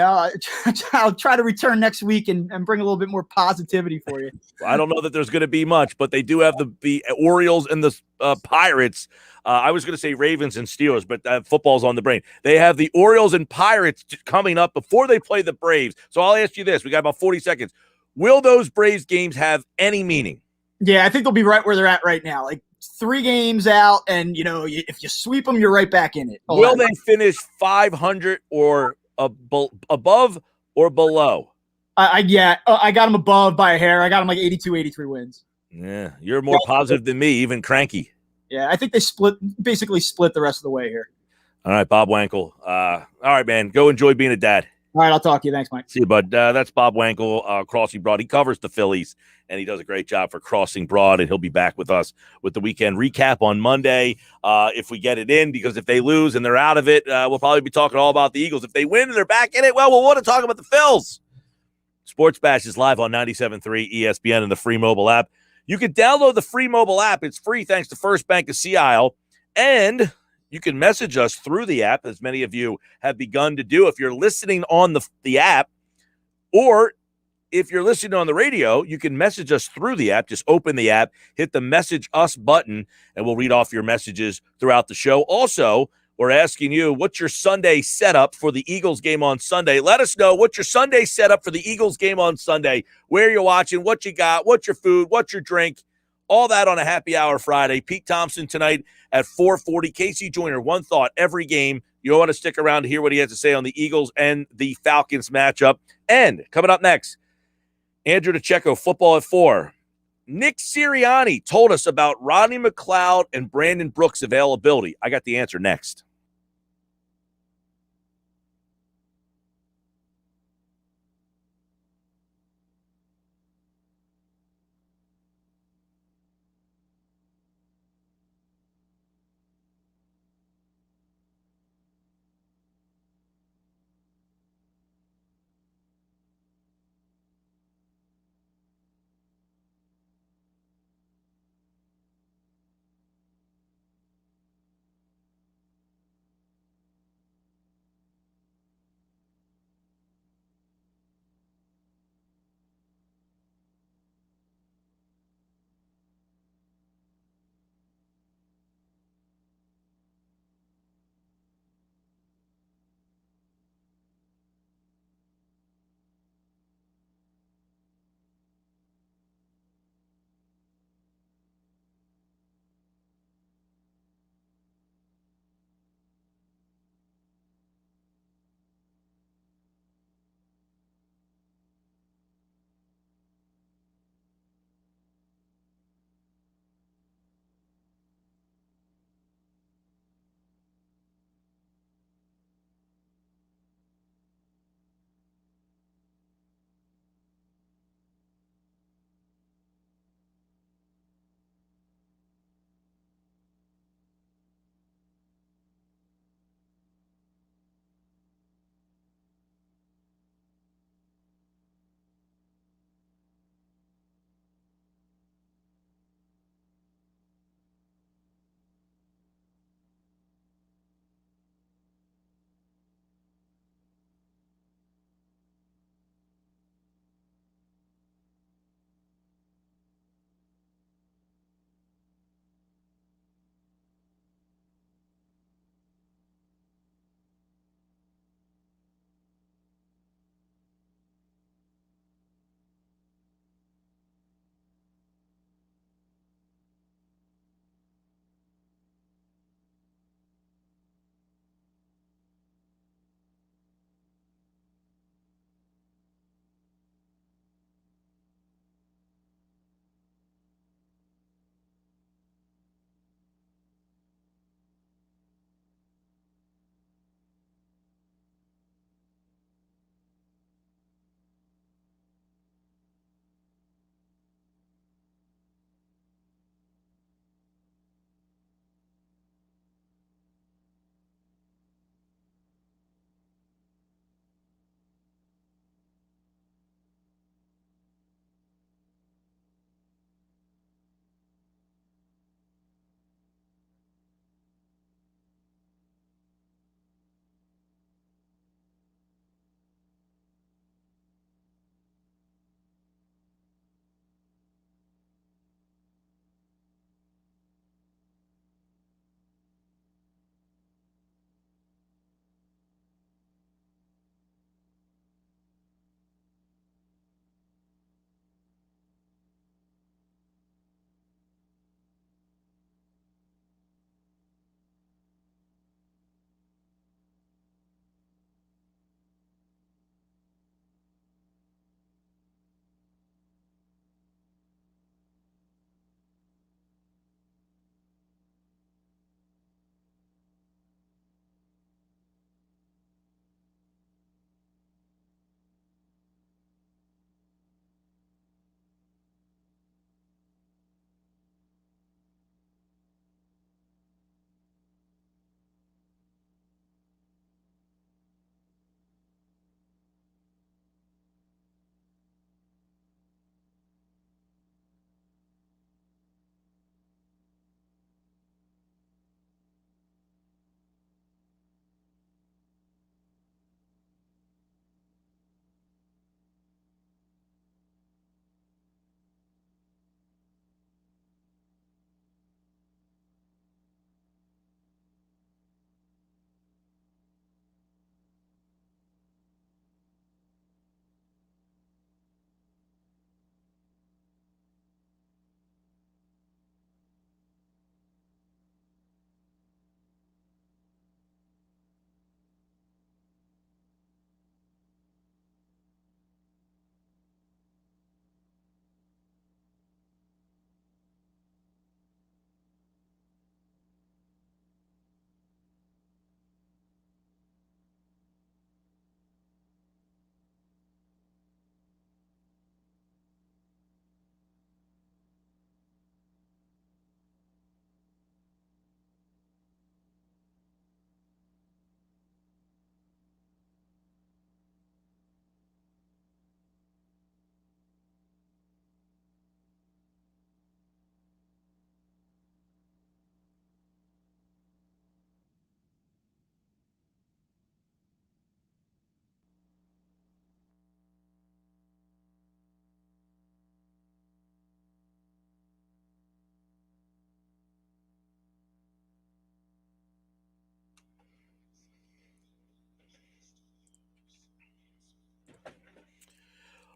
I'll try to return next week and bring a little bit more positivity for you. I don't know that there's going to be much, but they do have the Orioles and the Pirates. I was going to say Ravens and Steelers, but football's on the brain. They have the Orioles and Pirates coming up before they play the Braves. So I'll ask you this. We got about 40 seconds. Will those Braves games have any meaning? Yeah, I think they'll be right where they're at right now. Like 3 games out, and, if you sweep them, you're right back in it. Will they finish 500 or above or below? I got them above by a hair. I got them like 82, 83 wins. Yeah, you're more positive than me, even cranky. Yeah, I think they basically split the rest of the way here. All right, Bob Wankel. All right, man. Go enjoy being a dad. All right, I'll talk to you. Thanks, Mike. See you, bud. That's Bob Wankel, Crossing Broad. He covers the Phillies, and he does a great job for Crossing Broad, and he'll be back with us with the weekend recap on Monday if we get it in, because if they lose and they're out of it, we'll probably be talking all about the Eagles. If they win and they're back in it, well, we'll want to talk about the Phils. Sports Bash is live on 97.3 ESPN and the free mobile app. You can download the free mobile app. It's free thanks to First Bank of Sea Isle, and you can message us through the app, as many of you have begun to do. If you're listening on the app, or if you're listening on the radio, you can message us through the app. Just open the app, hit the Message Us button, and we'll read off your messages throughout the show. Also, We're asking you, what's your Sunday setup for the Eagles game on Sunday? Let us know what's your Sunday setup for the Eagles game on Sunday, where you're watching, what you got, what's your food, what's your drink, all that on a happy hour Friday. Pete Thompson tonight at 4:40. Casey Joyner, one thought every game. You want to stick around to hear what he has to say on the Eagles and the Falcons matchup. And coming up next, Andrew DeCecco, football at 4. Nick Sirianni told us about Rodney McLeod and Brandon Brooks' availability. I got the answer next.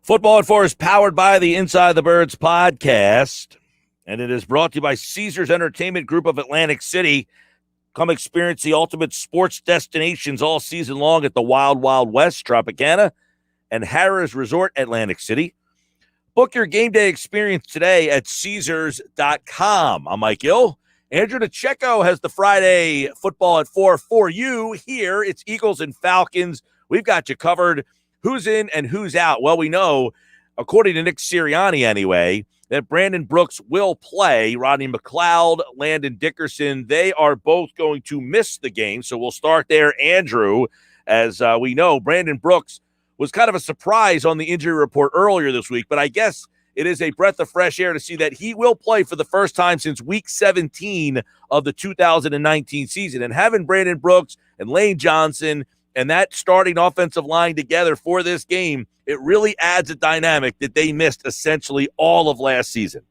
Football at 4 is powered by the Inside the Birds podcast, and it is brought to you by Caesars Entertainment Group of Atlantic City. Come experience the ultimate sports destinations all season long at the Wild Wild West, Tropicana, and Harrah's Resort, Atlantic City. Book your game day experience today at Caesars.com. I'm Mike Gill. Andrew DeCecco has the Friday Football at 4 for you. Here, it's Eagles and Falcons. We've got you covered. Who's in and who's out? Well, we know, according to Nick Sirianni anyway, that Brandon Brooks will play. Rodney McLeod, Landon Dickerson, they are both going to miss the game. So we'll start there, Andrew. As we know, Brandon Brooks was kind of a surprise on the injury report earlier this week, but I guess it is a breath of fresh air to see that he will play for the first time since week 17 of the 2019 season. And having Brandon Brooks and Lane Johnson and that starting offensive line together for this game, it really adds a dynamic that they missed essentially all of last season.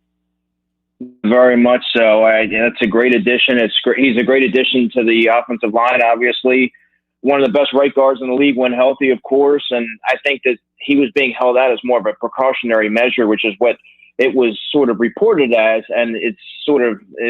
Very much so. That's a great addition. He's a great addition to the offensive line, obviously. One of the best right guards in the league when healthy, of course. And I think that he was being held out as more of a precautionary measure, which is what it was sort of reported as. And it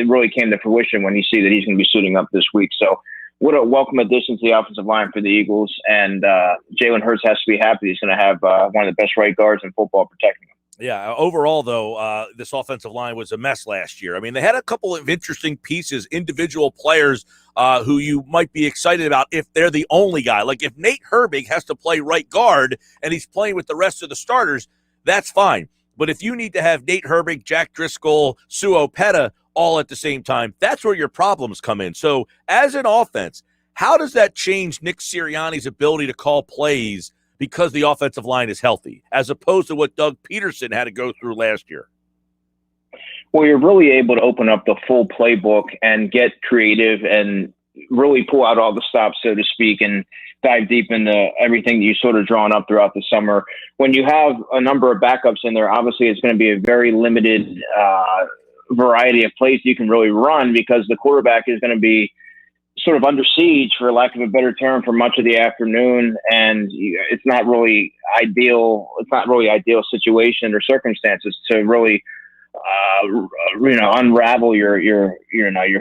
really came to fruition when you see that he's going to be suiting up this week. So what a welcome addition to the offensive line for the Eagles. And Jalen Hurts has to be happy he's going to have one of the best right guards in football protecting him. Yeah, overall, though, this offensive line was a mess last year. I mean, they had a couple of interesting pieces, individual players who you might be excited about if they're the only guy. Like if Nate Herbig has to play right guard and he's playing with the rest of the starters, that's fine. But if you need to have Nate Herbig, Jack Driscoll, Sue Opeta all at the same time, that's where your problems come in. So as an offense, how does that change Nick Sirianni's ability to call plays because the offensive line is healthy, as opposed to what Doug Peterson had to go through last year? Well, you're really able to open up the full playbook and get creative and really pull out all the stops, so to speak, and dive deep into everything that you sort of drawn up throughout the summer. When you have a number of backups in there, obviously it's going to be a very limited variety of plays you can really run because the quarterback is going to be sort of under siege, for lack of a better term, for much of the afternoon, and it's not really ideal. It's not really ideal situation or circumstances to really, unravel your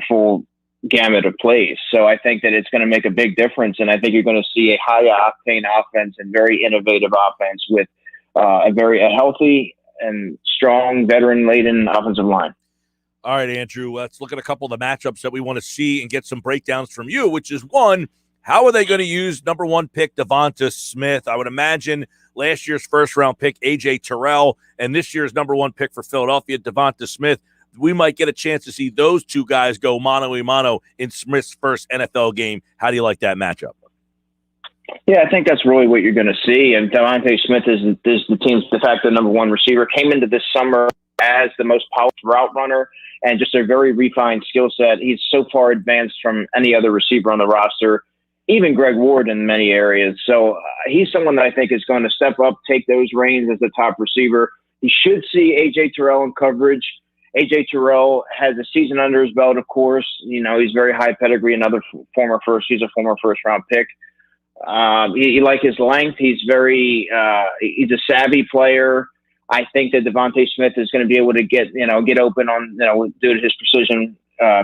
full gamut of plays. So I think that it's going to make a big difference, and I think you're going to see a high octane offense and very innovative offense with a healthy and strong veteran laden offensive line. All right, Andrew, let's look at a couple of the matchups that we want to see and get some breakdowns from you, which is one, how are they going to use number one pick Devonta Smith? I would imagine last year's first-round pick, A.J. Tyrell, and this year's number one pick for Philadelphia, Devonta Smith. We might get a chance to see those two guys go mano-a-mano in Smith's first NFL game. How do you like that matchup? Yeah, I think that's really what you're going to see. And Devonta Smith is the team's de facto number one receiver. Came into this summer as the most powerful route runner and just a very refined skill set. He's so far advanced from any other receiver on the roster, even Greg Ward in many areas. So he's someone that I think is going to step up, take those reins as the top receiver. He should see A.J. Tyrell in coverage. A.J. Tyrell has a season under his belt, of course. You know, he's very high pedigree, he's a former first-round pick. You like his length. He's he's a savvy player. I think that Devonta Smith is going to be able to get open on, due to his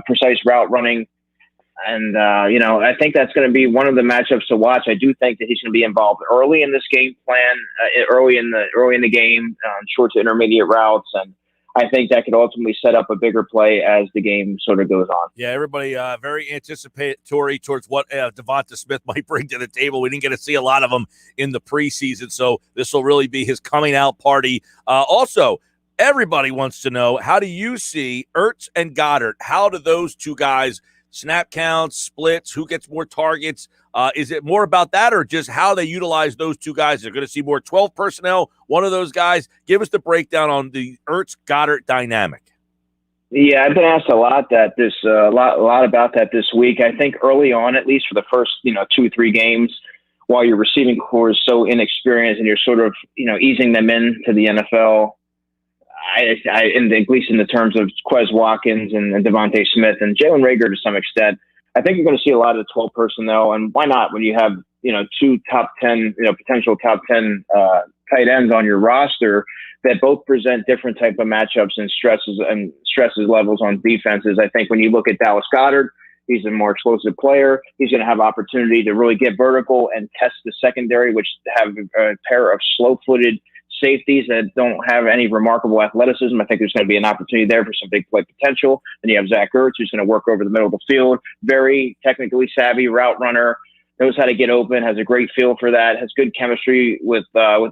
precise route running. And, I think that's going to be one of the matchups to watch. I do think that he's going to be involved early in this game plan, early in the game, short to intermediate routes. And I think that could ultimately set up a bigger play as the game sort of goes on. Yeah, everybody very anticipatory towards what Devonta Smith might bring to the table. We didn't get to see a lot of them in the preseason, so this will really be his coming out party. Also, everybody wants to know, how do you see Ertz and Goddard? How do those two guys snap counts, splits, who gets more targets? Is it more about that or just how they utilize those two guys? They're going to see more 12 personnel, one of those guys. Give us the breakdown on the Ertz-Goddard dynamic. Yeah, I've been asked a lot about that this week. I think early on, at least for the first 2-3 games, while your receiving core is so inexperienced and you're sort of easing them into the NFL, at least in the terms of Quez Watkins and Devonta Smith and Jalen Reagor to some extent, I think you're going to see a lot of the 12 personnel. And why not when you have, two top 10, potential top 10 tight ends on your roster that both present different type of matchups and stresses levels on defenses. I think when you look at Dallas Goedert, he's a more explosive player. He's going to have opportunity to really get vertical and test the secondary, which have a pair of slow-footed safeties that don't have any remarkable athleticism. I think there's going to be an opportunity there for some big play potential. And you have Zach Ertz, who's going to work over the middle of the field, very technically savvy route runner, knows how to get open, has a great feel for that, has good chemistry with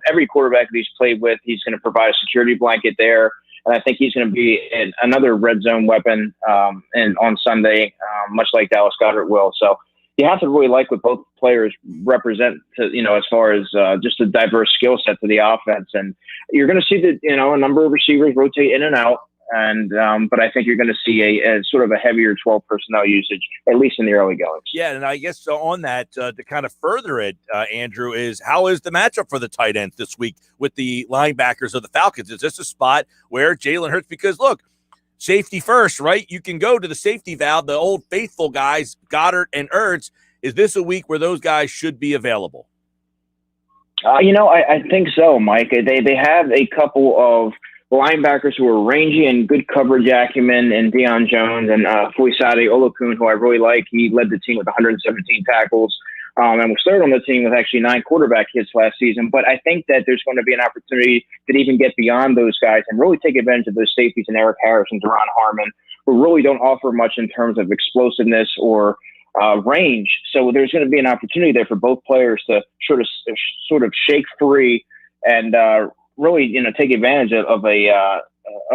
every quarterback that he's played with. He's going to provide a security blanket there. And I think he's going to be another red zone weapon and on Sunday, much like Dallas Goedert will. So you have to really like what both players represent, as far as just a diverse skill set to the offense. And you're going to see that, a number of receivers rotate in and out. And but I think you're going to see a sort of a heavier 12 personnel usage, at least in the early goings. Yeah, and I guess on that, to kind of further it, Andrew, is how is the matchup for the tight ends this week with the linebackers of the Falcons? Is this a spot where Jalen Hurts, because look, safety first, right? You can go to the safety valve, the old faithful guys, Goddard and Ertz. Is this a week where those guys should be available? I think so, Mike. They have a couple of linebackers who are rangy and good coverage acumen, and Deion Jones and Foyesade Olokun, who I really like. He led the team with 117 tackles and was third on the team with actually 9 quarterback hits last season. But I think that there's going to be an opportunity to even get beyond those guys and really take advantage of those safeties and Eric Harris and Deron Harmon, who really don't offer much in terms of explosiveness or range. So there's going to be an opportunity there for both players to sort of shake free and really, take advantage of a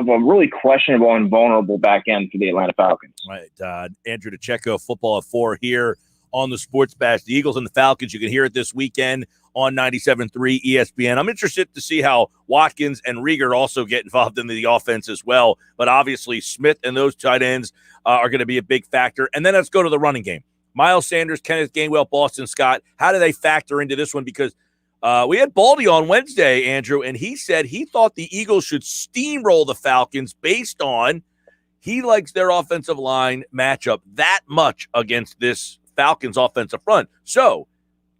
really questionable and vulnerable back end for the Atlanta Falcons. Right, Andrew DeCecco, Football at 4 here on the Sports Bash. The Eagles and the Falcons. You can hear it this weekend on 97.3 ESPN. I'm interested to see how Watkins and Rieger also get involved in the offense as well. But obviously, Smith and those tight ends are going to be a big factor. And then let's go to the running game. Miles Sanders, Kenneth Gainwell, Boston Scott. How do they factor into this one? Because we had Baldy on Wednesday, Andrew, and he said he thought the Eagles should steamroll the Falcons based on he likes their offensive line matchup that much against this Falcons offensive front. So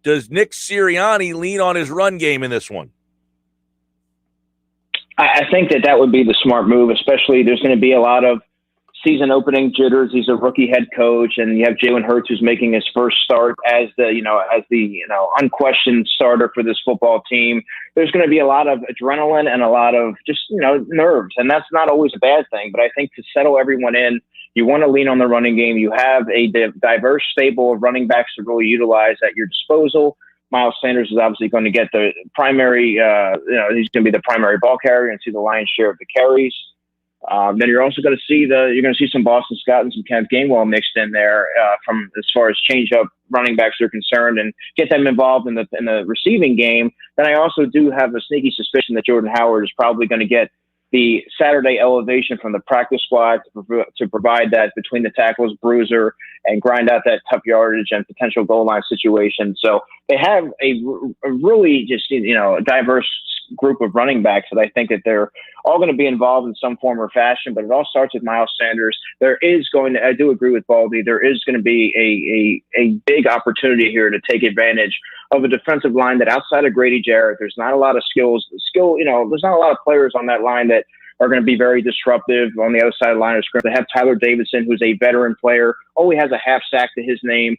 does Nick Sirianni lean on his run game in this one? I think that would be the smart move, especially there's going to be a lot of season opening jitters. He's a rookie head coach, and you have Jalen Hurts, who's making his first start as the unquestioned starter for this football team. There's going to be a lot of adrenaline and a lot of just, nerves. And that's not always a bad thing, but I think to settle everyone in, you want to lean on the running game. You have a diverse stable of running backs to really utilize at your disposal. Miles Sanders is obviously going to get the primary, he's going to be the primary ball carrier and see the lion's share of the carries. Then you're also going to see some Boston Scott and some Kenneth Gainwell mixed in there from as far as change up running backs are concerned, and get them involved in the receiving game. Then I also do have a sneaky suspicion that Jordan Howard is probably going to get the Saturday elevation from the practice squad to provide that between the tackles bruiser and grind out that tough yardage and potential goal line situation. So they have a really just, a diverse group of running backs that I think that they're all going to be involved in some form or fashion, but it all starts with Miles Sanders. I do agree with Baldy, there is going to be a big opportunity here to take advantage of a defensive line that outside of Grady Jarrett, there's not a lot of there's not a lot of players on that line that are going to be very disruptive on the other side of the line of scrimmage. They have Tyler Davidson, who's a veteran player, only has a half sack to his name.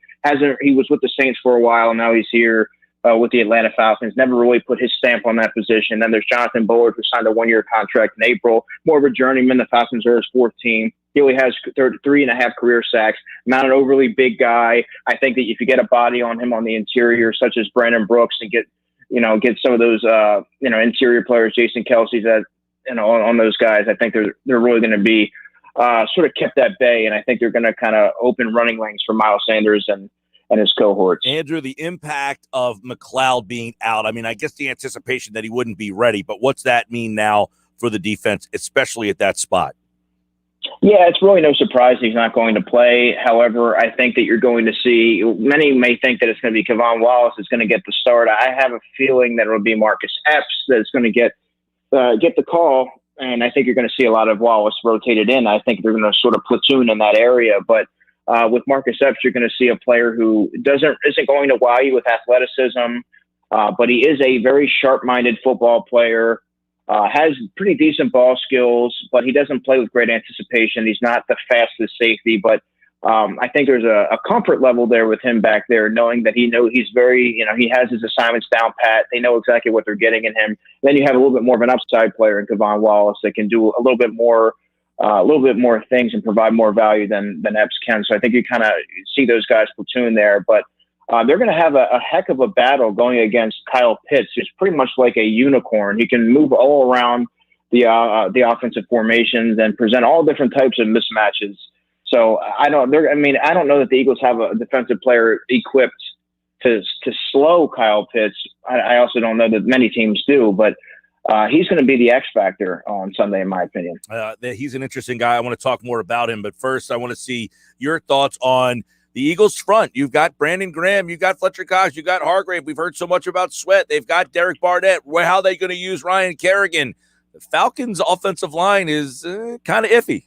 He was with the Saints for a while, and now he's here with the Atlanta Falcons. Never really put his stamp on that position. Then there's Jonathan Bullard, who signed a 1-year contract in April. More of a journeyman. The Falcons are his 4th team. He only has 3.5 career sacks. Not an overly big guy. I think that if you get a body on him on the interior, such as Brandon Brooks, and get some of those interior players, Jason Kelsey's on those guys, I think they're really going to be sort of kept at bay, and I think they're going to kind of open running lanes for Miles Sanders and his cohorts. Andrew, the impact of McLeod being out, I mean, I guess the anticipation that he wouldn't be ready, but what's that mean now for the defense, especially at that spot? Yeah, it's really no surprise he's not going to play. However, I think that you're going to see, many may think that it's going to be Kevon Wallace is going to get the start. I have a feeling that it'll be Marcus Epps that's going to get the call, and I think you're going to see a lot of Wallace rotated in. I think they're going to sort of platoon in that area, but with Marcus Epps, you're going to see a player who isn't going to wow you with athleticism, But he is a very sharp-minded football player, has pretty decent ball skills, but he doesn't play with great anticipation. He's not the fastest safety, but I think there's a comfort level there with him back there, knowing that he's very, he has his assignments down pat. They know exactly what they're getting in him. Then you have a little bit more of an upside player in Kevon Wallace that can do a little bit more things and provide more value than Epps can. So I think you kind of see those guys platoon there, but they're going to have a heck of a battle going against Kyle Pitts, who's pretty much like a unicorn. He can move all around the offensive formations and present all different types of mismatches. So I don't know that the Eagles have a defensive player equipped to slow Kyle Pitts. I also don't know that many teams do, but he's going to be the X factor on Sunday, in my opinion. He's an interesting guy. I want to talk more about him, but first I want to see your thoughts on the Eagles front. You've got Brandon Graham, you've got Fletcher Cox, you've got Hargrave. We've heard so much about Sweat. They've got Derek Barnett. How are they going to use Ryan Kerrigan? The Falcons' offensive line is kind of iffy.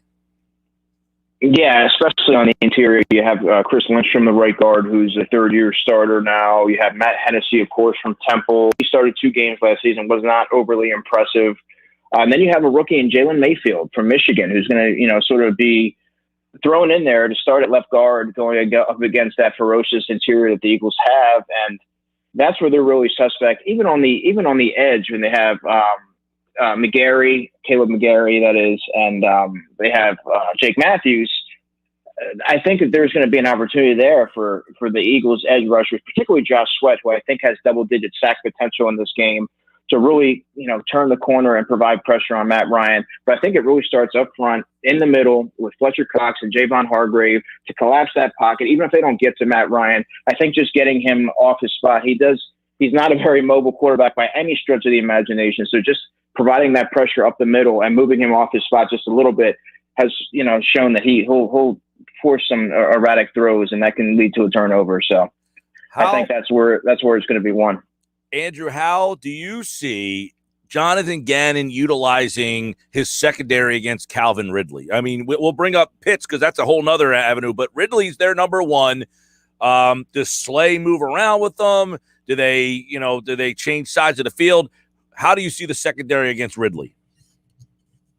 Yeah, especially on the interior. You have Chris Lindstrom, the right guard, who's a third-year starter now. You have Matt Hennessy, of course, from Temple. He started 2 games last season, was not overly impressive. And then you have a rookie in Jalen Mayfield from Michigan, who's going to, sort of be thrown in there to start at left guard, going up against that ferocious interior that the Eagles have. And that's where they're really suspect. Even on the edge, when they have Caleb McGarry, that is, and they have Jake Matthews. I think that there's going to be an opportunity there for the Eagles edge rushers, particularly Josh Sweat, who I think has double-digit sack potential in this game, to really, turn the corner and provide pressure on Matt Ryan. But I think it really starts up front in the middle with Fletcher Cox and Javon Hargrave to collapse that pocket. Even if they don't get to Matt Ryan, I think just getting him off his spot, he's not a very mobile quarterback by any stretch of the imagination. So just providing that pressure up the middle and moving him off his spot just a little bit has, shown that he'll force some erratic throws, and that can lead to a turnover. So I think that's where it's going to be won. Andrew, how do you see Jonathan Gannon utilizing his secondary against Calvin Ridley? I mean, we'll bring up Pitts because that's a whole nother avenue, but Ridley's their number one. Does Slay move around with them? Do they change sides of the field? How do you see the secondary against Ridley?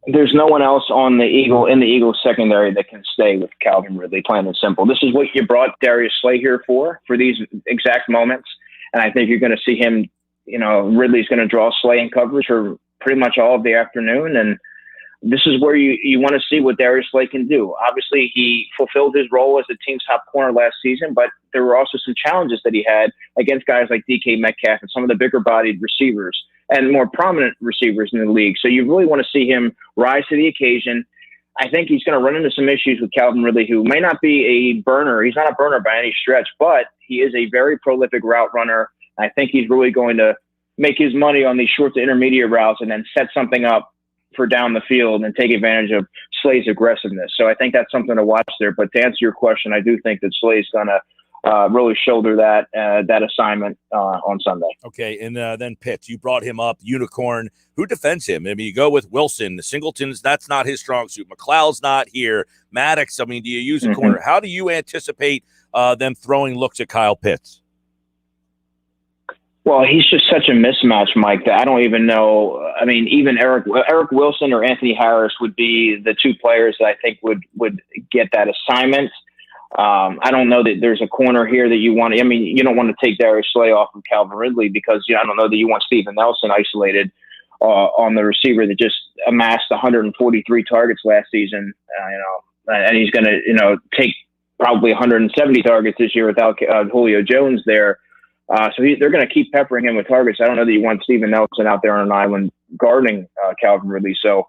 There's no one else in the Eagles secondary that can stay with Calvin Ridley, plain and simple. This is what you brought Darius Slay here for these exact moments. And I think you're going to see him, Ridley's going to draw Slay in coverage for pretty much all of the afternoon. And this is where you want to see what Darius Slay can do. Obviously, he fulfilled his role as the team's top corner last season, but there were also some challenges that he had against guys like DK Metcalf and some of the bigger-bodied receivers and more prominent receivers in the league. So you really want to see him rise to the occasion. I think he's going to run into some issues with Calvin Ridley, who may not be a burner. He's not a burner by any stretch, but he is a very prolific route runner. I think he's really going to make his money on these short to intermediate routes and then set something up for down the field and take advantage of Slay's aggressiveness. So I think that's something to watch there. But to answer your question, I do think that Slay's going to really shoulder that assignment on Sunday. Okay, and then Pitts, you brought him up, unicorn. Who defends him? I mean, you go with Wilson. The Singletons, that's not his strong suit. McLeod's not here. Maddox, I mean, do you use a corner? How do you anticipate them throwing looks at Kyle Pitts? Well, he's just such a mismatch, Mike, that I don't even know. I mean, even Eric Wilson or Anthony Harris would be the 2 players that I think would get that assignment. I don't know that there's a corner here that you want. I mean, you don't want to take Darius Slay off of Calvin Ridley because I don't know that you want Steven Nelson isolated on the receiver that just amassed 143 targets last season. And he's going to take probably 170 targets this year without Julio Jones there. So they're going to keep peppering him with targets. I don't know that you want Steven Nelson out there on an island guarding Calvin Ridley. So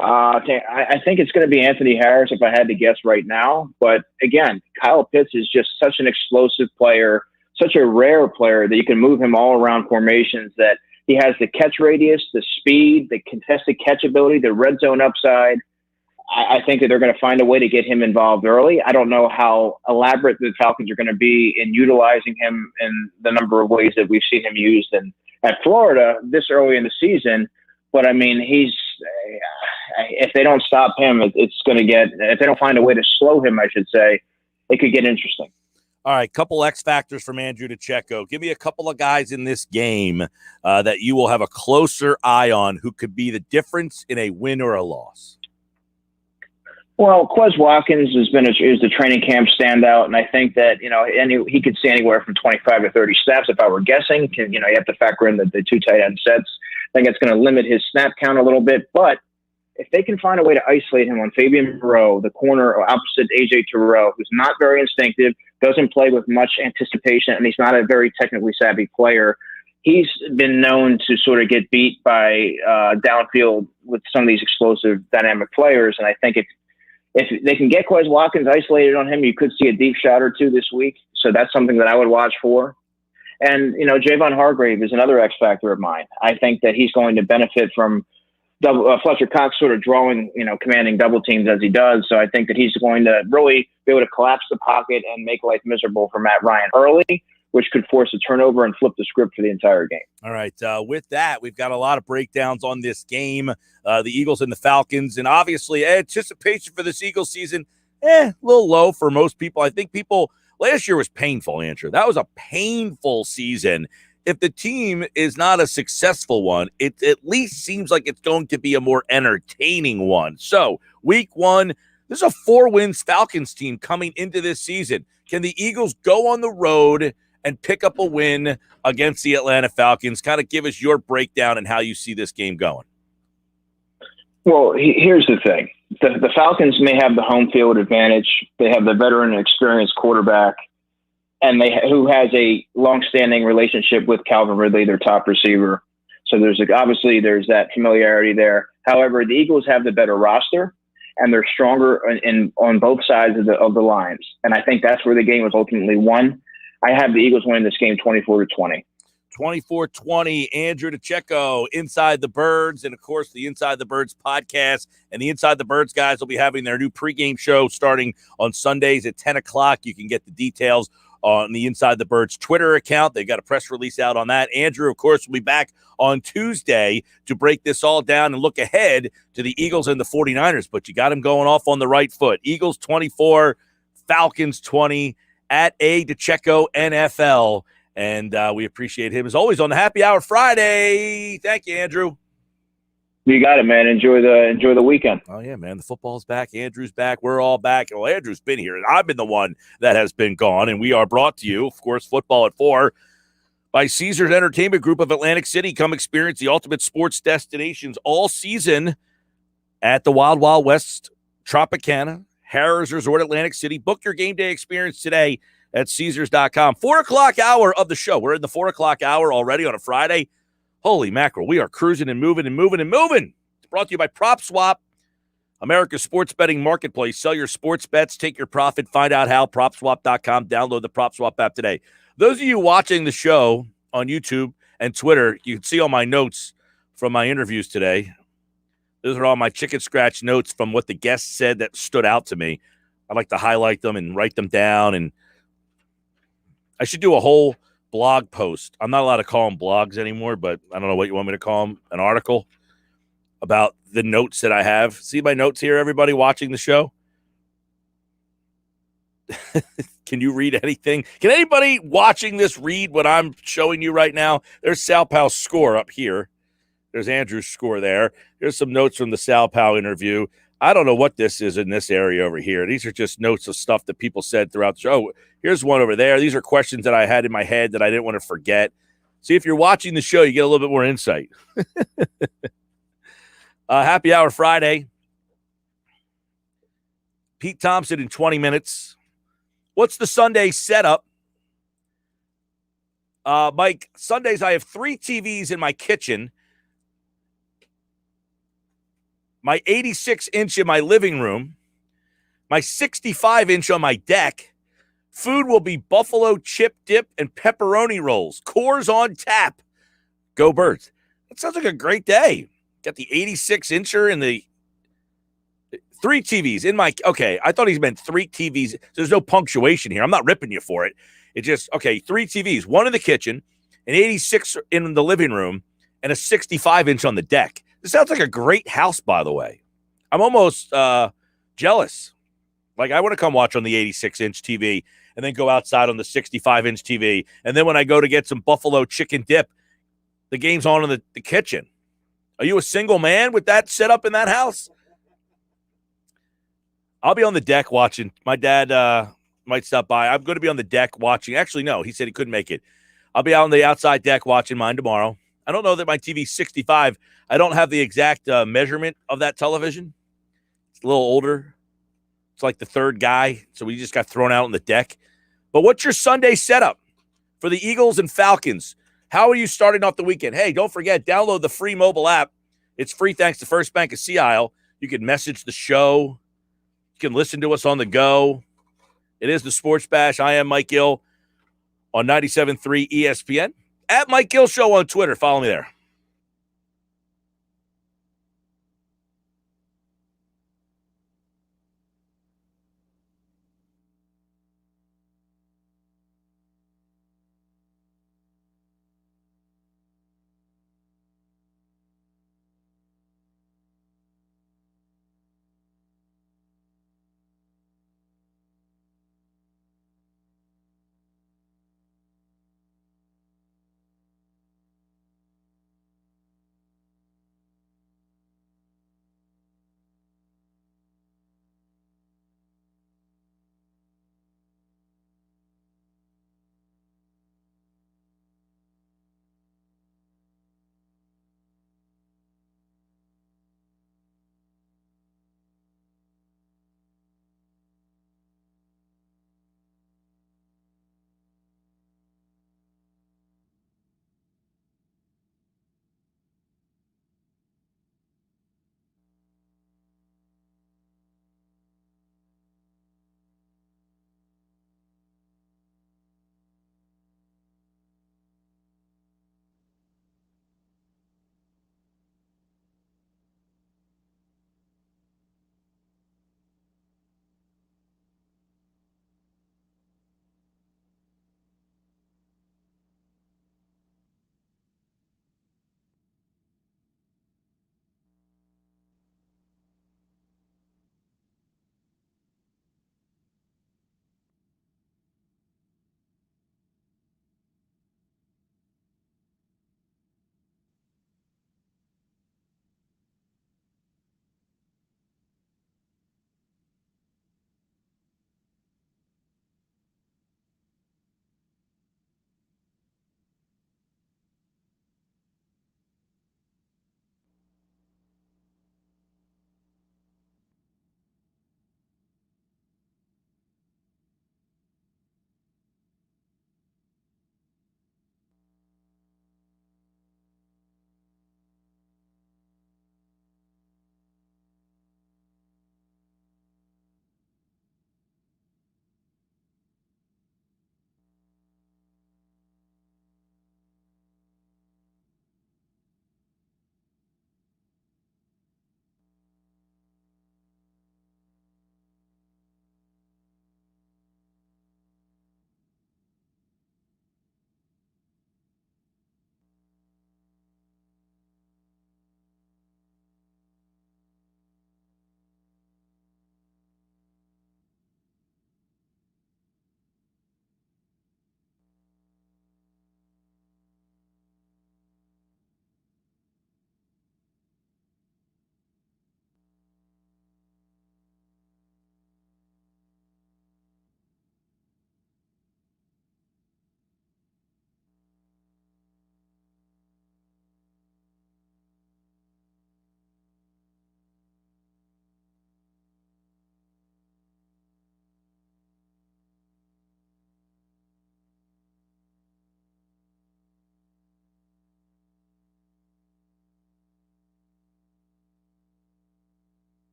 I think it's going to be Anthony Harris if I had to guess right now. But again, Kyle Pitts is just such an explosive player, such a rare player that you can move him all around formations, that he has the catch radius, the speed, the contested catch ability, the red zone upside. I think that they're going to find a way to get him involved early. I don't know how elaborate the Falcons are going to be in utilizing him in the number of ways that we've seen him used at Florida this early in the season. But I mean, if they don't stop him, it's going to get, if they don't find a way to slow him, I should say, it could get interesting. All right, couple X factors from Andrew DeCecco. Give me a couple of guys in this game that you will have a closer eye on who could be the difference in a win or a loss. Well, Quez Watkins is the training camp standout, and I think that he could see anywhere from 25 to 30 snaps if I were guessing. You have to factor in the two tight end sets. I think it's going to limit his snap count a little bit, but if they can find a way to isolate him on Fabian Moreau, the corner opposite AJ Tyrell, who's not very instinctive, doesn't play with much anticipation, and he's not a very technically savvy player. He's been known to sort of get beat by downfield with some of these explosive, dynamic players, and I think if they can get Quez Watkins isolated on him, you could see a deep shot or two this week. So that's something that I would watch for. And, Javon Hargrave is another X factor of mine. I think that he's going to benefit from Fletcher Cox sort of commanding double teams as he does. So I think that he's going to really be able to collapse the pocket and make life miserable for Matt Ryan early, which could force a turnover and flip the script for the entire game. All right. With that, we've got a lot of breakdowns on this game, the Eagles and the Falcons, and obviously anticipation for this Eagles season, a little low for most people. I think last year was painful, Andrew. That was a painful season. If the team is not a successful one, it at least seems like it's going to be a more entertaining one. So week one, this is a 4-wins Falcons team coming into this season. Can the Eagles go on the road and pick up a win against the Atlanta Falcons? Kind of give us your breakdown and how you see this game going. Well, here's the thing. The Falcons may have the home field advantage. They have the veteran and experienced quarterback, and who has a long-standing relationship with Calvin Ridley, their top receiver. So obviously there's that familiarity there. However, the Eagles have the better roster, and they're stronger on both sides of the lines. And I think that's where the game was ultimately won. I have the Eagles winning this game 24-20. 24-20, Andrew DeCecco, Inside the Birds, and, of course, the Inside the Birds podcast. And the Inside the Birds guys will be having their new pregame show starting on Sundays at 10 o'clock. You can get the details on the Inside the Birds Twitter account. They got a press release out on that. Andrew, of course, will be back on Tuesday to break this all down and look ahead to the Eagles and the 49ers. But you got him going off on the right foot. Eagles 24, Falcons 20 at A DeCecco NFL. And we appreciate him, as always, on the Happy Hour Friday. Thank you, Andrew. You got it, man. Enjoy the weekend. Oh, yeah, man. The football's back. Andrew's back. We're all back. Well, Andrew's been here, and I've been the one that has been gone. And we are brought to you, of course, Football at 4, by Caesars Entertainment Group of Atlantic City. Come experience the ultimate sports destinations all season at the Wild Wild West Tropicana, Harrah's Resort, Atlantic City. Book your game day experience today at Caesars.com. 4 o'clock hour of the show. We're in the 4 o'clock hour already on a Friday. Holy mackerel. We are cruising and moving and moving and moving. It's brought to you by PropSwap, America's sports betting marketplace. Sell your sports bets, take your profit, find out how. PropSwap.com. Download the PropSwap app today. Those of you watching the show on YouTube and Twitter, you can see all my notes from my interviews today. Those are all my chicken scratch notes from what the guests said that stood out to me. I like to highlight them and write them down, and I should do a whole blog post. I'm not allowed to call them blogs anymore, but I don't know what you want me to call them. An article about the notes that I have. See my notes here, everybody watching the show? Can you read anything? Can anybody watching this read what I'm showing you right now? There's Sal Powell's score up here. There's Andrew's score there. Here's some notes from the Sal Powell interview. I don't know what this is in this area over here. These are just notes of stuff that people said throughout the show. Here's one over there. These are questions that I had in my head that I didn't want to forget. See, if you're watching the show, you get a little bit more insight. Happy Hour Friday. Pete Thompson in 20 minutes. What's the Sunday setup? Mike, Sundays I have 3 TVs in my kitchen. My 86-inch in my living room, my 65-inch on my deck. Food will be buffalo chip dip and pepperoni rolls. Coors on tap. Go Birds. That sounds like a great day. Got the 86-incher and the 3 TVs in my – okay, I thought he meant 3 TVs. There's no punctuation here. I'm not ripping you for it. It just – okay, 3 TVs, 1 in the kitchen, an 86 in the living room, and a 65-inch on the deck. This sounds like a great house, by the way. I'm almost jealous. Like, I want to come watch on the 86-inch TV and then go outside on the 65-inch TV. And then when I go to get some buffalo chicken dip, the game's on in the kitchen. Are you a single man with that set up in that house? I'll be on the deck watching. My dad might stop by. I'm going to be on the deck watching. Actually, no, he said he couldn't make it. I'll be out on the outside deck watching mine tomorrow. I don't know that my TV's 65. I don't have the exact measurement of that television. It's a little older. It's like the third guy, so we just got thrown out on the deck. But what's your Sunday setup for the Eagles and Falcons? How are you starting off the weekend? Hey, don't forget, download the free mobile app. It's free thanks to First Bank of Sea Isle. You can message the show. You can listen to us on the go. It is the Sports Bash. I am Mike Gill on 97.3 ESPN. At Mike Gill Show on Twitter. Follow me there.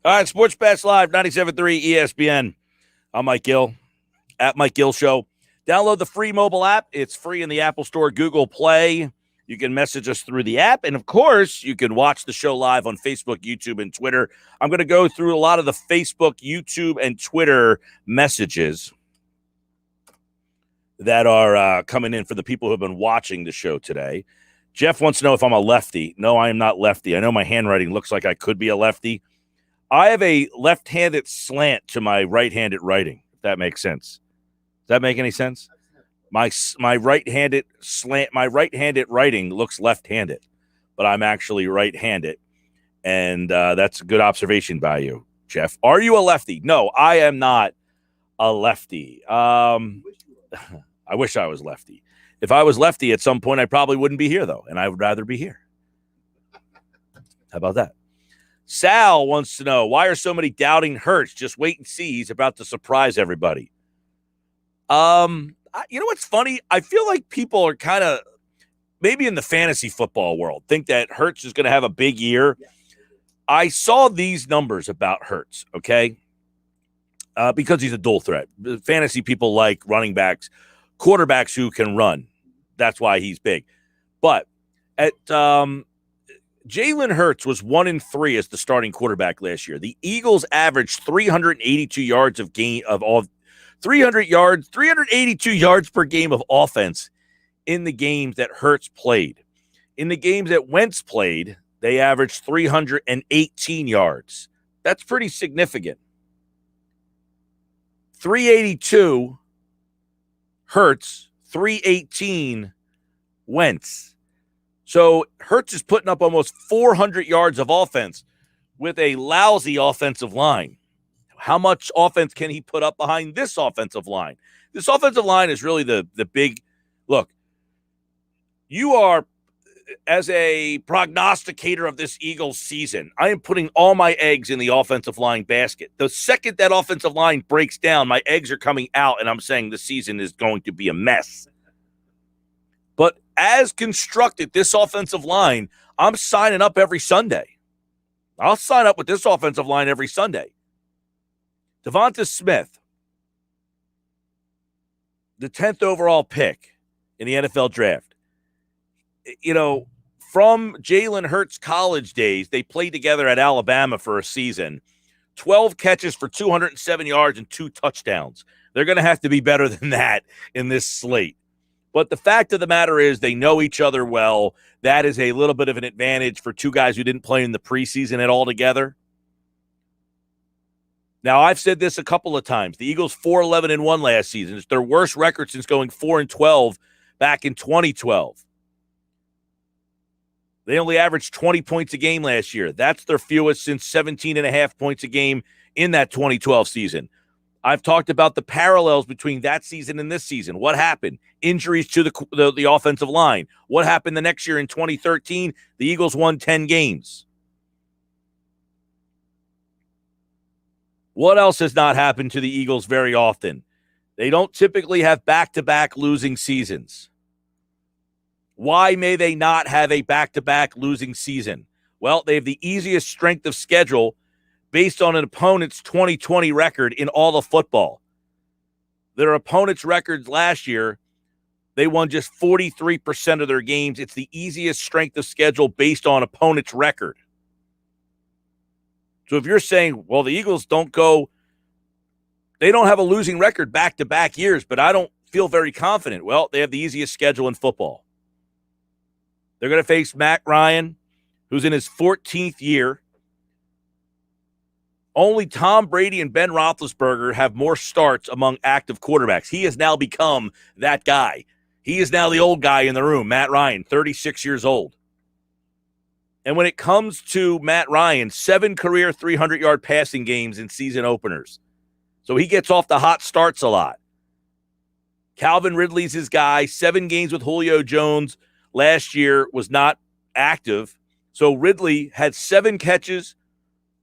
All right, Sports Bash Live, 97.3 ESPN. I'm Mike Gill, at Mike Gill Show. Download the free mobile app. It's free in the Apple Store, Google Play. You can message us through the app. And, of course, you can watch the show live on Facebook, YouTube, and Twitter. I'm going to go through a lot of the Facebook, YouTube, and Twitter messages that are coming in for the people who have been watching the show today. Jeff wants to know if I'm a lefty. No, I am not lefty. I know my handwriting looks like I could be a lefty. I have a left-handed slant to my right-handed writing, if that makes sense. Does that make any sense? My right-handed slant, my right-handed writing looks left-handed, but I'm actually right-handed, and that's a good observation by you, Jeff. Are you a lefty? No, I am not a lefty. I wish I was lefty. If I was lefty at some point, I probably wouldn't be here, though, and I would rather be here. How about that? Sal wants to know, why are so many doubting Hurts? Just wait and see. He's about to surprise everybody. You know what's funny? I feel like people are kind of, maybe in the fantasy football world, think that Hurts is going to have a big year. I saw these numbers about Hurts, okay? Because he's a dual threat. Fantasy people like running backs, quarterbacks who can run. That's why he's big. But at Jalen Hurts was 1-3 as the starting quarterback last year. The Eagles averaged 382 yards of gain of all 382 yards per game of offense in the games that Hurts played. In the games that Wentz played, they averaged 318 yards. That's pretty significant. 382 Hurts, 318 Wentz. So Hurts is putting up almost 400 yards of offense with a lousy offensive line. How much offense can he put up behind this offensive line? This offensive line is really the big look. You are, as a prognosticator of this Eagles season, I am putting all my eggs in the offensive line basket. The second that offensive line breaks down, my eggs are coming out, and I'm saying the season is going to be a mess. But as constructed, this offensive line, I'm signing up every Sunday. I'll sign up with this offensive line every Sunday. Devonta Smith, the 10th overall pick in the NFL draft. You know, from Jalen Hurts' college days, they played together at Alabama for a season. 12 catches for 207 yards and 2 touchdowns. They're going to have to be better than that in this slate. But the fact of the matter is they know each other well. That is a little bit of an advantage for two guys who didn't play in the preseason at all together. Now, I've said this a couple of times. The Eagles 4-11-1 last season. It's their worst record since going 4-12 back in 2012. They only averaged 20 points a game last year. That's their fewest since 17.5 points a game in that 2012 season. I've talked about the parallels between that season and this season. What happened? Injuries to the offensive line. What happened the next year in 2013? The Eagles won 10 games. What else has not happened to the Eagles very often? They don't typically have back-to-back losing seasons. Why may they not have a back-to-back losing season? Well, they have the easiest strength of schedule based on an opponent's 2020 record in all of football. Their opponent's records last year, they won just 43% of their games. It's the easiest strength of schedule based on opponent's record. So if you're saying, well, the Eagles they don't have a losing record back-to-back years, but I don't feel very confident. Well, they have the easiest schedule in football. They're going to face Matt Ryan, who's in his 14th year. Only Tom Brady and Ben Roethlisberger have more starts among active quarterbacks. He has now become that guy. He is now the old guy in the room, Matt Ryan, 36 years old. And when it comes to Matt Ryan, 7 career 300-yard passing games in season openers. So he gets off the hot starts a lot. Calvin Ridley's his guy. 7 games with Julio Jones last year was not active. So Ridley had 7 catches,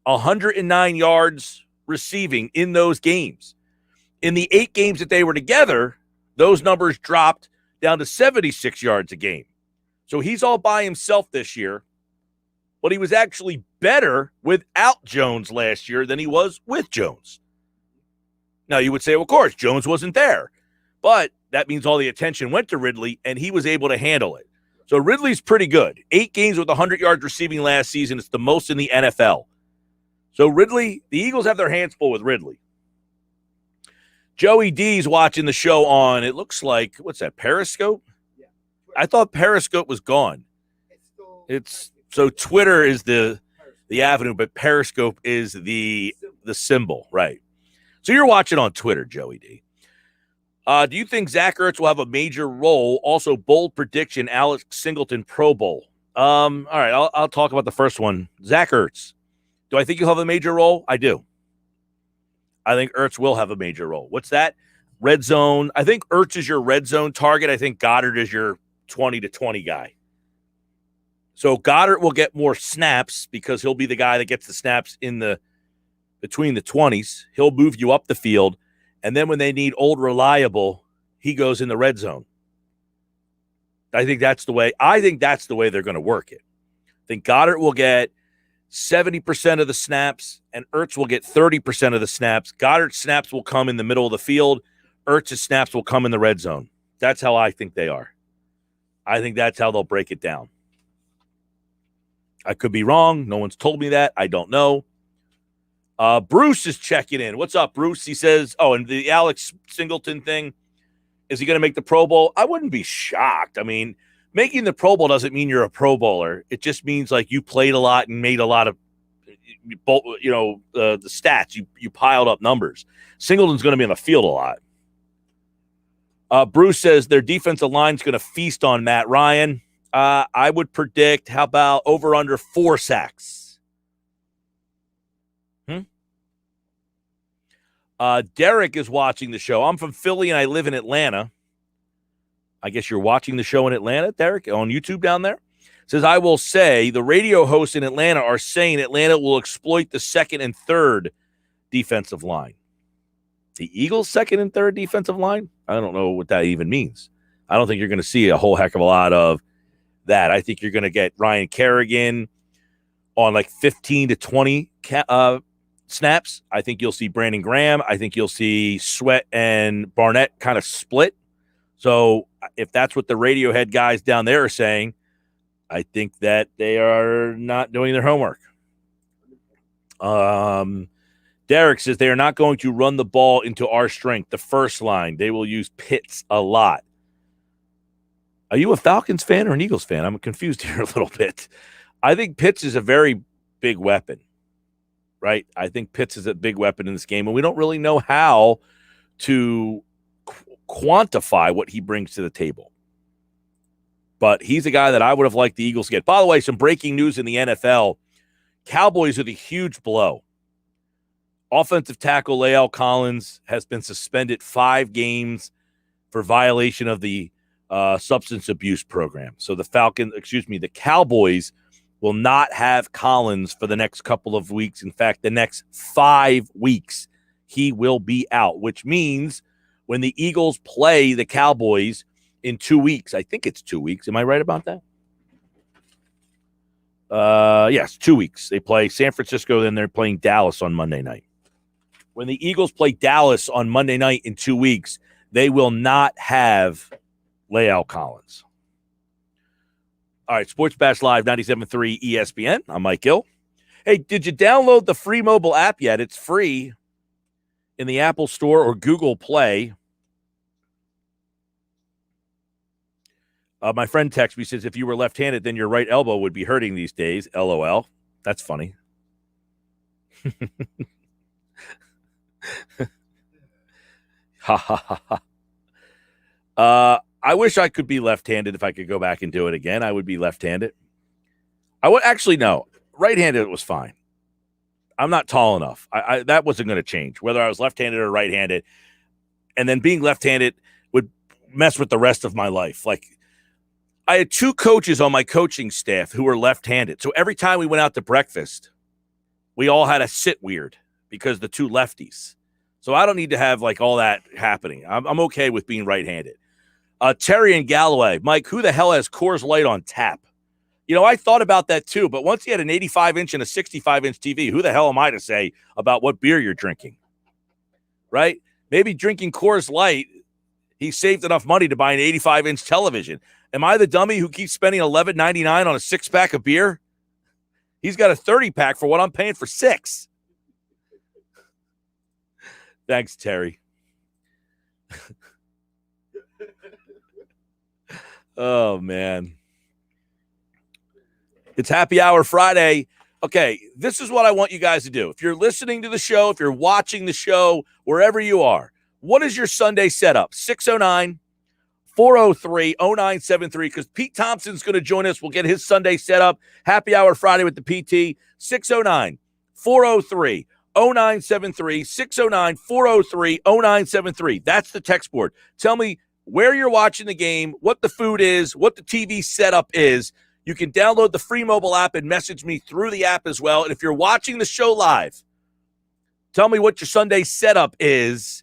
109 yards receiving in those games. In the 8 games that they were together, those numbers dropped down to 76 yards a game. So he's all by himself this year. but he was actually better without Jones last year than he was with Jones. Now, you would say, well, of course, Jones wasn't there, but that means all the attention went to Ridley, and he was able to handle it. So Ridley's pretty good. 8 games with 100 yards receiving last season. It's the most in the NFL. So Ridley, the Eagles have their hands full with Ridley. Joey D's watching the show on, it looks like, what's that, Periscope? Yeah. I thought Periscope was gone. So Twitter is the avenue, but Periscope is the symbol, right? So you're watching on Twitter, Joey D. Do you think Zach Ertz will have a major role? Also, bold prediction, Alex Singleton Pro Bowl. All right, I'll talk about the first one. Zach Ertz. Do I think he'll have a major role? I do. I think Ertz will have a major role. What's that? Red zone. I think Ertz is your red zone target. I think Goddard is your 20-20 guy. So Goddard will get more snaps because he'll be the guy that gets the snaps between the 20s. He'll move you up the field. And then when they need old reliable, he goes in the red zone. I think that's the way they're going to work it. I think Goddard will get 70% of the snaps, and Ertz will get 30% of the snaps. Goddard's snaps will come in the middle of the field. Ertz's snaps will come in the red zone. That's how I think they are. I think that's how they'll break it down. I could be wrong. No one's told me that. I don't know. Bruce is checking in. What's up, Bruce? He says, and the Alex Singleton thing, is he going to make the Pro Bowl? I wouldn't be shocked. I mean, making the Pro Bowl doesn't mean you're a Pro Bowler. It just means like you played a lot and made a lot of, the stats. You piled up numbers. Singleton's going to be on the field a lot. Bruce says their defensive line's going to feast on Matt Ryan. I would predict, how about over under 4 sacks? Derek is watching the show. I'm from Philly and I live in Atlanta. I guess you're watching the show in Atlanta, Derek, on YouTube down there. Says, I will say the radio hosts in Atlanta are saying Atlanta will exploit the second and third defensive line. The Eagles' second and third defensive line? I don't know what that even means. I don't think you're going to see a whole heck of a lot of that. I think you're going to get Ryan Kerrigan on like 15 to 20 snaps. I think you'll see Brandon Graham. I think you'll see Sweat and Barnett kind of split. So if that's what the Radiohead guys down there are saying, I think that they are not doing their homework. Derek says they are not going to run the ball into our strength, the first line. They will use Pitts a lot. Are you a Falcons fan or an Eagles fan? I'm confused here a little bit. I think Pitts is a very big weapon. Right? I think Pitts is a big weapon in this game, and we don't really know how to quantify what he brings to the table. But he's a guy that I would have liked the Eagles to get. By the way, some breaking news in the NFL. Cowboys with a huge blow. Offensive tackle La'el Collins has been suspended 5 games for violation of the substance abuse program. So the Cowboys will not have Collins for the next couple of weeks. In fact, the next 5 weeks, he will be out, which means when the Eagles play the Cowboys in 2 weeks, I think it's 2 weeks. Am I right about that? Yes, 2 weeks. They play San Francisco, then they're playing Dallas on Monday night. When the Eagles play Dallas on Monday night in 2 weeks, they will not have La'el Collins. All right, Sports Bash Live, 97.3 ESPN. I'm Mike Gill. Hey, did you download the free mobile app yet? It's free in the Apple Store or Google Play. My friend texts me, says, if you were left-handed, then your right elbow would be hurting these days. LOL. That's funny. Ha, ha, ha, ha. I wish I could be left-handed if I could go back and do it again. I would be left-handed. I would actually no. Right-handed was fine. I'm not tall enough. That wasn't going to change, whether I was left-handed or right-handed. And then being left-handed would mess with the rest of my life. Like, I had 2 coaches on my coaching staff who were left-handed. So every time we went out to breakfast, we all had to sit weird because the 2 lefties. So I don't need to have like all that happening. I'm okay with being right-handed. Terry and Galloway. Mike, who the hell has Coors Light on tap? You know, I thought about that too, but once he had an 85-inch and a 65-inch TV, who the hell am I to say about what beer you're drinking? Right? Maybe drinking Coors Light, he saved enough money to buy an 85-inch television. Am I the dummy who keeps spending $11.99 on a six-pack of beer? He's got a 30-pack for what I'm paying for 6. Thanks, Terry. Oh, man. It's Happy Hour Friday. Okay, this is what I want you guys to do. If you're listening to the show, if you're watching the show, wherever you are, what is your Sunday setup? 609-403-0973, because Pete Thompson's going to join us. We'll get his Sunday setup. Happy Hour Friday with the PT. 609-403-0973. 609-403-0973. That's the text board. Tell me where you're watching the game, what the food is, what the TV setup is. You can download the free mobile app and message me through the app as well. And if you're watching the show live, tell me what your Sunday setup is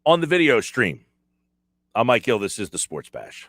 on the video stream. I'm Mike Hill. This is the Sports Bash.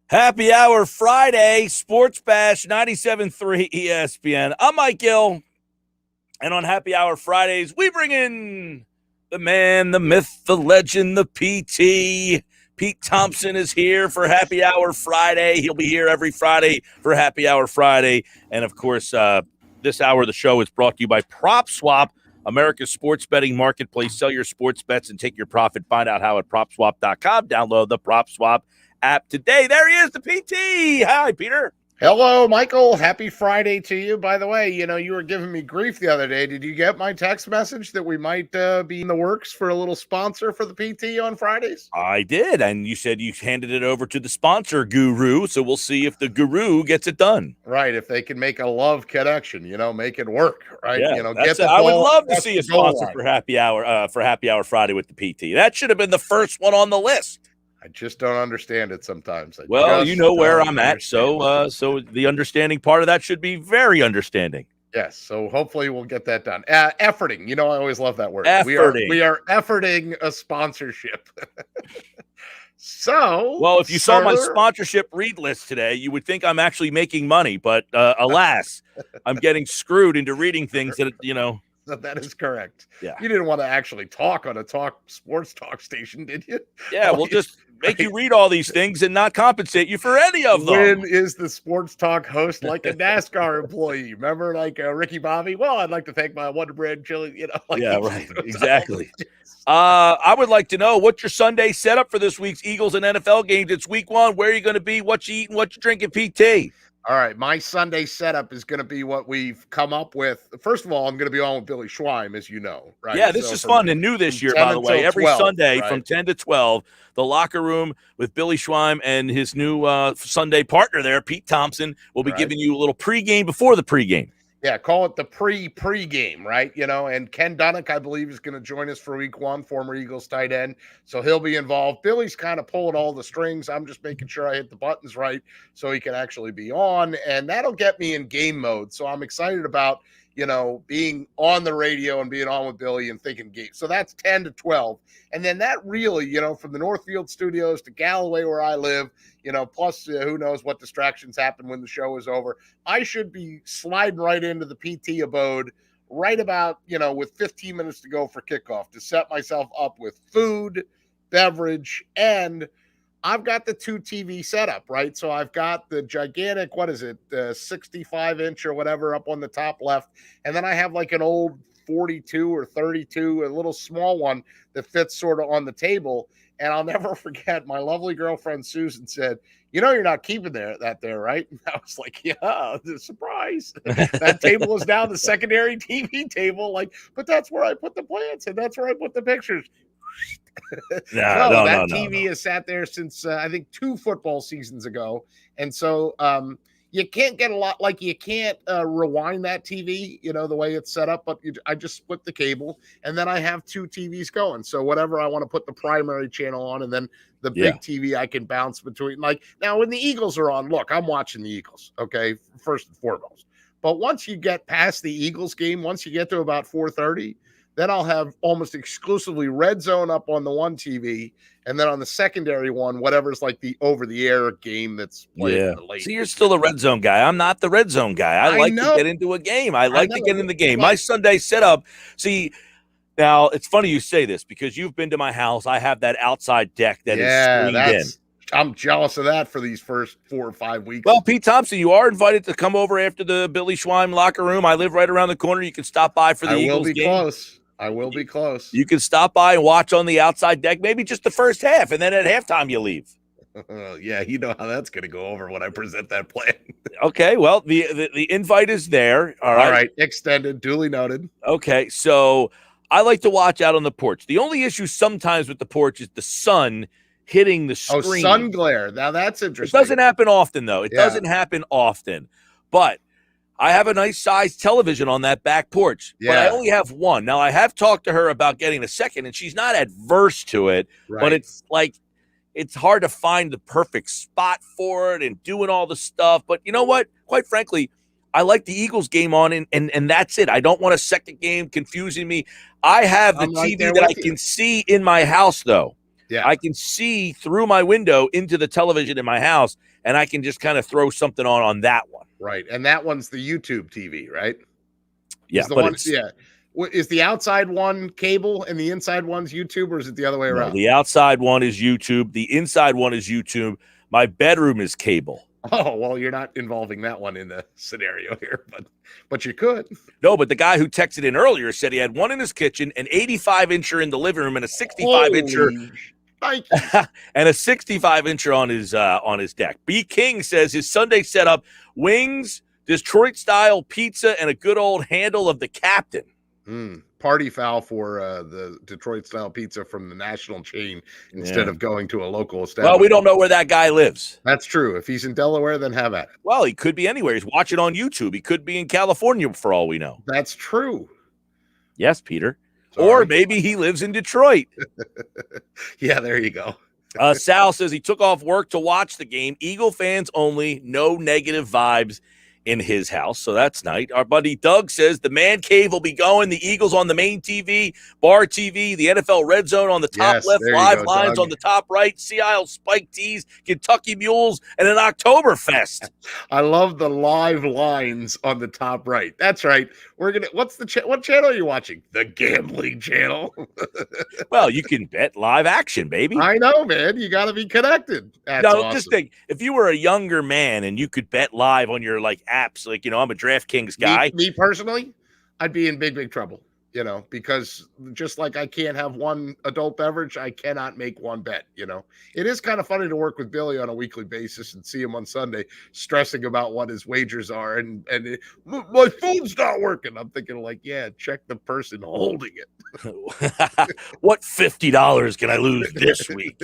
Happy Hour Friday, Sports Bash 97.3 ESPN. I'm Mike Gill, and on Happy Hour Fridays, we bring in the man, the myth, the legend, the PT. Pete Thompson is here for Happy Hour Friday. He'll be here every Friday for Happy Hour Friday. And, of course, this hour of the show is brought to you by PropSwap, America's sports betting marketplace. Sell your sports bets and take your profit. Find out how at PropSwap.com. Download the PropSwap app today. There he is, the PT. Hi, Peter. Hello, Michael. Happy Friday to you. By the way, you were giving me grief the other day. Did you get my text message that we might be in the works for a little sponsor for the PT on Fridays? I did, and you said you handed it over to the sponsor guru, so we'll see if the guru gets it done. Right, if they can make a love connection, make it work, right? Yeah, Get the I would ball, love to see a sponsor line. for Happy Hour Friday with the PT. That should have been the first one on the list. I just don't understand it sometimes. Well, you know where I'm at, so the understanding part of that should be very understanding. Yes, so hopefully we'll get that done. Efforting, I always love that word. Efforting. We are efforting a sponsorship. So, well, if you saw my sponsorship read list today, you would think I'm actually making money, but alas, I'm getting screwed into reading things that. That is correct. Yeah. You didn't want to actually talk on a sports talk station, did you? Yeah, we'll just make you read all these things and not compensate you for any of them. When is the sports talk host like a NASCAR employee? Remember, Ricky Bobby? Well, I'd like to thank my Wonder Bread chili. Yeah, right. Exactly. I would like to know what's your Sunday setup for this week's Eagles and NFL games. It's week 1. Where are you going to be? What you eating? What you drinking? PT. All right, my Sunday setup is going to be what we've come up with. First of all, I'm going to be on with Billy Schweim, as you know, right? Yeah, this is fun and new this year, by the way. Every 12, Sunday right? from 10 to 12, the locker room with Billy Schweim and his new Sunday partner there, Pete Thompson, will be giving you a little pregame before the pregame. Yeah, call it the pregame, right? And Ken Dunnick, I believe, is going to join us for week 1, former Eagles tight end. So he'll be involved. Billy's kind of pulling all the strings. I'm just making sure I hit the buttons right so he can actually be on. And that'll get me in game mode. So I'm excited about, being on the radio and being on with Billy and thinking game. So that's 10 to 12. And then that really, from the Northfield studios to Galloway where I live, plus who knows what distractions happen when the show is over. I should be sliding right into the PT abode right about, with 15 minutes to go for kickoff to set myself up with food, beverage, and I've got the 2 TV setup, right? So I've got the gigantic, 65-inch or whatever up on the top left. And then I have like an old 42 or 32, a little small one that fits sort of on the table. And I'll never forget, my lovely girlfriend Susan said, you're not keeping that there, right? And I was like, yeah, surprise. That table is now the secondary TV table. But that's where I put the plants and that's where I put the pictures. That TV has sat there since I think 2 football seasons ago. And so you can't get a lot, you can't rewind that TV, the way it's set up, but I just split the cable and then I have 2 TVs going. So whatever I want to put the primary channel on and then the big TV I can bounce between. Now when the Eagles are on, look, I'm watching the Eagles, okay, first and foremost. But once you get past the Eagles game, once you get to about 4:30, then I'll have almost exclusively Red Zone up on the one TV, and then on the secondary one, whatever's the over-the-air game that's played in the late. So you're still a Red Zone guy. I'm not the Red Zone guy. I like to get into a game. I like to get in the game. My Sunday setup, now it's funny you say this because you've been to my house. I have that outside deck that is screened in. I'm jealous of that for these first 4 or 5 weeks. Well, Pete Thompson, you are invited to come over after the Billy Schweim locker room. I live right around the corner. You can stop by for the Eagles game. I will be close. You can stop by and watch on the outside deck, maybe just the first half, and then at halftime you leave. Yeah, you know how that's going to go over when I present that plan. Okay, well, the invite is there. All right, extended, duly noted. Okay, so I like to watch out on the porch. The only issue sometimes with the porch is the sun hitting the screen. Oh, sun glare. Now that's interesting. It doesn't happen often, though. It doesn't happen often. But I have a nice sized television on that back porch, but I only have one. Now, I have talked to her about getting a second, and she's not adverse to it, but it's it's hard to find the perfect spot for it and doing all the stuff. But you know what? Quite frankly, I like the Eagles game on, and that's it. I don't want a second game confusing me. I have the TV that I can see in my house, though. Yeah. I can see through my window into the television in my house, and I can just kind of throw something on that one. Right. And that one's the YouTube TV, right? Yeah, Is the but one, yeah. Is the outside one cable and the inside one's YouTube, or is it the other way around? The outside one is YouTube. The inside one is YouTube. My bedroom is cable. Oh, well, you're not involving that one in the scenario here, but you could. No, but the guy who texted in earlier said he had one in his kitchen, an 85-incher in the living room, and a 65-incher and a 65-incher on his deck. B. King says his Sunday setup: wings, Detroit-style pizza, and a good old handle of the captain. Party foul for the Detroit-style pizza from the national chain instead of going to a local establishment. Well, we don't know where that guy lives. That's true. If he's in Delaware, then have at it. Well, he could be anywhere. He's watching on YouTube. He could be in California for all we know. That's true. Yes, Peter. Sorry. Or maybe he lives in Detroit. Yeah, there you go. Sal says he took off work to watch the game. Eagle fans only, no negative vibes in his house, so that's nice. Our buddy Doug says the man cave will be going. The Eagles on the main TV, bar TV, the NFL Red Zone on the top left, live lines Doug. On the top right, Sea Isle Spike Tees, Kentucky Mules, and an Oktoberfest. I love the live lines on the top right. That's right. We're gonna. What channel are you watching? The gambling channel. Well, you can bet live action, baby. I know, man. You got to be connected. That's awesome. Just think, if you were a younger man and you could bet live on your apps, I'm a DraftKings guy. Me personally, I'd be in big trouble. Because just like I can't have one adult beverage, I cannot make one bet. It is kind of funny to work with Billy on a weekly basis and see him on Sunday stressing about what his wagers are. And my phone's not working. I'm thinking yeah, check the person holding it. What $50 can I lose this week?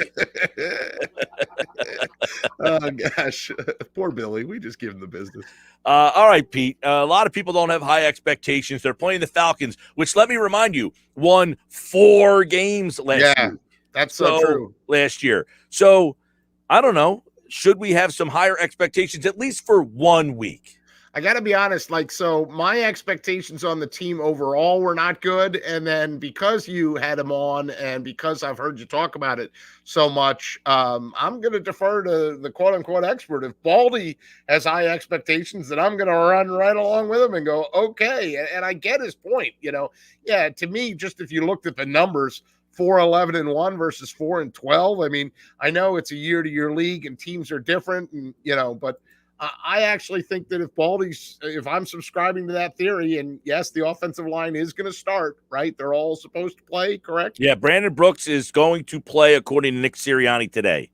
Oh, gosh. Poor Billy. We just give him the business. All right, Pete. A lot of people don't have high expectations. They're playing the Falcons, which, let me remind you, won 4 games last year. That's so true. Last year. So, I don't know. Should we have some higher expectations, at least for 1 week? I got to be honest, so my expectations on the team overall were not good. And then because you had him on and because I've heard you talk about it so much, I'm going to defer to the quote-unquote expert. If Baldy has high expectations, then I'm going to run right along with him and go, okay. And I get his point, Yeah, to me, just if you looked at the numbers, 4-11-1 versus 4-12. I mean, I know it's a year-to-year league and teams are different, and but I actually think that if I'm subscribing to that theory, and yes, the offensive line is going to start, right? They're all supposed to play, correct? Yeah, Brandon Brooks is going to play according to Nick Sirianni today.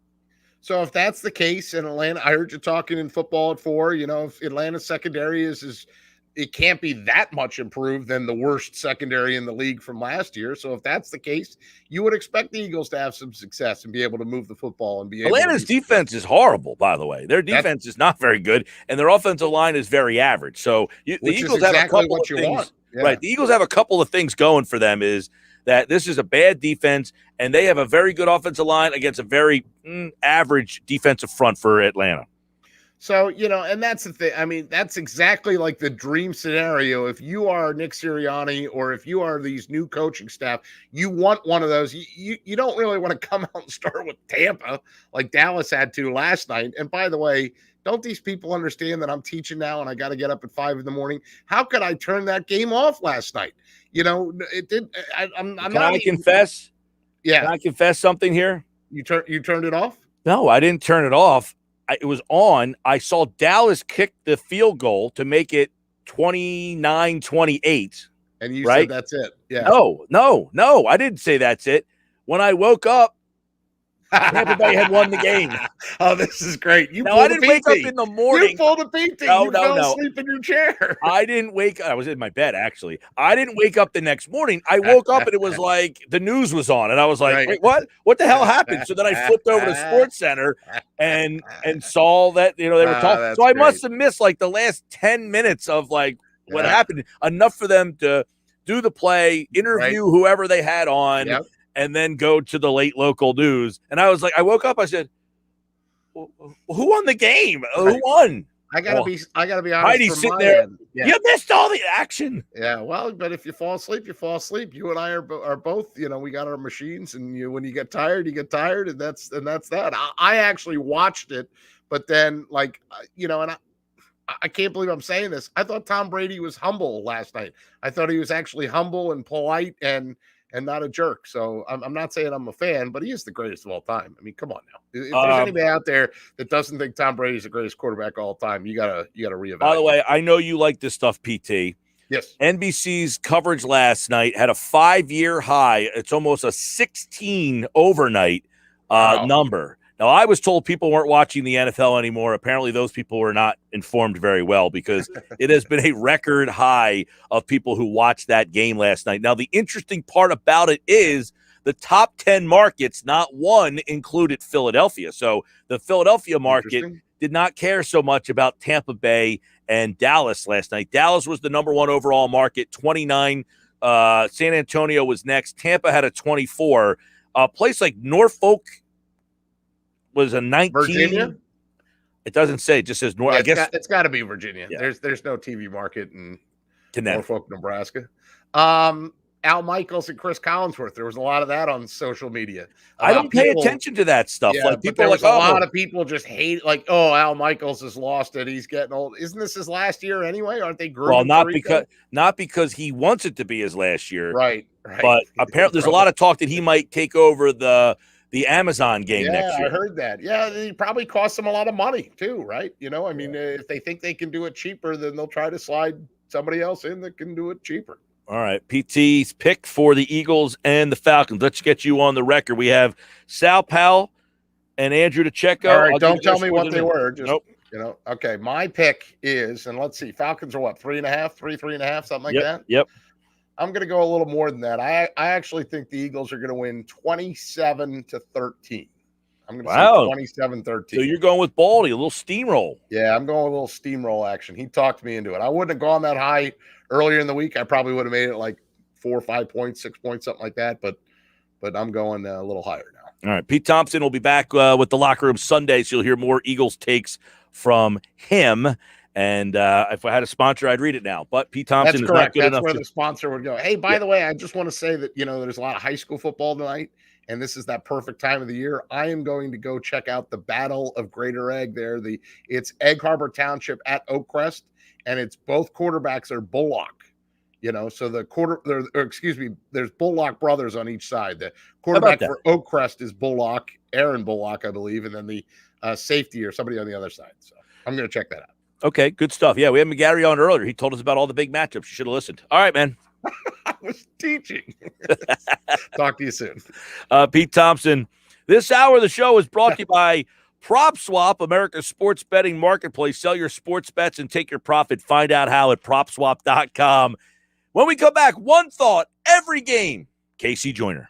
So if that's the case in Atlanta, I heard you talking in football at 4, if Atlanta's secondary is it can't be that much improved than the worst secondary in the league from last year. So if that's the case, you would expect the Eagles to have some success and be able to move the football and be able Atlanta's defense is horrible, by the way. Their defense is not very good, and their offensive line is very average. So the Eagles have a couple of things. Yeah. Right. The Eagles have a couple of things going for them is that this is a bad defense, and they have a very good offensive line against a very average defensive front for Atlanta. So, and that's the thing. I mean, that's exactly like the dream scenario. If you are Nick Sirianni or if you are these new coaching staff, you want one of those. You don't really want to come out and start with Tampa like Dallas had to last night. And by the way, don't these people understand that I'm teaching now and I got to get up at 5 a.m? How could I turn that game off last night? It did. I'm Can not I confess? Yeah. Can I confess something here? You turned it off? No, I didn't turn it off. It was on. I saw Dallas kick the field goal to make it 29-28. And you said that's it. Yeah. No. I didn't say that's it. When I woke up, Tampa Bay had won the game. Oh, this is great. I didn't wake up in the morning. You pulled a PT. You fell asleep in your chair. I didn't wake up. I was in my bed, actually. I didn't wake up the next morning. I woke up and it was like the news was on. And I was like, wait, what? What the hell happened? So then I flipped over to Sports Center and saw that, they were talking. So I must have missed like the last 10 minutes of what happened. Enough for them to do the play, interview whoever they had on. Yep. And then go to the late local news. And I was like, I woke up, I said, who won the game? Who won? I gotta be honest. Heidi's sitting there. You missed all the action. Yeah, well, but if you fall asleep, you fall asleep. You and I are both, we got our machines, and when you get tired, you get tired, and that's that. I actually watched it But then, like, and I can't believe I'm saying this. I thought Tom Brady was humble last night. I thought he was actually humble and polite and not a jerk. So I'm not saying I'm a fan, but he is the greatest of all time. I mean, come on now. If there's anybody out there that doesn't think Tom Brady's the greatest quarterback of all time, you gotta reevaluate. By the way, I know you like this stuff, PT. Yes. NBC's coverage last night had a 5-year high. It's almost a 16 overnight number. Now, I was told people weren't watching the NFL anymore. Apparently, those people were not informed very well because it has been a record high of people who watched that game last night. Now, the interesting part about it is the top 10 markets, not one included Philadelphia. So the Philadelphia market did not care so much about Tampa Bay and Dallas last night. Dallas was the number one overall market, 29. San Antonio was next. Tampa had a 24. A place like Norfolk was a 19. Virginia? It doesn't say. It just says North. Yeah, I guess it's got to be Virginia. Yeah. There's no TV market in Connecticut. Norfolk, Nebraska. Al Michaels and Chris Collinsworth. There was a lot of that on social media. I don't pay attention to that stuff. Yeah, like but there was a lot of people just hate, like, oh, Al Michaels has lost it. He's getting old. Isn't this his last year anyway? Aren't they grooming? Well, not because he wants it to be his last year. Right. But apparently, there's a lot of talk that he might take over the Amazon game next year. I heard that. Yeah, it probably costs them a lot of money too, right? I mean, if they think they can do it cheaper, then they'll try to slide somebody else in that can do it cheaper. All right, PT's pick for the Eagles and the Falcons. Let's get you on the record. We have Sal Powell and Andrew DeCecco. All right, don't tell me what they were. Just, nope. Okay, my pick is, and let's see, Falcons are what, 3.5, 3.5, something like that? Yep. I'm going to go a little more than that. I actually think the Eagles are going to win 27-13. I'm going to say 27-13. So you're going with Baldy, a little steamroll. Yeah, I'm going with a little steamroll action. He talked me into it. I wouldn't have gone that high earlier in the week. I probably would have made it like 4 or 5 points, 6 points, something like that. But I'm going a little higher now. All right. Pete Thompson will be back with the Locker Room Sunday, so you'll hear more Eagles takes from him. And if I had a sponsor, I'd read it now. But Pete Thompson is not good enough. That's where the sponsor would go. Hey, by the way, I just want to say that, there's a lot of high school football tonight, and this is that perfect time of the year. I am going to go check out the Battle of Greater Egg there. It's Egg Harbor Township at Oakcrest, and it's both quarterbacks are Bullock. So there's Bullock brothers on each side. The quarterback for Oakcrest is Bullock, Aaron Bullock, I believe, and then the safety or somebody on the other side. So I'm going to check that out. Okay, good stuff. Yeah, we had McGarry on earlier. He told us about all the big matchups. You should have listened. All right, man. I was teaching. Talk to you soon. Pete Thompson. This hour of the show is brought to you by PropSwap, America's sports betting marketplace. Sell your sports bets and take your profit. Find out how at PropSwap.com. When we come back, one thought every game. Casey Joyner.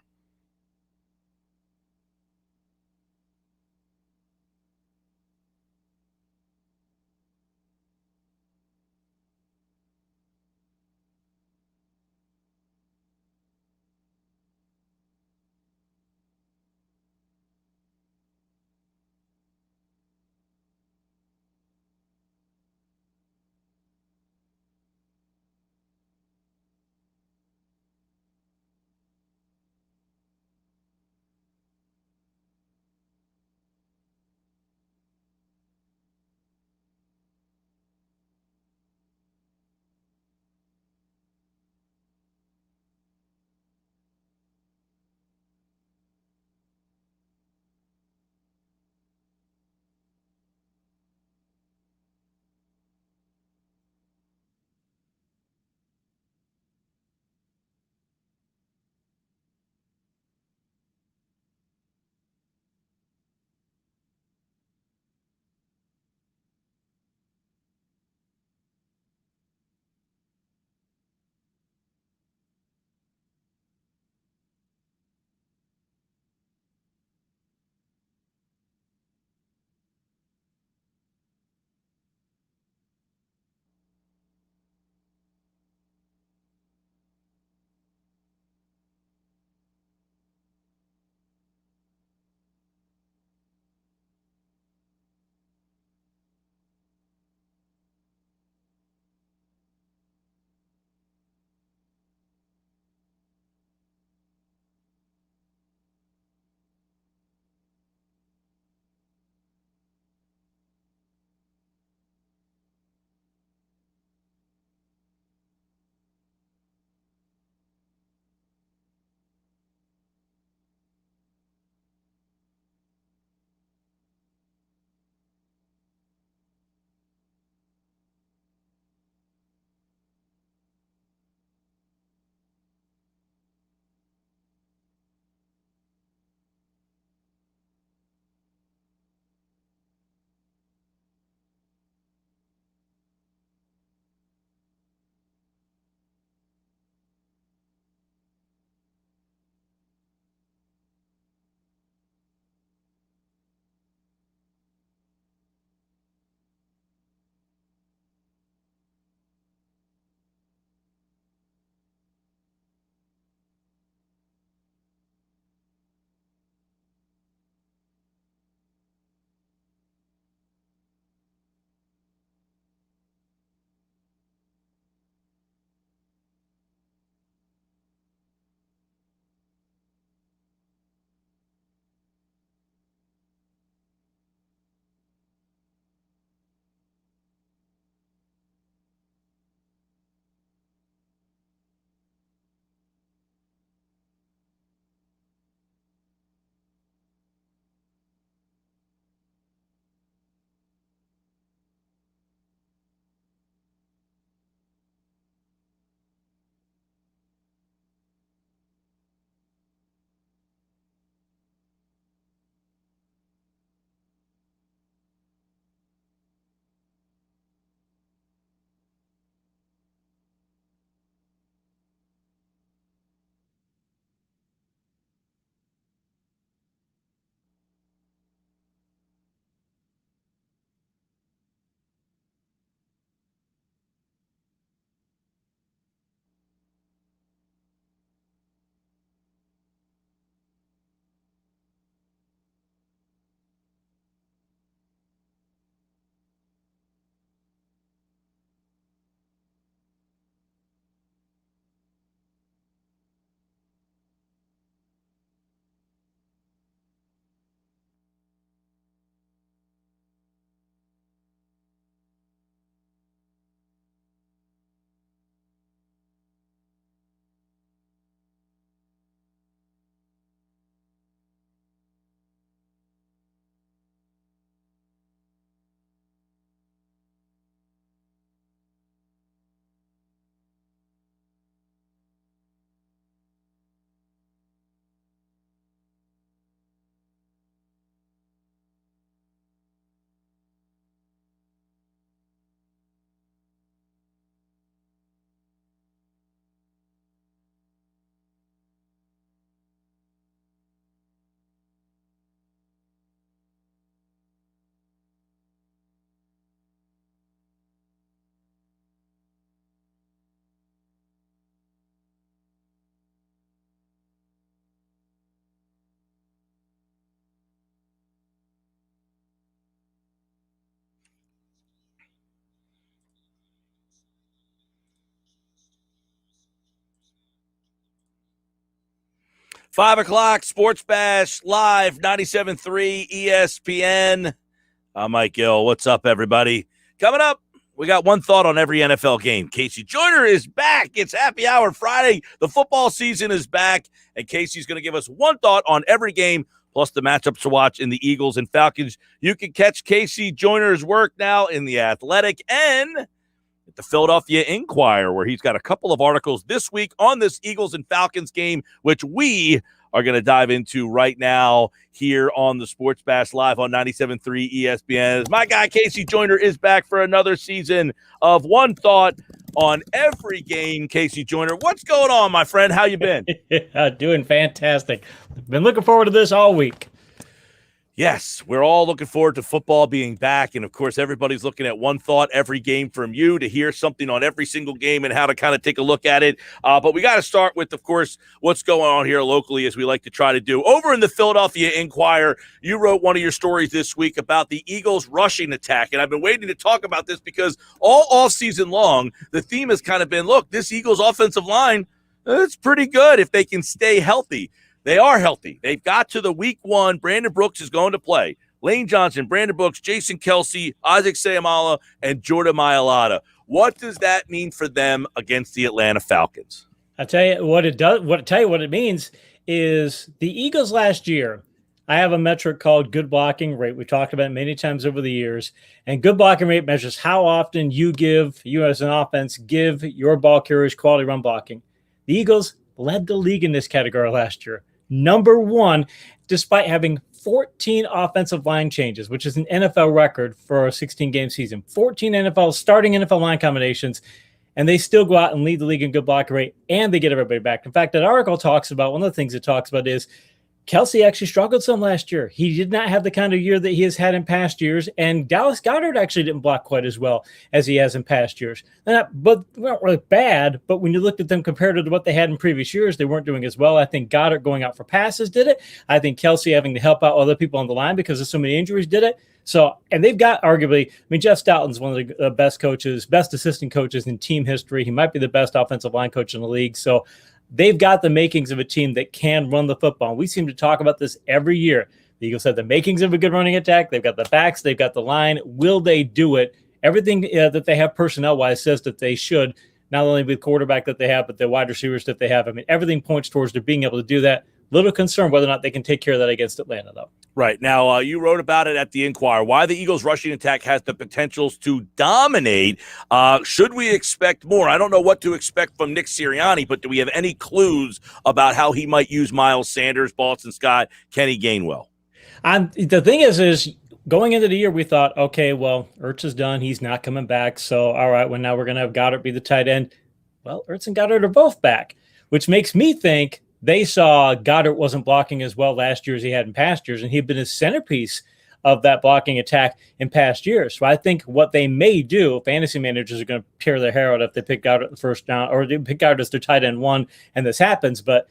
5 o'clock, Sports Bash Live, 97.3 ESPN. I'm Mike Gill. What's up, everybody? Coming up, we got one thought on every NFL game. Casey Joyner is back. It's Happy Hour Friday. The football season is back, and Casey's going to give us one thought on every game, plus the matchups to watch in the Eagles and Falcons. You can catch Casey Joyner's work now in The Athletic and at the Philadelphia Inquirer, where he's got a couple of articles this week on this Eagles and Falcons game, which we are going to dive into right now here on the Sports Bash Live on 97.3 ESPN. My guy Casey Joyner is back for another season of One Thought on every game. Casey Joyner, what's going on, my friend? How you been? Doing fantastic. Been looking forward to this all week. Yes, we're all looking forward to football being back. And, of course, everybody's looking at One Thought every game from you to hear something on every single game and how to kind of take a look at it. But we got to start with, of course, what's going on here locally, as we like to try to do. Over in the Philadelphia Inquirer, you wrote one of your stories this week about the Eagles' rushing attack. And I've been waiting to talk about this because all offseason long, the theme has kind of been, look, this Eagles offensive line, it's pretty good if they can stay healthy. They are healthy. They've got to the week one. Brandon Brooks is going to play. Lane Johnson, Brandon Brooks, Jason Kelsey, Isaac Seumalo, and Jordan Mailata. What does that mean for them against the Atlanta Falcons? I'll tell you what it does. What it means is the Eagles last year. I have a metric called good blocking rate. We talked about it many times over the years. And good blocking rate measures how often you as an offense, give your ball carriers quality run blocking. The Eagles led the league in this category last year. Number one, despite having 14 offensive line changes, which is an NFL record for a 16-game season. 14 starting NFL line combinations, and they still go out and lead the league in good block rate, and they get everybody back. In fact, that article talks about, one of the things it talks about is Kelsey actually struggled some last year. He did not have the kind of year that he has had in past years, and Dallas Goedert actually didn't block quite as well as he has in past years. But they weren't really bad, but when you looked at them compared to what they had in previous years, they weren't doing as well. I think Goedert going out for passes did it. I think Kelsey having to help out other people on the line because of so many injuries did it. So, and they've got arguably, Jeff Stoughton's one of the best coaches, best assistant coaches in team history. He might be the best offensive line coach in the league. So, they've got the makings of a team that can run the football. We seem to talk about this every year. The Eagles have the makings of a good running attack. They've got the backs. They've got the line. Will they do it? Everything that they have personnel-wise says that they should, not only with the quarterback that they have, but the wide receivers that they have. I mean, everything points towards their being able to do that. Little concerned whether or not they can take care of that against Atlanta, though. Right. Now, you wrote about it at the Inquirer, why the Eagles' rushing attack has the potentials to dominate. Should we expect more? I don't know what to expect from Nick Sirianni, but do we have any clues about how he might use Miles Sanders, Boston Scott, Kenny Gainwell? The thing is going into the year, we thought, okay, well, Ertz is done. He's not coming back. So, all right, well, now we're going to have Goddard be the tight end. Well, Ertz and Goddard are both back, which makes me think they saw Goddard wasn't blocking as well last year as he had in past years, and he'd been a centerpiece of that blocking attack in past years. So I think what they may do, fantasy managers are going to tear their hair out if they pick Goddard at the first down, or they pick Goddard as their tight end one, and this happens, but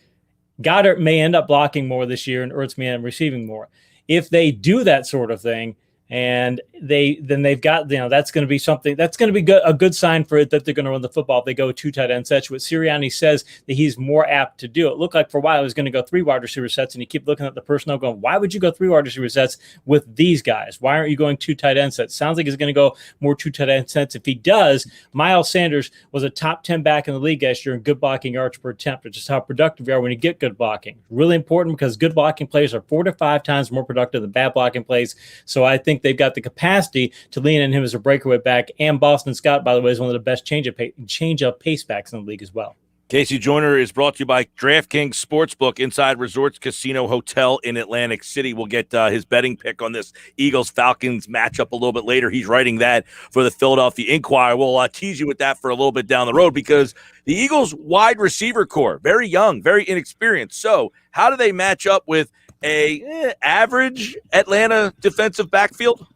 Goddard may end up blocking more this year, and Ertz may end up receiving more. If they do that sort of thing, and they've got, that's going to be something that's going to be a good sign for it that they're going to run the football if they go two tight end sets. What Sirianni says that he's more apt to do. It looked like for a while he was going to go three wide receiver sets, and you keep looking at the personnel going, why would you go three wide receiver sets with these guys? Why aren't you going two tight end sets? Sounds like he's going to go more two tight end sets. If he does, Miles Sanders was a top 10 back in the league last year in good blocking yards per attempt, which is how productive you are when you get good blocking. Really important because good blocking plays are 4 to 5 times more productive than bad blocking plays. So I think they've got the capacity to lean on him as a breakaway back. And Boston Scott, by the way, is one of the best change-up pace backs in the league as well. Casey Joyner is brought to you by DraftKings Sportsbook, Inside Resorts Casino Hotel in Atlantic City. We'll get his betting pick on this Eagles-Falcons matchup a little bit later. He's writing that for the Philadelphia Inquirer. We'll tease you with that for a little bit down the road because the Eagles' wide receiver core, very young, very inexperienced. So how do they match up with a average Atlanta defensive backfield?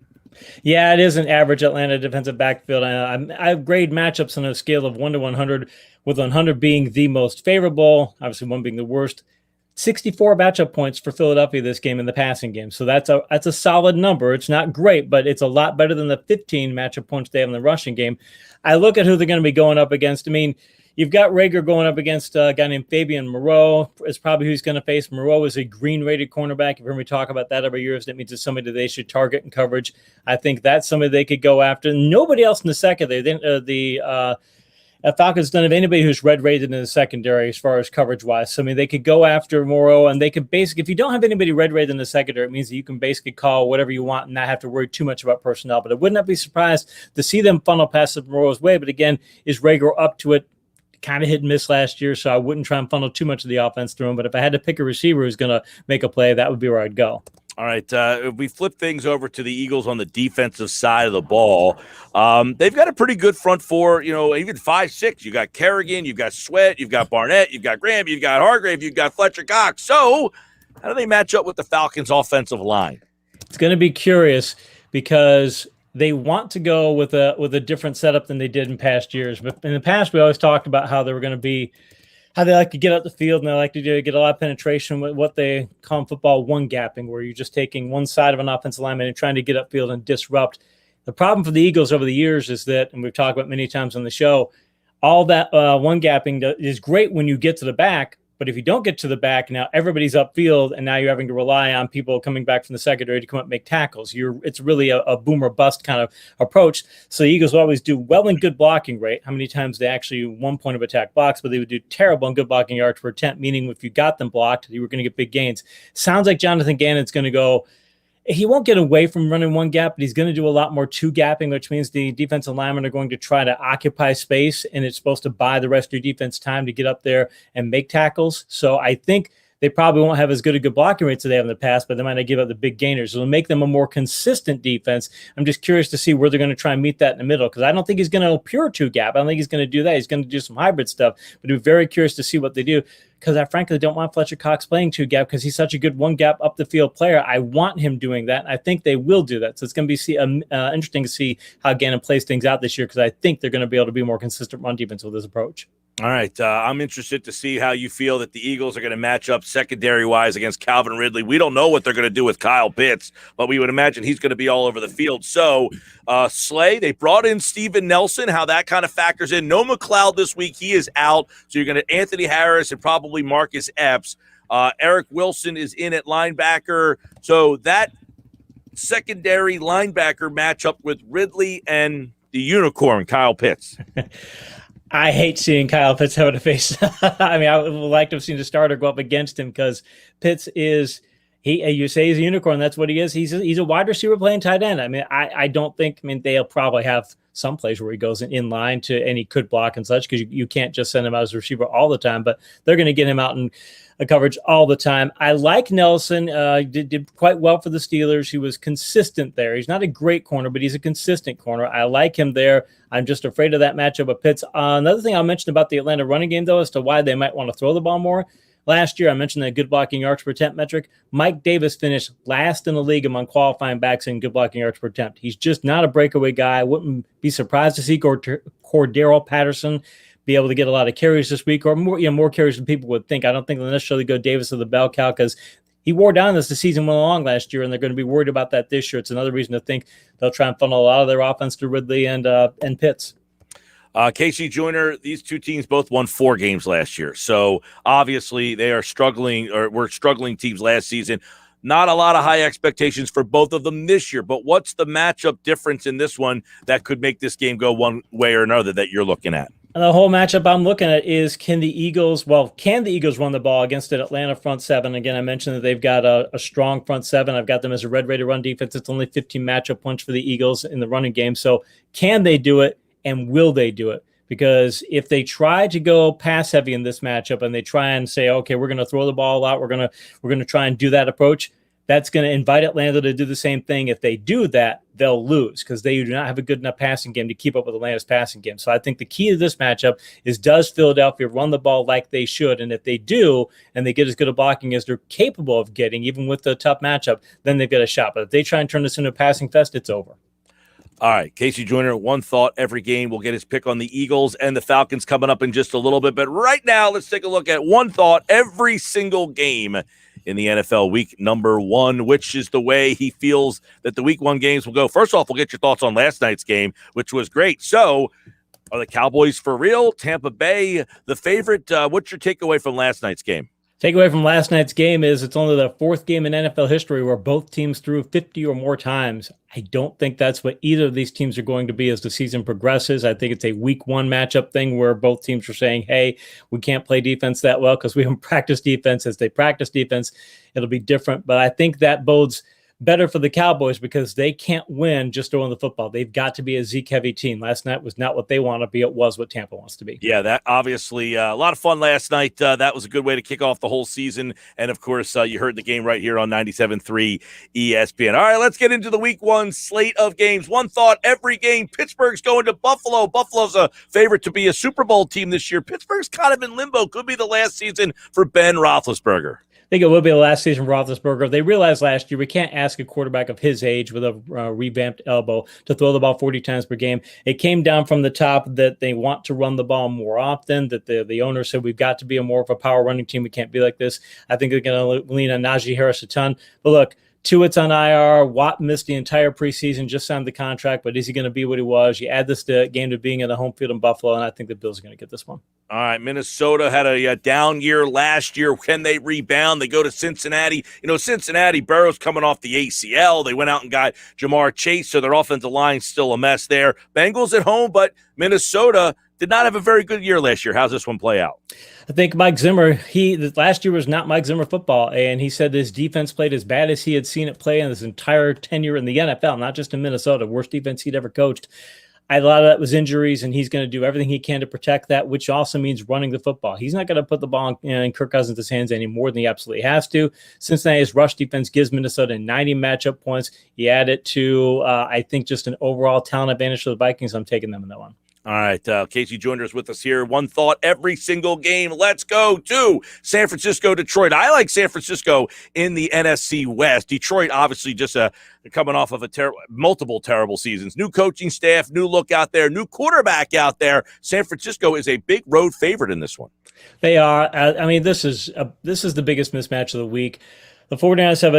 Yeah, it is an average Atlanta defensive backfield. I grade matchups on a scale of 1 to 100, with 100 being the most favorable, obviously 1 being the worst. 64 matchup points for Philadelphia this game in the passing game. So that's a solid number. It's not great, but it's a lot better than the 15 matchup points they have in the rushing game. I look at who they're going to be going up against. I mean, You've got Rager going up against a guy named Fabian Moreau is probably who he's going to face. Moreau is a green-rated cornerback. You've heard me talk about that every year. That means it's somebody they should target in coverage. I think that's somebody they could go after. Nobody else in the secondary. The Falcons don't have anybody who's red-rated in the secondary as far as coverage-wise. So, I mean, they could go after Moreau, and they could basically, if you don't have anybody red-rated in the secondary, it means that you can basically call whatever you want and not have to worry too much about personnel. But I would not be surprised to see them funnel past Moreau's way. But again, is Rager up to it? Kind of hit and miss last year, so I wouldn't try and funnel too much of the offense through him. But if I had to pick a receiver who's going to make a play, that would be where I'd go. All right, if we flip things over to the Eagles on the defensive side of the ball, they've got a pretty good front four, even 5-6. You got Kerrigan, you've got Sweat, you've got Barnett, you've got Graham, you've got Hargrave, you've got Fletcher Cox. So how do they match up with the Falcons' offensive line? It's going to be curious because they want to go with a different setup than they did in past years. But in the past, we always talked about how they were going to be, how they like to get out the field and they like to get a lot of penetration with what they call in football one gapping, where you're just taking one side of an offensive lineman and trying to get upfield and disrupt. The problem for the Eagles over the years is that, and we've talked about many times on the show, all that one gapping is great when you get to the back. But if you don't get to the back, now everybody's upfield, and now you're having to rely on people coming back from the secondary to come up and make tackles. It's really a boom or bust kind of approach. So the Eagles will always do well in good blocking rate. How many times they actually one point of attack blocks, but they would do terrible in good blocking yards per attempt, meaning if you got them blocked, you were going to get big gains. Sounds like Jonathan Gannon's going to go. He won't get away from running one gap, but he's going to do a lot more two gapping, which means the defensive linemen are going to try to occupy space, and it's supposed to buy the rest of your defense time to get up there and make tackles. So I think they probably won't have as good a good blocking rates as they have in the past, but they might not give up the big gainers. It'll make them a more consistent defense. I'm just curious to see where they're going to try and meet that in the middle, because I don't think he's going to pure two gap. I don't think he's going to do that. He's going to do some hybrid stuff, but I'm very curious to see what they do, because I frankly don't want Fletcher Cox playing two gap because he's such a good one gap up the field player. I want him doing that. And I think they will do that. So it's going to be interesting to see how Gannon plays things out this year, because I think they're going to be able to be more consistent run defense with his approach. All right. I'm interested to see how you feel that the Eagles are going to match up secondary-wise against Calvin Ridley. We don't know what they're going to do with Kyle Pitts, but we would imagine he's going to be all over the field. So, Slay, they brought in Steven Nelson, how that kind of factors in. No McLeod this week. He is out. So you're going to Anthony Harris and probably Marcus Epps. Eric Wilson is in at linebacker. So that secondary linebacker matchup with Ridley and the unicorn, Kyle Pitts. I hate seeing Kyle Pitts have to face. I mean, I would like to have seen the starter go up against him, because Pitts is you say he's a unicorn. That's what he is. He's a wide receiver playing tight end. I mean, I don't think. I mean, they'll probably have some plays where he goes in line to, and he could block and such, because you can't just send him out as a receiver all the time. But they're going to get him out in a coverage all the time. I like Nelson. Did quite well for the Steelers. He was consistent there. He's not a great corner, but he's a consistent corner. I like him there. I'm just afraid of that matchup with Pitts. Another thing I'll mention about the Atlanta running game, though, as to why they might want to throw the ball more. Last year, I mentioned that good blocking yards per attempt metric. Mike Davis finished last in the league among qualifying backs in good blocking yards per attempt. He's just not a breakaway guy. I wouldn't be surprised to see Cordero Patterson be able to get a lot of carries this week, or more carries than people would think. I don't think they'll necessarily go Davis to the bell cow, because he wore down as the season went along last year, and they're going to be worried about that this year. It's another reason to think they'll try and funnel a lot of their offense to Ridley and Pitts. Casey Joyner, these two teams both won 4 games last year. So obviously they are struggling, or were struggling teams last season. Not a lot of high expectations for both of them this year, but what's the matchup difference in this one that could make this game go one way or another that you're looking at? The whole matchup I'm looking at is, can the Eagles run the ball against an Atlanta front seven? Again, I mentioned that they've got a strong front seven. I've got them as a red-rated run defense. It's only 15 matchup punch for the Eagles in the running game. So can they do it, and will they do it? Because if they try to go pass heavy in this matchup and they try and say, okay, we're going to throw the ball out, we're going to try and do that approach, that's going to invite Atlanta to do the same thing. If they do that, they'll lose, because they do not have a good enough passing game to keep up with Atlanta's passing game. So I think the key to this matchup is, does Philadelphia run the ball like they should? And if they do, and they get as good a blocking as they're capable of getting, even with the tough matchup, then they've got a shot. But if they try and turn this into a passing fest, it's over. All right, Casey Joyner, one thought every game. We'll get his pick on the Eagles and the Falcons coming up in just a little bit. But right now, let's take a look at one thought every single game in the NFL week number 1, which is the way he feels that the week 1 games will go. First off, we'll get your thoughts on last night's game, which was great. So Are the Cowboys for real? Tampa Bay, the favorite. What's your takeaway from last night's game? Takeaway from last night's game is it's only the fourth game in NFL history where both teams threw 50 or more times. I don't think that's what either of these teams are going to be as the season progresses. I think it's a week one matchup thing where both teams are saying, hey, we can't play defense that well because we don't practice defense. As they practice defense, it'll be different. But I think that bodes better for the Cowboys because they can't win just throwing the football. They've got to be a Zeke-heavy team. Last night was not what they want to be. It was what Tampa wants to be. Yeah, that obviously a lot of fun last night. That was a good way to kick off the whole season. And, of course, you heard the game right here on 97.3 ESPN. All right, let's get into the week one slate of games. One thought, every game, Pittsburgh's going to Buffalo. Buffalo's a favorite to be a Super Bowl team this year. Pittsburgh's kind of in limbo. Could be the last season for Ben Roethlisberger. I think it will be the last season for Roethlisberger. They realized last year we can't ask a quarterback of his age with a revamped elbow to throw the ball 40 times per game. It came down from the top that they want to run the ball more often, that the owner said we've got to be more of a power running team. We can't be like this. I think they're going to lean on Najee Harris a ton. But look, Tuitt's on IR. Watt missed the entire preseason, just signed the contract, but is he going to be what he was? You add this game to being at a home field in Buffalo, and I think the Bills are going to get this one. All right, Minnesota had a down year last year. Can they rebound? They go to Cincinnati. Cincinnati, Burrow's coming off the ACL. They went out and got Jamar Chase, so their offensive line's still a mess there. Bengals at home, but Minnesota did not have a very good year last year. How's this one play out? I think Mike Zimmer, last year was not Mike Zimmer football, and he said his defense played as bad as he had seen it play in his entire tenure in the NFL, not just in Minnesota, worst defense he'd ever coached. A lot of that was injuries, and he's going to do everything he can to protect that, which also means running the football. He's not going to put the ball in Kirk Cousins' hands any more than he absolutely has to. Cincinnati's rush defense gives Minnesota 90 matchup points. You add it to, I think, just an overall talent advantage for the Vikings. I'm taking them in that one. All right, Casey Joyner's with us here. One thought every single game. Let's go to San Francisco, Detroit. I like San Francisco in the NFC West. Detroit, obviously, just coming off of multiple terrible seasons. New coaching staff, new look out there, new quarterback out there. San Francisco is a big road favorite in this one. They are. This is the biggest mismatch of the week. The 49ers have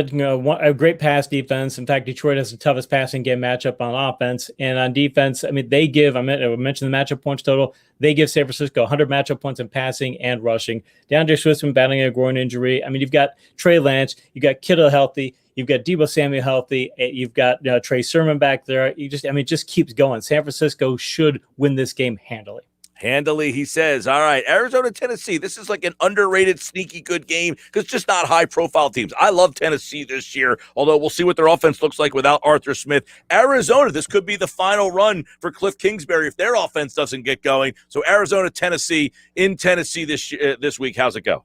a great pass defense. In fact, Detroit has the toughest passing game matchup on offense. And on defense, they give, I mentioned the matchup points total, they give San Francisco 100 matchup points in passing and rushing. DeAndre Swift's been battling a groin injury. You've got Trey Lance, you've got Kittle healthy, you've got Deebo Samuel healthy, you've got Trey Sermon back there. It just keeps going. San Francisco should win this game handily. Handily, he says. All right, Arizona, Tennessee. This is like an underrated, sneaky good game because it's just not high-profile teams. I love Tennessee this year, although we'll see what their offense looks like without Arthur Smith. Arizona, this could be the final run for Cliff Kingsbury if their offense doesn't get going. So Arizona, Tennessee, in Tennessee this week. How's it go?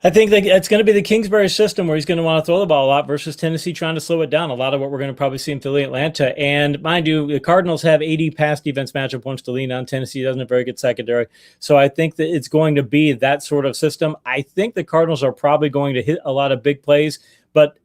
I think that it's going to be the Kingsbury system where he's going to want to throw the ball a lot versus Tennessee trying to slow it down. A lot of what we're going to probably see in Philly, Atlanta. And mind you, the Cardinals have 80 pass defense matchup points to lean on. Tennessee doesn't have a very good secondary. So I think that it's going to be that sort of system. I think the Cardinals are probably going to hit a lot of big plays, but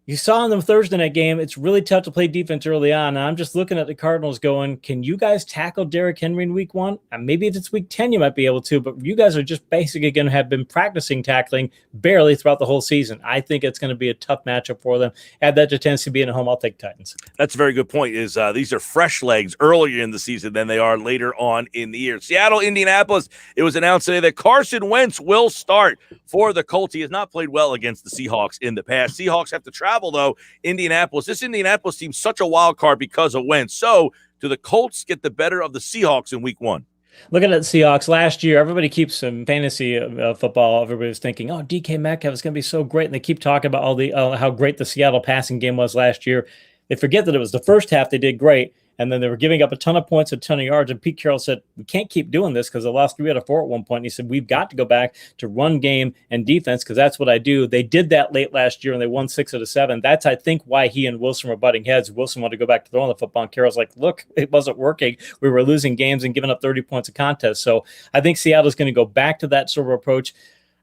you saw in the Thursday night game, it's really tough to play defense early on. And I'm just looking at the Cardinals going, can you guys tackle Derrick Henry in week one? And maybe if it's week 10, you might be able to, but you guys are just basically going to have been practicing tackling barely throughout the whole season. I think it's going to be a tough matchup for them. Add that to Tennessee being at home, I'll take Titans. That's a very good point. These are fresh legs earlier in the season than they are later on in the year. Seattle, Indianapolis, it was announced today that Carson Wentz will start for the Colts. He has not played well against the Seahawks in the past. Seahawks have to travel, though. Indianapolis. This Indianapolis team's such a wild card because of Wentz. So, do the Colts get the better of the Seahawks in week one? Looking at the Seahawks last year, everybody keeps some fantasy football. Everybody was thinking, DK Metcalf is going to be so great. And they keep talking about all the how great the Seattle passing game was last year. They forget that it was the first half they did great. And then they were giving up a ton of points, a ton of yards. And Pete Carroll said, we can't keep doing this because they lost 3 out of 4 at one point. And he said, we've got to go back to run game and defense because that's what I do. They did that late last year and they won 6 out of 7. That's, I think, why he and Wilson were butting heads. Wilson wanted to go back to throwing the football. And Carroll's like, look, it wasn't working. We were losing games and giving up 30 points a contest. So I think Seattle's going to go back to that sort of approach.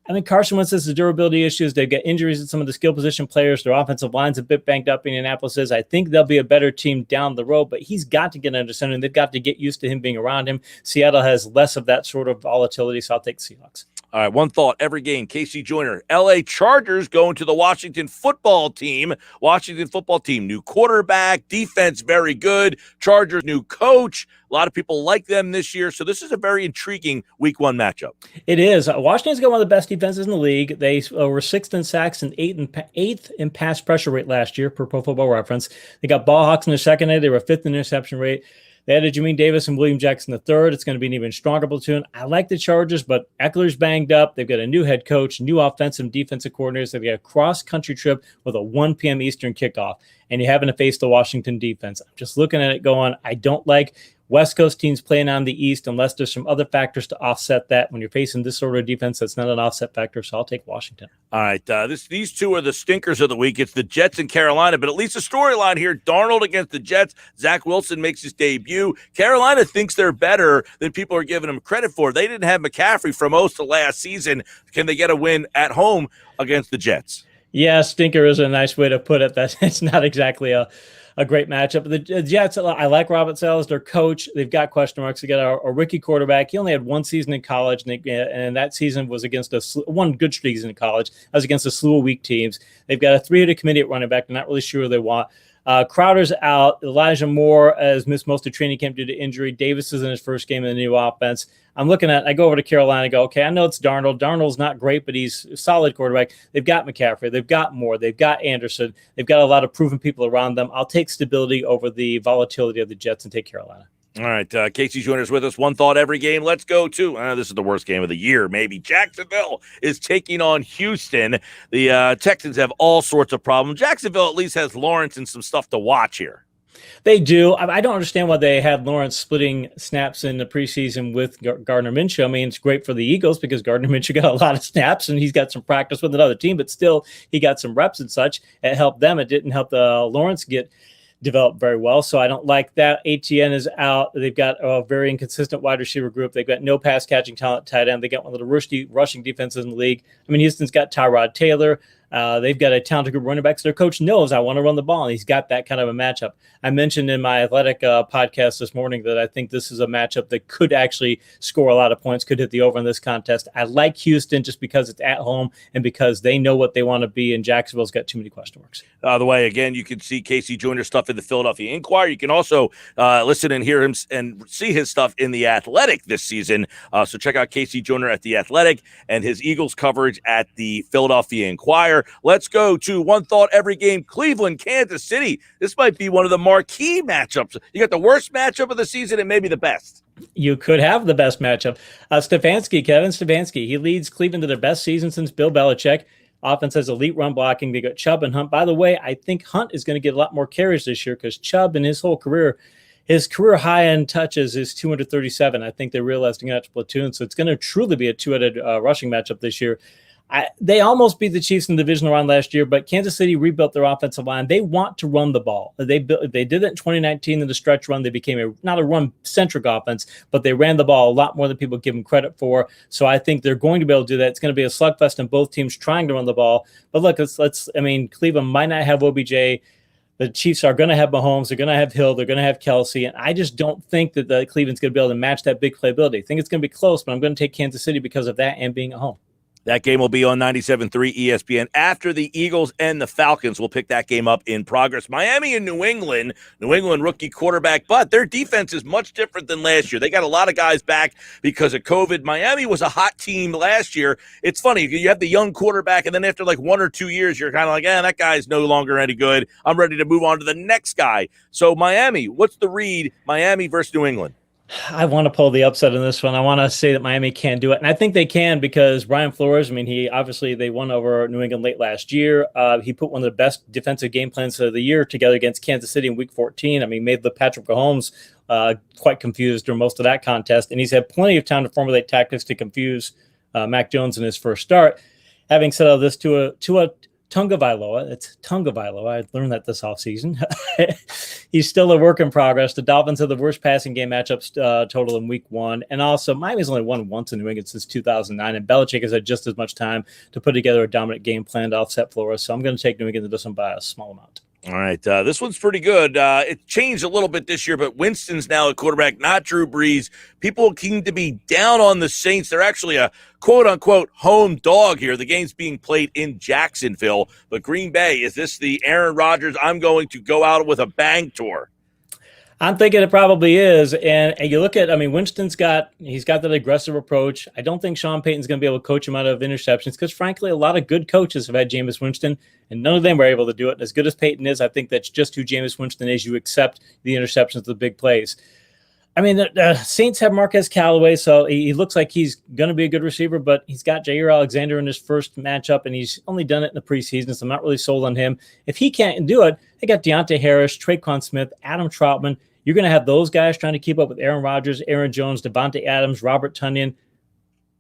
I think Carson Wentz has the durability issues. They've got injuries in some of the skill position players. Their offensive line's a bit banged up. Indianapolis is. I think they'll be a better team down the road, but he's got to get under center, and they've got to get used to him being around him. Seattle has less of that sort of volatility, so I'll take the Seahawks. All right, one thought every game. Casey Joyner, L.A. Chargers going to the Washington football team. Washington football team, new quarterback, defense very good. Chargers, new coach. A lot of people like them this year. So this is a very intriguing week one matchup. It is. Washington's got one of the best defenses in the league. They were 6th in sacks and 8th in pass pressure rate last year per Pro Football Reference. They got ball hawks in their secondary. They were 5th in interception rate. They added Jermaine Davis and William Jackson III. It's going to be an even stronger platoon. I like the Chargers, but Eckler's banged up. They've got a new head coach, new offensive and defensive coordinators. They've got a cross-country trip with a 1 p.m. Eastern kickoff, and you having to face the Washington defense. I'm just looking at it going, I don't like West Coast teams playing on the East unless there's some other factors to offset that. When you're facing this sort of defense, that's not an offset factor, so I'll take Washington. All right, these two are the stinkers of the week. It's the Jets and Carolina, but at least a storyline here. Darnold against the Jets. Zach Wilson makes his debut. Carolina thinks they're better than people are giving them credit for. They didn't have McCaffrey for most of last season. Can they get a win at home against the Jets? Yeah, stinker is a nice way to put it. That it's not exactly a great matchup. The Jets, I like Robert Saleh, their coach. They've got question marks. They got a rookie quarterback. He only had one season in college, and that season was against one good season in college. That was against a slew of weak teams. They've got a 3-headed committee at running back. They're not really sure who they want. Crowder's out. Elijah Moore has missed most of training camp due to injury. Davis is in his first game in the new offense. I go over to Carolina and go, okay, I know it's Darnold. Darnold's not great, but he's a solid quarterback. They've got McCaffrey. They've got Moore. They've got Anderson. They've got a lot of proven people around them. I'll take stability over the volatility of the Jets and take Carolina. All right, Casey Joyner's with us. One thought every game. Let's go to, this is the worst game of the year, maybe. Jacksonville is taking on Houston. The Texans have all sorts of problems. Jacksonville at least has Lawrence and some stuff to watch here. They do. I don't understand why they had Lawrence splitting snaps in the preseason with Gardner Minshew. I mean, it's great for the Eagles because Gardner Minshew got a lot of snaps and he's got some practice with another team, but still he got some reps and such. It helped them. It didn't help Lawrence get developed very well. So I don't like that. ATN is out. They've got a very inconsistent wide receiver group. They've got no pass catching talent tight end. They got one of the rushing defenses in the league. I mean, Houston's got Tyrod Taylor. They've got a talented group of running backs. Their coach knows I want to run the ball, and he's got that kind of a matchup. I mentioned in my athletic podcast this morning that I think this is a matchup that could actually score a lot of points, could hit the over in this contest. I like Houston just because it's at home and because they know what they want to be, and Jacksonville's got too many question marks. The way, again, you can see Casey Joyner stuff in the Philadelphia Inquirer. You can also listen and hear him and see his stuff in the Athletic this season. So check out Casey Joyner at the Athletic and his Eagles coverage at the Philadelphia Inquirer. Let's go to one thought every game, Cleveland, Kansas City. This might be one of the marquee matchups. You got the worst matchup of the season and maybe the best. You could have the best matchup. Kevin Stefanski, he leads Cleveland to their best season since Bill Belichick. Offense has elite run blocking. They got Chubb and Hunt. By the way, I think Hunt is going to get a lot more carries this year because Chubb in his whole career, his career high-end touches is 237. I think they're realizing that platoon. So it's going to truly be a two-headed rushing matchup this year. They almost beat the Chiefs in the divisional round last year, but Kansas City rebuilt their offensive line. They want to run the ball. They did it in 2019 in the stretch run. They became not a run-centric offense, but they ran the ball a lot more than people give them credit for. So I think they're going to be able to do that. It's going to be a slugfest in both teams trying to run the ball. But look, Cleveland might not have OBJ. The Chiefs are going to have Mahomes. They're going to have Hill. They're going to have Kelsey. And I just don't think that the Cleveland's going to be able to match that big playability. I think it's going to be close, but I'm going to take Kansas City because of that and being at home. That game will be on 97.3 ESPN after the Eagles and the Falcons. We'll pick that game up in progress. Miami and New England rookie quarterback, but their defense is much different than last year. They got a lot of guys back because of COVID. Miami was a hot team last year. It's funny. You have the young quarterback, and then after like 1 or 2 years, you're kind of like, that guy's no longer any good. I'm ready to move on to the next guy. So Miami, what's the read? Miami versus New England. I want to pull the upset in this one. I want to say that Miami can do it. And I think they can because Brian Flores, they won over New England late last year. He put one of the best defensive game plans of the year together against Kansas City in week 14. Made the Patrick Mahomes quite confused during most of that contest. And he's had plenty of time to formulate tactics to confuse Mac Jones in his first start. Having said all this, to a Tagovailoa. It's Tagovailoa. I learned that this offseason. He's still a work in progress. The Dolphins have the worst passing game matchups total in week 1. And also, Miami's only won once in New England since 2009. And Belichick has had just as much time to put together a dominant game plan to offset Flores. So I'm going to take New England to this one by a small amount. All right, this one's pretty good. It changed a little bit this year, but Winston's now a quarterback, not Drew Brees. People seem to be down on the Saints. They're actually a quote-unquote home dog here. The game's being played in Jacksonville, but Green Bay, is this the Aaron Rodgers, I'm going to go out with a bang tour? I'm thinking it probably is. And you look at, Winston's he's got that aggressive approach. I don't think Sean Payton's going to be able to coach him out of interceptions because, frankly, a lot of good coaches have had Jameis Winston, and none of them were able to do it. And as good as Payton is, I think that's just who Jameis Winston is. You accept the interceptions, the big plays. The Saints have Marquez Callaway, so he looks like he's going to be a good receiver, but he's got Jair Alexander in his first matchup, and he's only done it in the preseason, so I'm not really sold on him. If he can't do it, they got Deontay Harris, Traquan Smith, Adam Troutman. You're going to have those guys trying to keep up with Aaron Rodgers, Aaron Jones, Devontae Adams, Robert Tonyan.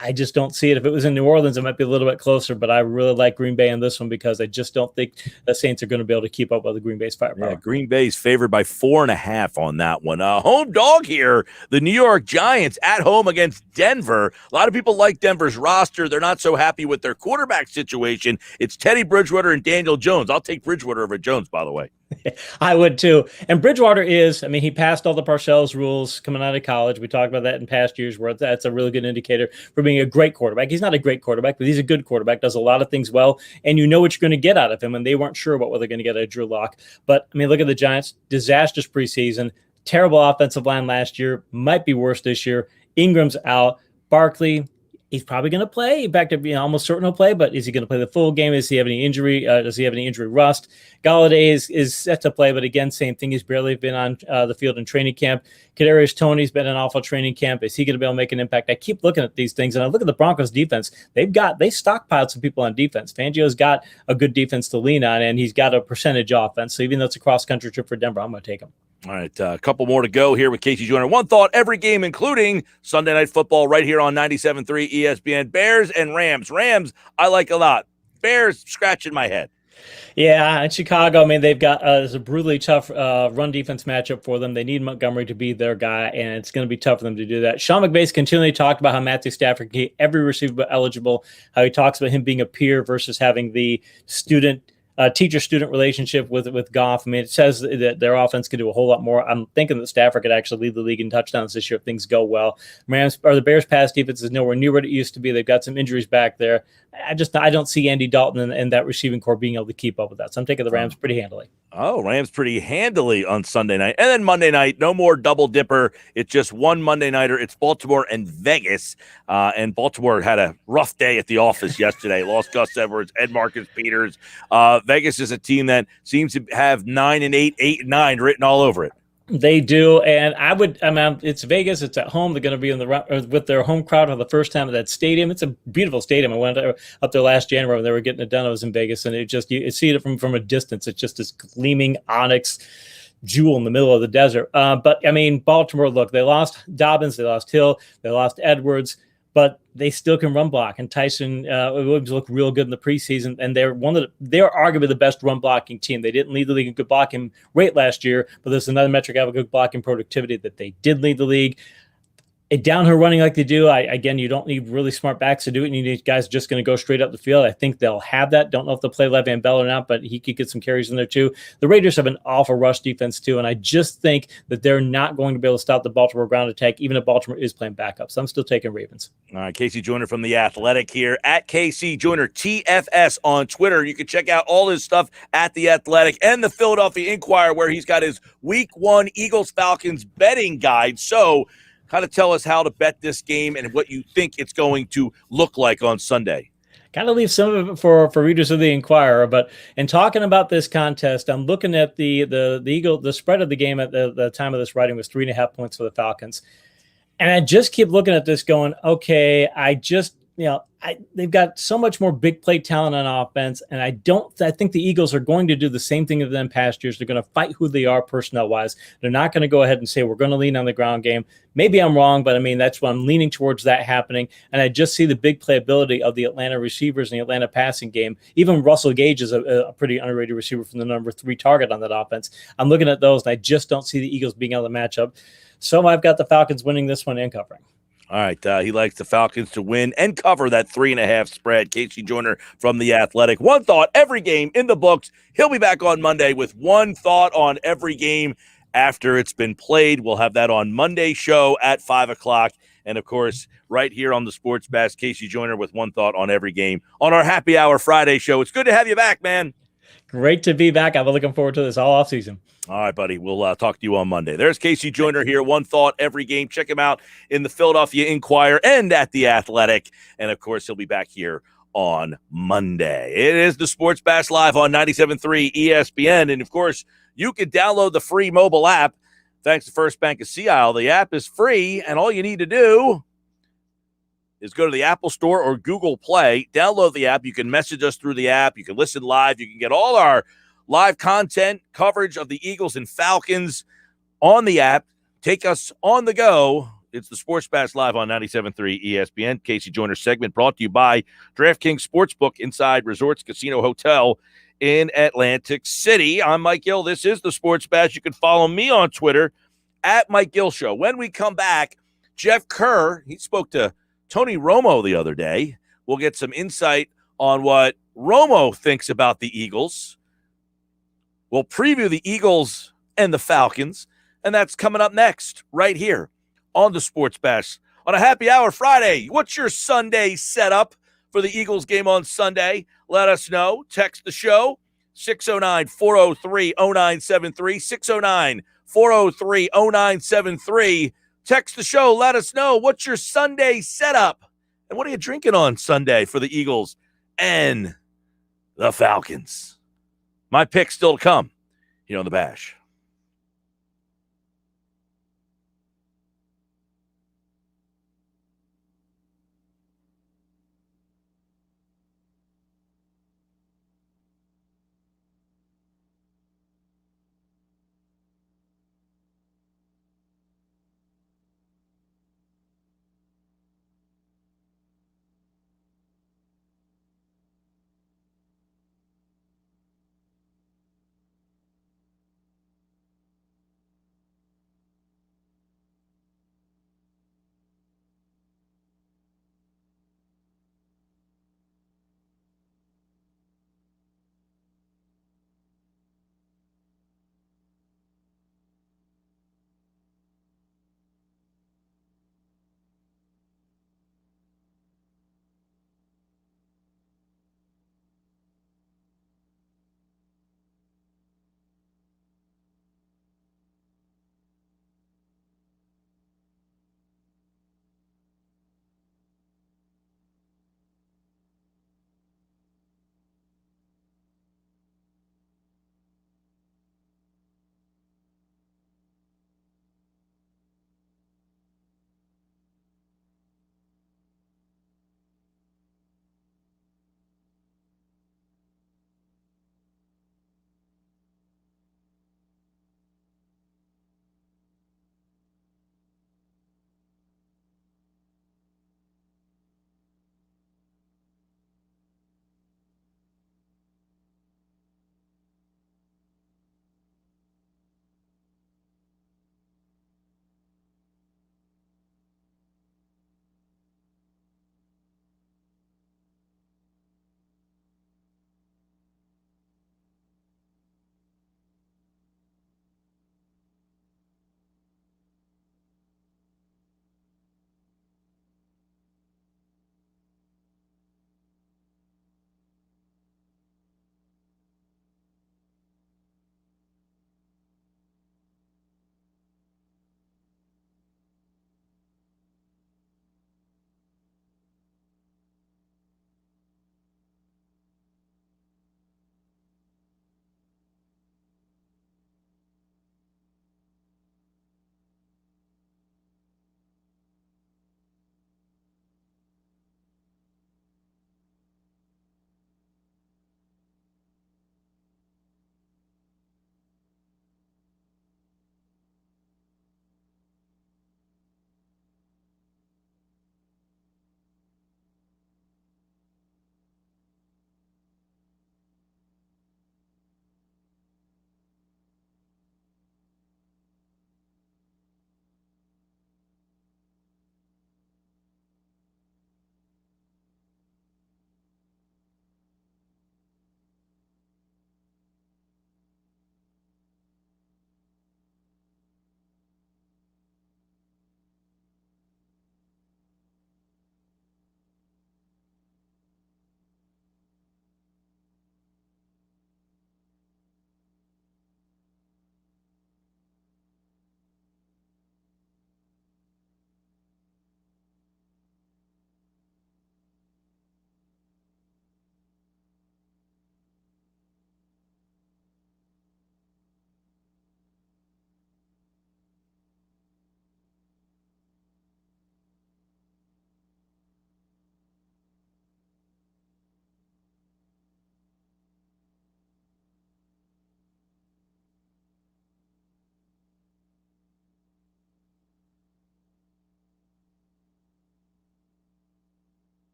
I just don't see it. If it was in New Orleans, it might be a little bit closer, but I really like Green Bay in this one because I just don't think the Saints are going to be able to keep up with the Green Bay's firepower. Yeah, Green Bay's favored by 4.5 on that one. Home dog here, the New York Giants at home against Denver. A lot of people like Denver's roster. They're not so happy with their quarterback situation. It's Teddy Bridgewater and Daniel Jones. I'll take Bridgewater over Jones, by the way. I would too. And Bridgewater he passed all the Parcells rules coming out of college. We talked about that in past years where that's a really good indicator for being a great quarterback. He's not a great quarterback, but he's a good quarterback, does a lot of things well, and you know what you're going to get out of him, and they weren't sure about what they're going to get out of Drew Lock. But, look at the Giants. Disastrous preseason. Terrible offensive line last year. Might be worse this year. Ingram's out. Barkley, he's probably going to play. In fact, almost certain he'll play, but is he going to play the full game? Does he have any injury? Does he have any injury rust? Galladay is set to play, but again, same thing. He's barely been on the field in training camp. Kadarius Toney's been in awful training camp. Is he going to be able to make an impact? I keep looking at these things, and I look at the Broncos defense. They stockpiled some people on defense. Fangio's got a good defense to lean on, and he's got a percentage offense. So even though it's a cross-country trip for Denver, I'm going to take him. All right, a couple more to go here with Casey Joyner. One thought, every game, including Sunday Night Football right here on 97.3 ESPN. Bears and Rams. Rams, I like a lot. Bears, scratching my head. Yeah, in Chicago, they've got it's a brutally tough run defense matchup for them. They need Montgomery to be their guy, and it's going to be tough for them to do that. Sean McVay's continually talked about how Matthew Stafford can get every receiver eligible, how he talks about him being a peer versus having the teacher-student relationship with Goff. It says that their offense can do a whole lot more. I'm thinking that Stafford could actually lead the league in touchdowns this year if things go well. The Bears' pass defense is nowhere near what it used to be. They've got some injuries back there. I don't see Andy Dalton and that receiving core being able to keep up with that. So I'm taking the Rams pretty handily. Oh, Rams pretty handily on Sunday night. And then Monday night, no more double dipper. It's just one Monday nighter. It's Baltimore and Vegas. And Baltimore had a rough day at the office yesterday. Lost Gus Edwards, Ed Marcus Peters. Vegas is a team that seems to have 9-8, 8-9 written all over it. They do, and it's Vegas. It's at home. They're going to be with their home crowd for the first time at that stadium. It's a beautiful stadium. I went up there last January when they were getting it done. I was in Vegas, and you see it from a distance. It's just this gleaming onyx jewel in the middle of the desert. But Baltimore, look, they lost Dobbins, they lost Hill, they lost Edwards, but they still can run block. And Tyson Williams looked real good in the preseason, and they're arguably the best run blocking team. They didn't lead the league in good blocking rate last year, but there's another metric of a good blocking productivity that they did lead the league. A downhill running like they do, you don't need really smart backs to do it. You need guys just going to go straight up the field. I think they'll have that. Don't know if they'll play Le'Veon Bell or not, but he could get some carries in there too. The Raiders have an awful rush defense too, and I just think that they're not going to be able to stop the Baltimore ground attack, even if Baltimore is playing backup. So I'm still taking Ravens. All right, Casey Joyner from The Athletic here at KC Joyner TFS on Twitter. You can check out all his stuff at The Athletic and the Philadelphia Inquirer, where he's got his Week 1 Eagles-Falcons betting guide. So kind of tell us how to bet this game and what you think it's going to look like on Sunday. Kind of leave some of it for readers of the Inquirer, but in talking about this contest, I'm looking at the spread of the game at the time of this writing was 3.5 points for the Falcons. And I just keep looking at this going, okay, they've got so much more big play talent on offense, and I think the Eagles are going to do the same thing as them past years. They're going to fight who they are personnel-wise. They're not going to go ahead and say, we're going to lean on the ground game. Maybe I'm wrong, but that's what I'm leaning towards that happening, and I just see the big playability of the Atlanta receivers and the Atlanta passing game. Even Russell Gage is a pretty underrated receiver from the number 3 target on that offense. I'm looking at those, and I just don't see the Eagles being able to match up. So I've got the Falcons winning this one and covering. All right. He likes the Falcons to win and cover that 3.5 spread. Casey Joyner from The Athletic. One thought every game in the books. He'll be back on Monday with one thought on every game after it's been played. We'll have that on Monday's show at 5 o'clock. And, of course, right here on the Sports Bash, Casey Joyner with one thought on every game on our Happy Hour Friday show. It's good to have you back, man. Great to be back. I've been looking forward to this all offseason. All right, buddy. We'll talk to you on Monday. There's Casey Joyner here. One thought every game. Check him out in the Philadelphia Inquirer and at The Athletic. And, of course, he'll be back here on Monday. It is the Sports Bash Live on 97.3 ESPN. And, of course, you can download the free mobile app. Thanks to First Bank of Sea Isle. The app is free, and all you need to do is go to the Apple Store or Google Play. Download the app. You can message us through the app. You can listen live. You can get all our live content, coverage of the Eagles and Falcons on the app. Take us on the go. It's the Sports Bash Live on 97.3 ESPN. Casey Joyner segment brought to you by DraftKings Sportsbook inside Resorts Casino Hotel in Atlantic City. I'm Mike Gill. This is the Sports Bash. You can follow me on Twitter at Mike Gill Show. When we come back, Jeff Kerr, he spoke to Tony Romo the other day. We'll get some insight on what Romo thinks about the Eagles. We'll preview the Eagles and the Falcons, and that's coming up next right here on the Sports Bash on a Happy Hour Friday. What's your Sunday setup for the Eagles game on Sunday? Let us know. Text the show, 609-403-0973, 609-403-0973. Text the show. Let us know. What's your Sunday setup? And what are you drinking on Sunday for the Eagles and the Falcons? My pick's still to come here on the Bash.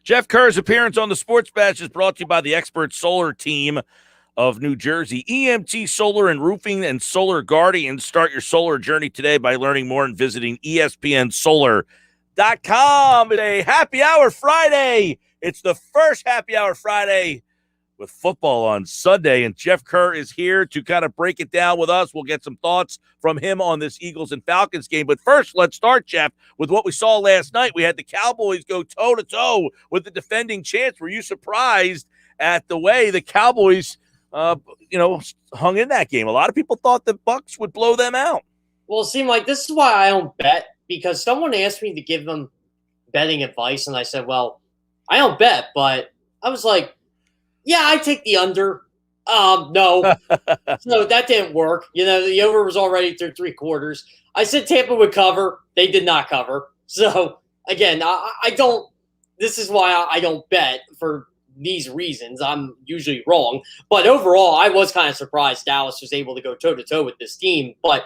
Jeff Kerr's appearance on the Sports Bash is brought to you by the expert solar team of New Jersey. EMT Solar and Roofing and Solar Guardian. Start your solar journey today by learning more and visiting espnsolar.com. It's a happy hour Friday. It's the first happy hour Friday with football on Sunday, and Jeff Kerr is here to kind of break it down with us. We'll get some thoughts from him on this Eagles and Falcons game. But first, let's start, Jeff, with what we saw last night. We had the Cowboys go toe-to-toe with the defending champs. Were you surprised at the way the Cowboys hung in that game? A lot of people thought the Bucs would blow them out. Well, it seemed like this is why I don't bet, because someone asked me to give them betting advice, and I said, well, I don't bet, but I was like, yeah, I take the under. No. So that didn't work. The over was already through 3 quarters. I said Tampa would cover. They did not cover. So, again, I don't – this is why I don't bet for these reasons. I'm usually wrong. But overall, I was kind of surprised Dallas was able to go toe-to-toe with this team. But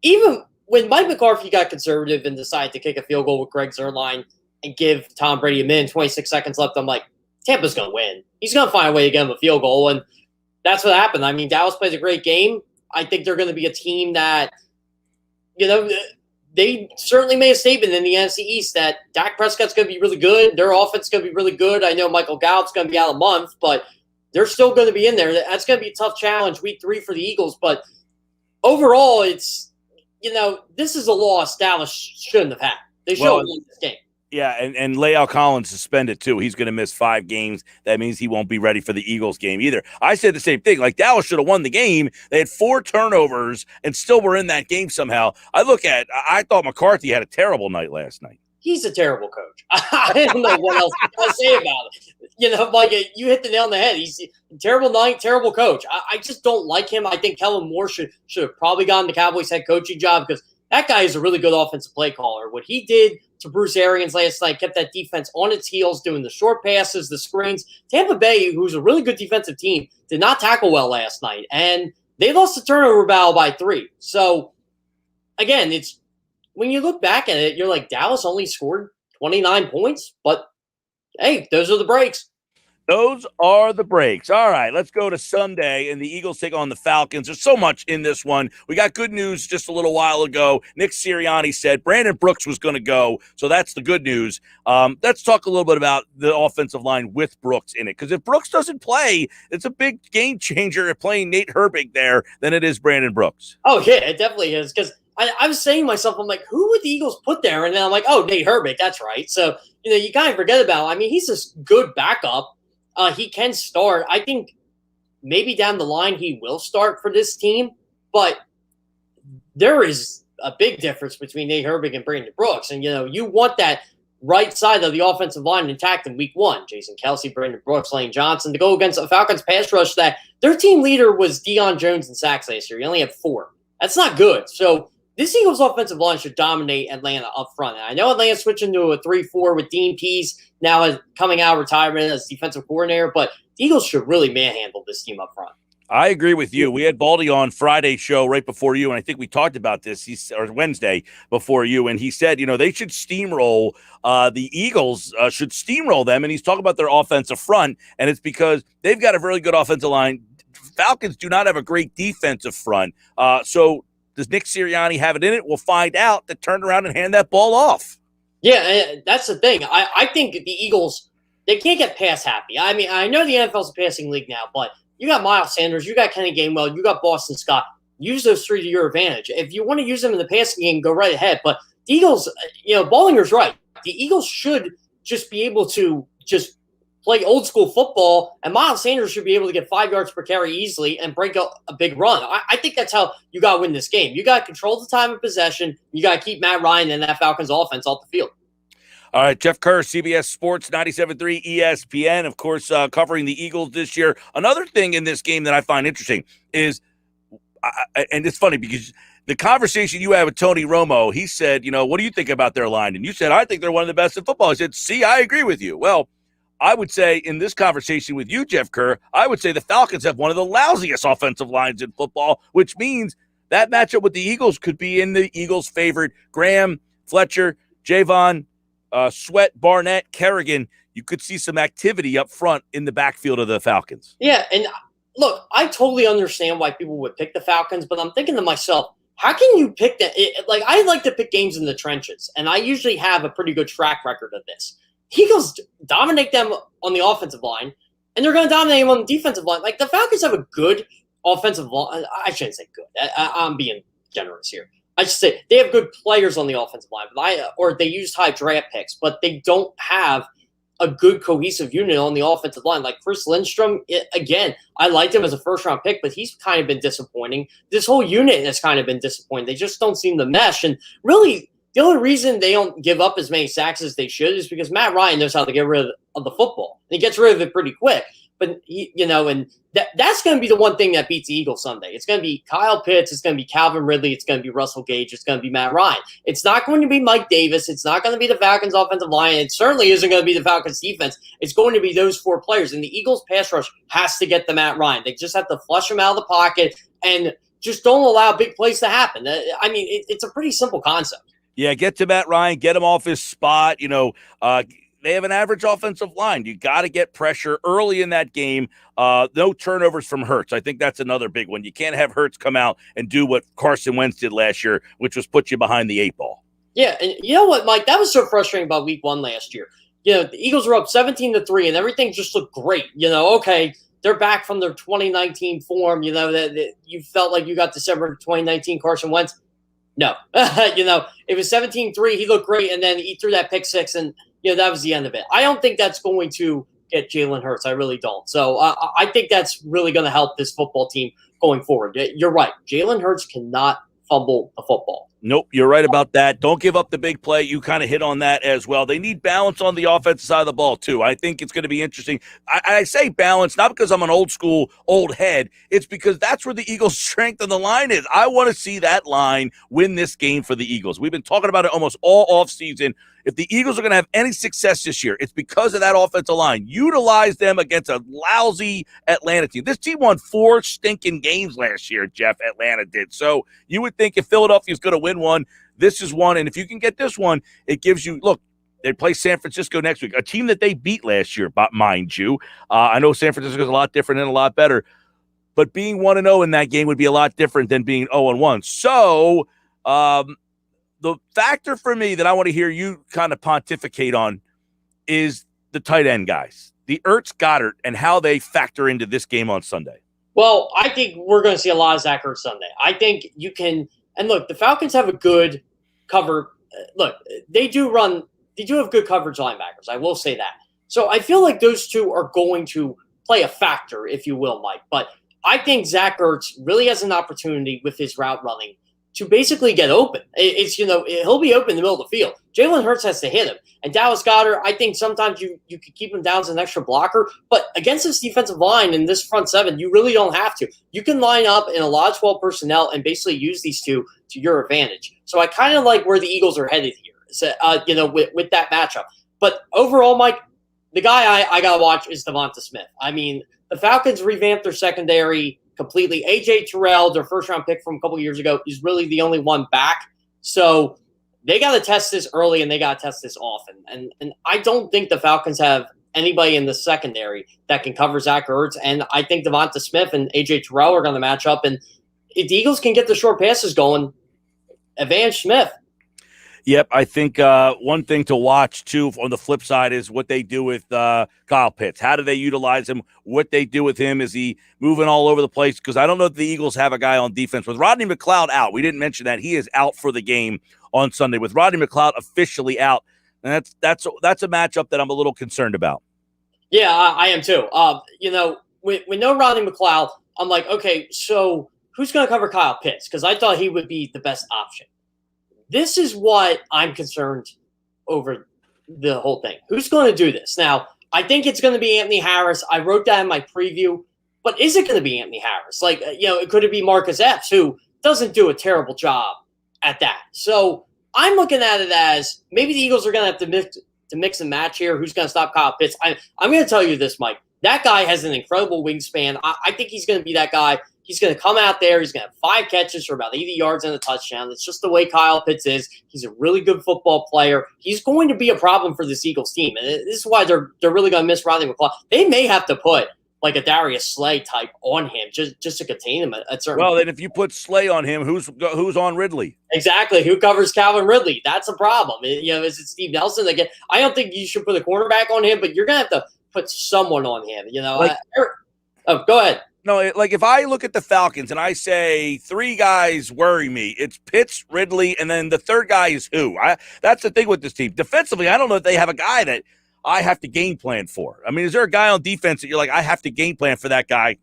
even when Mike McCarthy got conservative and decided to kick a field goal with Greg Zuerlein and give Tom Brady a minute, 26 seconds left, I'm like, Tampa's going to win. He's going to find a way to get him a field goal, and that's what happened. I mean, Dallas plays a great game. I think they're going to be a team that, they certainly made a statement in the NFC East that Dak Prescott's going to be really good. Their offense is going to be really good. I know Michael Gallup's going to be out a month, but they're still going to be in there. That's going to be a tough challenge week 3 for the Eagles, but overall, it's, this is a loss Dallas shouldn't have had. They should have won this game. Yeah, and La'el Collins suspended too. He's going to miss 5 games. That means he won't be ready for the Eagles game either. I said the same thing. Like, Dallas should have won the game. They had 4 turnovers and still were in that game somehow. I thought McCarthy had a terrible night last night. He's a terrible coach. I don't know what else to say about it. You hit the nail on the head. He's a terrible night, terrible coach. I just don't like him. I think Kellen Moore should have probably gotten the Cowboys head coaching job, because that guy is a really good offensive play caller. What he did to Bruce Arians last night kept that defense on its heels, doing the short passes, the screens. Tampa Bay, who's a really good defensive team, did not tackle well last night, and they lost the turnover battle by 3. So, again, it's when you look back at it, you're like, Dallas only scored 29 points, but, hey, those are the breaks. Those are the breaks. All right, let's go to Sunday, and the Eagles take on the Falcons. There's so much in this one. We got good news just a little while ago. Nick Sirianni said Brandon Brooks was going to go, so that's the good news. Let's talk a little bit about the offensive line with Brooks in it, because if Brooks doesn't play, it's a big game changer at playing Nate Herbig there than it is Brandon Brooks. Oh, yeah, it definitely is, because I was saying to myself, I'm like, who would the Eagles put there? And then I'm like, oh, Nate Herbig, that's right. So, you kind of forget about it. I mean, he's a good backup. He can start. I think maybe down the line he will start for this team, but there is a big difference between Nate Herbig and Brandon Brooks. And, you want that right side of the offensive line intact in week 1. Jason Kelce, Brandon Brooks, Lane Johnson, to go against the Falcons pass rush that their team leader was Deion Jones in sacks last year. He only had 4. That's not good. So this Eagles offensive line should dominate Atlanta up front. And I know Atlanta's switching to a 3-4 with Dean Pease now coming out of retirement as defensive coordinator, but the Eagles should really manhandle this team up front. I agree with you. We had Baldy on Friday's show right before you, and I think we talked about this, or Wednesday before you, and he said, they should steamroll the Eagles, should steamroll them, and he's talking about their offensive front, and it's because they've got a really good offensive line. Falcons do not have a great defensive front, so does Nick Sirianni have it in it? We'll find out. To turn around and hand that ball off. Yeah, that's the thing. I think the Eagles, they can't get pass happy. I mean, I know the NFL's a passing league now, but you got Miles Sanders, you got Kenny Gainwell, you got Boston Scott. Use those 3 to your advantage. If you want to use them in the passing game, go right ahead. But the Eagles, Bollinger's right. The Eagles should just be able to just play old school football, and Miles Sanders should be able to get 5 yards per carry easily and break up a big run. I think that's how you got to win this game. You got to control the time of possession. You got to keep Matt Ryan and that Falcons offense off the field. All right, Jeff Kerr, CBS Sports 97.3 ESPN, of course, covering the Eagles this year. Another thing in this game that I find interesting is, and it's funny because the conversation you had with Tony Romo, he said, what do you think about their line? And you said, I think they're one of the best in football. I said, see, I agree with you. Well, I would say in this conversation with you, Jeff Kerr, I would say the Falcons have one of the lousiest offensive lines in football, which means that matchup with the Eagles could be in the Eagles' favorite. Graham, Fletcher, Javon, Sweat, Barnett, Kerrigan you could see some activity up front in the backfield of the Falcons. Yeah, and look, I totally understand why people would pick the Falcons, but I'm thinking to myself, how can you pick that? Like, I like to pick games in the trenches, and I usually have a pretty good track record of this. Eagles dominate them on the offensive line, and they're going to dominate them on the defensive line. Like, the Falcons have a good offensive line. I shouldn't say good. I'm being generous here. I should say they have good players on the offensive line, or they used high draft picks, but they don't have a good cohesive unit on the offensive line. Like Chris Lindstrom, again, I liked him as a first-round pick, but he's kind of been disappointing. This whole unit has kind of been disappointing. They just don't seem to mesh. And really, the only reason they don't give up as many sacks as they should is because Matt Ryan knows how to get rid of the football. And he gets rid of it pretty quick. But, and that's going to be the one thing that beats the Eagles Sunday. It's going to be Kyle Pitts. It's going to be Calvin Ridley. It's going to be Russell Gage. It's going to be Matt Ryan. It's not going to be Mike Davis. It's not going to be the Falcons offensive line. It certainly isn't going to be the Falcons defense. It's going to be those four players. And the Eagles pass rush has to get the Matt Ryan. They just have to flush him out of the pocket and just don't allow big plays to happen. I mean, it's a pretty simple concept. Yeah, get to Matt Ryan, get him off his spot. They have an average offensive line. You got to get pressure early in that game. No turnovers from Hurts. I think that's another big one. You can't have Hurts come out and do what Carson Wentz did last year, which was put you behind the 8 ball. Yeah, and you know what, Mike? That was so frustrating about week 1 last year. The Eagles were up 17-3, and everything just looked great. Okay, they're back from their 2019 form. That you felt like you got December 2019 Carson Wentz. No, it was 17-3. He looked great, and then he threw that pick six, and that was the end of it. I don't think that's going to get Jalen Hurts. I really don't. So I think that's really going to help this football team going forward. You're right. Jalen Hurts cannot fumble the football. Nope, you're right about that. Don't give up the big play. You kind of hit on that as well. They need balance on the offensive side of the ball, too. I think it's going to be interesting. I say balance, not because I'm an old head. It's because that's where the Eagles' strength on the line is. I want to see that line win this game for the Eagles. We've been talking about it almost all offseason. If the Eagles are going to have any success this year, it's because of that offensive line. Utilize them against a lousy Atlanta team. This team won 4 stinking games last year, Jeff. Atlanta did. So you would think if Philadelphia's going to win one, this is one. And if you can get this one, it gives you, look, they play San Francisco next week, a team that they beat last year, mind you. I know San Francisco is a lot different and a lot better, but being 1-0 in that game would be a lot different than being 0-1. So, the factor for me that I want to hear you kind of pontificate on is the tight end guys, the Ertz, Goddard, and how they factor into this game on Sunday. Well, I think we're going to see a lot of Zach Ertz Sunday. I think you can – and look, the Falcons have a good cover – look, they do have good coverage linebackers. I will say that. So I feel like those two are going to play a factor, if you will, Mike. But I think Zach Ertz really has an opportunity with his route running to basically get open. He'll be open in the middle of the field. Jalen Hurts has to hit him. And Dallas Goedert, I think sometimes you could keep him down as an extra blocker. But against this defensive line and this front seven, you really don't have to. You can line up in a lot of 12 personnel and basically use these two to your advantage. So I kind of like where the Eagles are headed here, with that matchup. But overall, Mike, the guy I got to watch is Devonta Smith. I mean, the Falcons revamped their secondary completely. AJ Tyrell, their first-round pick from a couple of years ago, is really the only one back. So they got to test this early and they got to test this often. And I don't think the Falcons have anybody in the secondary that can cover Zach Ertz. And I think Devonta Smith and AJ Tyrell are going to match up. And if the Eagles can get the short passes going, advantage Smith. Yep, I think one thing to watch, too, on the flip side is what they do with Kyle Pitts. How do they utilize him? What they do with him? Is he moving all over the place? Because I don't know if the Eagles have a guy on defense. With Rodney McLeod out, we didn't mention that. He is out for the game on Sunday. With Rodney McLeod officially out, and that's a matchup that I'm a little concerned about. Yeah, I am too. We know Rodney McLeod. I'm like, okay, so who's going to cover Kyle Pitts? Because I thought he would be the best option. This is what I'm concerned over the whole thing. Who's going to do this? Now, I think it's going to be Anthony Harris. I wrote that in my preview. But is it going to be Anthony Harris? Could it be Marcus Epps, who doesn't do a terrible job at that? So I'm looking at it as maybe the Eagles are going to have to mix and match here. Who's going to stop Kyle Pitts? I'm going to tell you this, Mike. That guy has an incredible wingspan. I think he's going to be that guy He's going to come out there. He's going to have 5 catches for about 80 yards and a touchdown. That's just the way Kyle Pitts is. He's a really good football player. He's going to be a problem for this Eagles team. And this is why they're really going to miss Rodney McLeod. They may have to put like a Darius Slay type on him just to contain him at certain Well, then if you put Slay on him, who's on Ridley? Exactly. Who covers Calvin Ridley? That's a problem. Is it Steve Nelson again? I don't think you should put a cornerback on him, but you're going to have to put someone on him. Go ahead. No, like if I look at the Falcons and I say 3 guys worry me, it's Pitts, Ridley, and then the third guy is who? That's the thing with this team. Defensively, I don't know if they have a guy that I have to game plan for. I mean, is there a guy on defense that you're like, I have to game plan for that guy?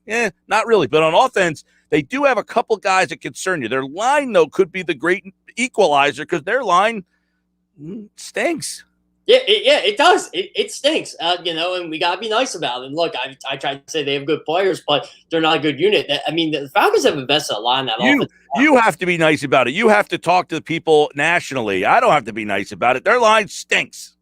Not really. But on offense, they do have a couple guys that concern you. Their line, though, could be the great equalizer because their line stinks. Yeah, it does. It stinks, and we got to be nice about it. And look, I tried to say they have good players, but they're not a good unit. I mean, the Falcons have invested a lot in that offense. You have to be nice about it. You have to talk to the people nationally. I don't have to be nice about it. Their line stinks.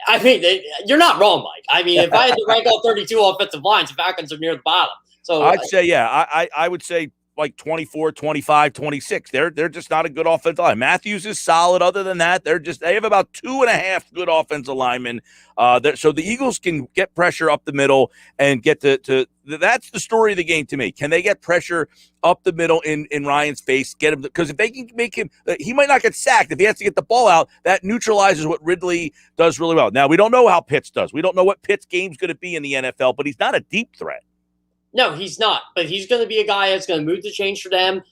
I mean, you're not wrong, Mike. I mean, if I had to rank all 32 offensive lines, the Falcons are near the bottom. So I'd say, I would say like 24, 25, 26. They're just not a good offensive line. Matthews is solid. Other than that, they have about 2.5 good offensive linemen. So the Eagles can get pressure up the middle and get to that's the story of the game to me. Can they get pressure up the middle in Ryan's face? Get him, because if they can make him, he might not get sacked. If he has to get the ball out, that neutralizes what Ridley does really well. Now, we don't know how Pitts does. We don't know what Pitts' game's going to be in the NFL, but he's not a deep threat. No, he's not. But he's going to be a guy that's going to move the chains for them.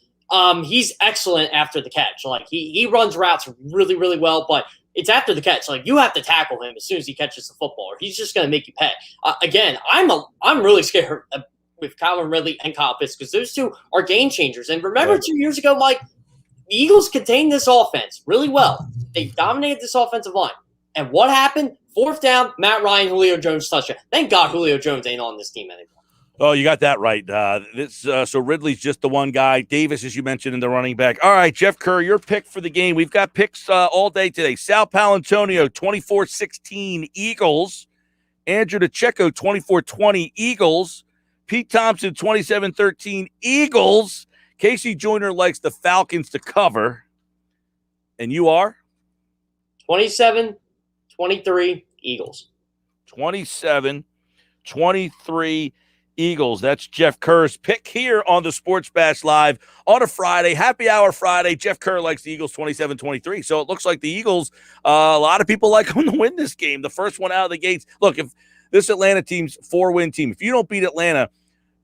He's excellent after the catch. Like he runs routes really, really well, but it's after the catch. Like you have to tackle him as soon as he catches the football, or he's just going to make you pay. Again, I'm really scared with Calvin Ridley and Kyle Pitts because those two are game changers. And remember 2 years ago, Mike, the Eagles contained this offense really well. They dominated this offensive line. And what happened? 4th down, Matt Ryan, Julio Jones touchdown. Thank God Julio Jones ain't on this team anymore. Oh, you got that right. So Ridley's just the one guy. Davis, as you mentioned, in the running back. All right, Jeff Kerr, your pick for the game. We've got picks all day today. Sal Palantonio, 24-16 Eagles. Andrew DeCecco, 24-20 Eagles. Pete Thompson, 27-13 Eagles. Casey Joyner likes the Falcons to cover. And you are? 27-23 Eagles. 27-23 Eagles. That's Jeff Kerr's pick here on the Sports Bash Live on a Friday. Happy Hour Friday. Jeff Kerr likes the Eagles 27-23. So it looks like the Eagles, a lot of people like them to win this game. The first one out of the gates. Look, if this Atlanta team's 4-win team, if you don't beat Atlanta,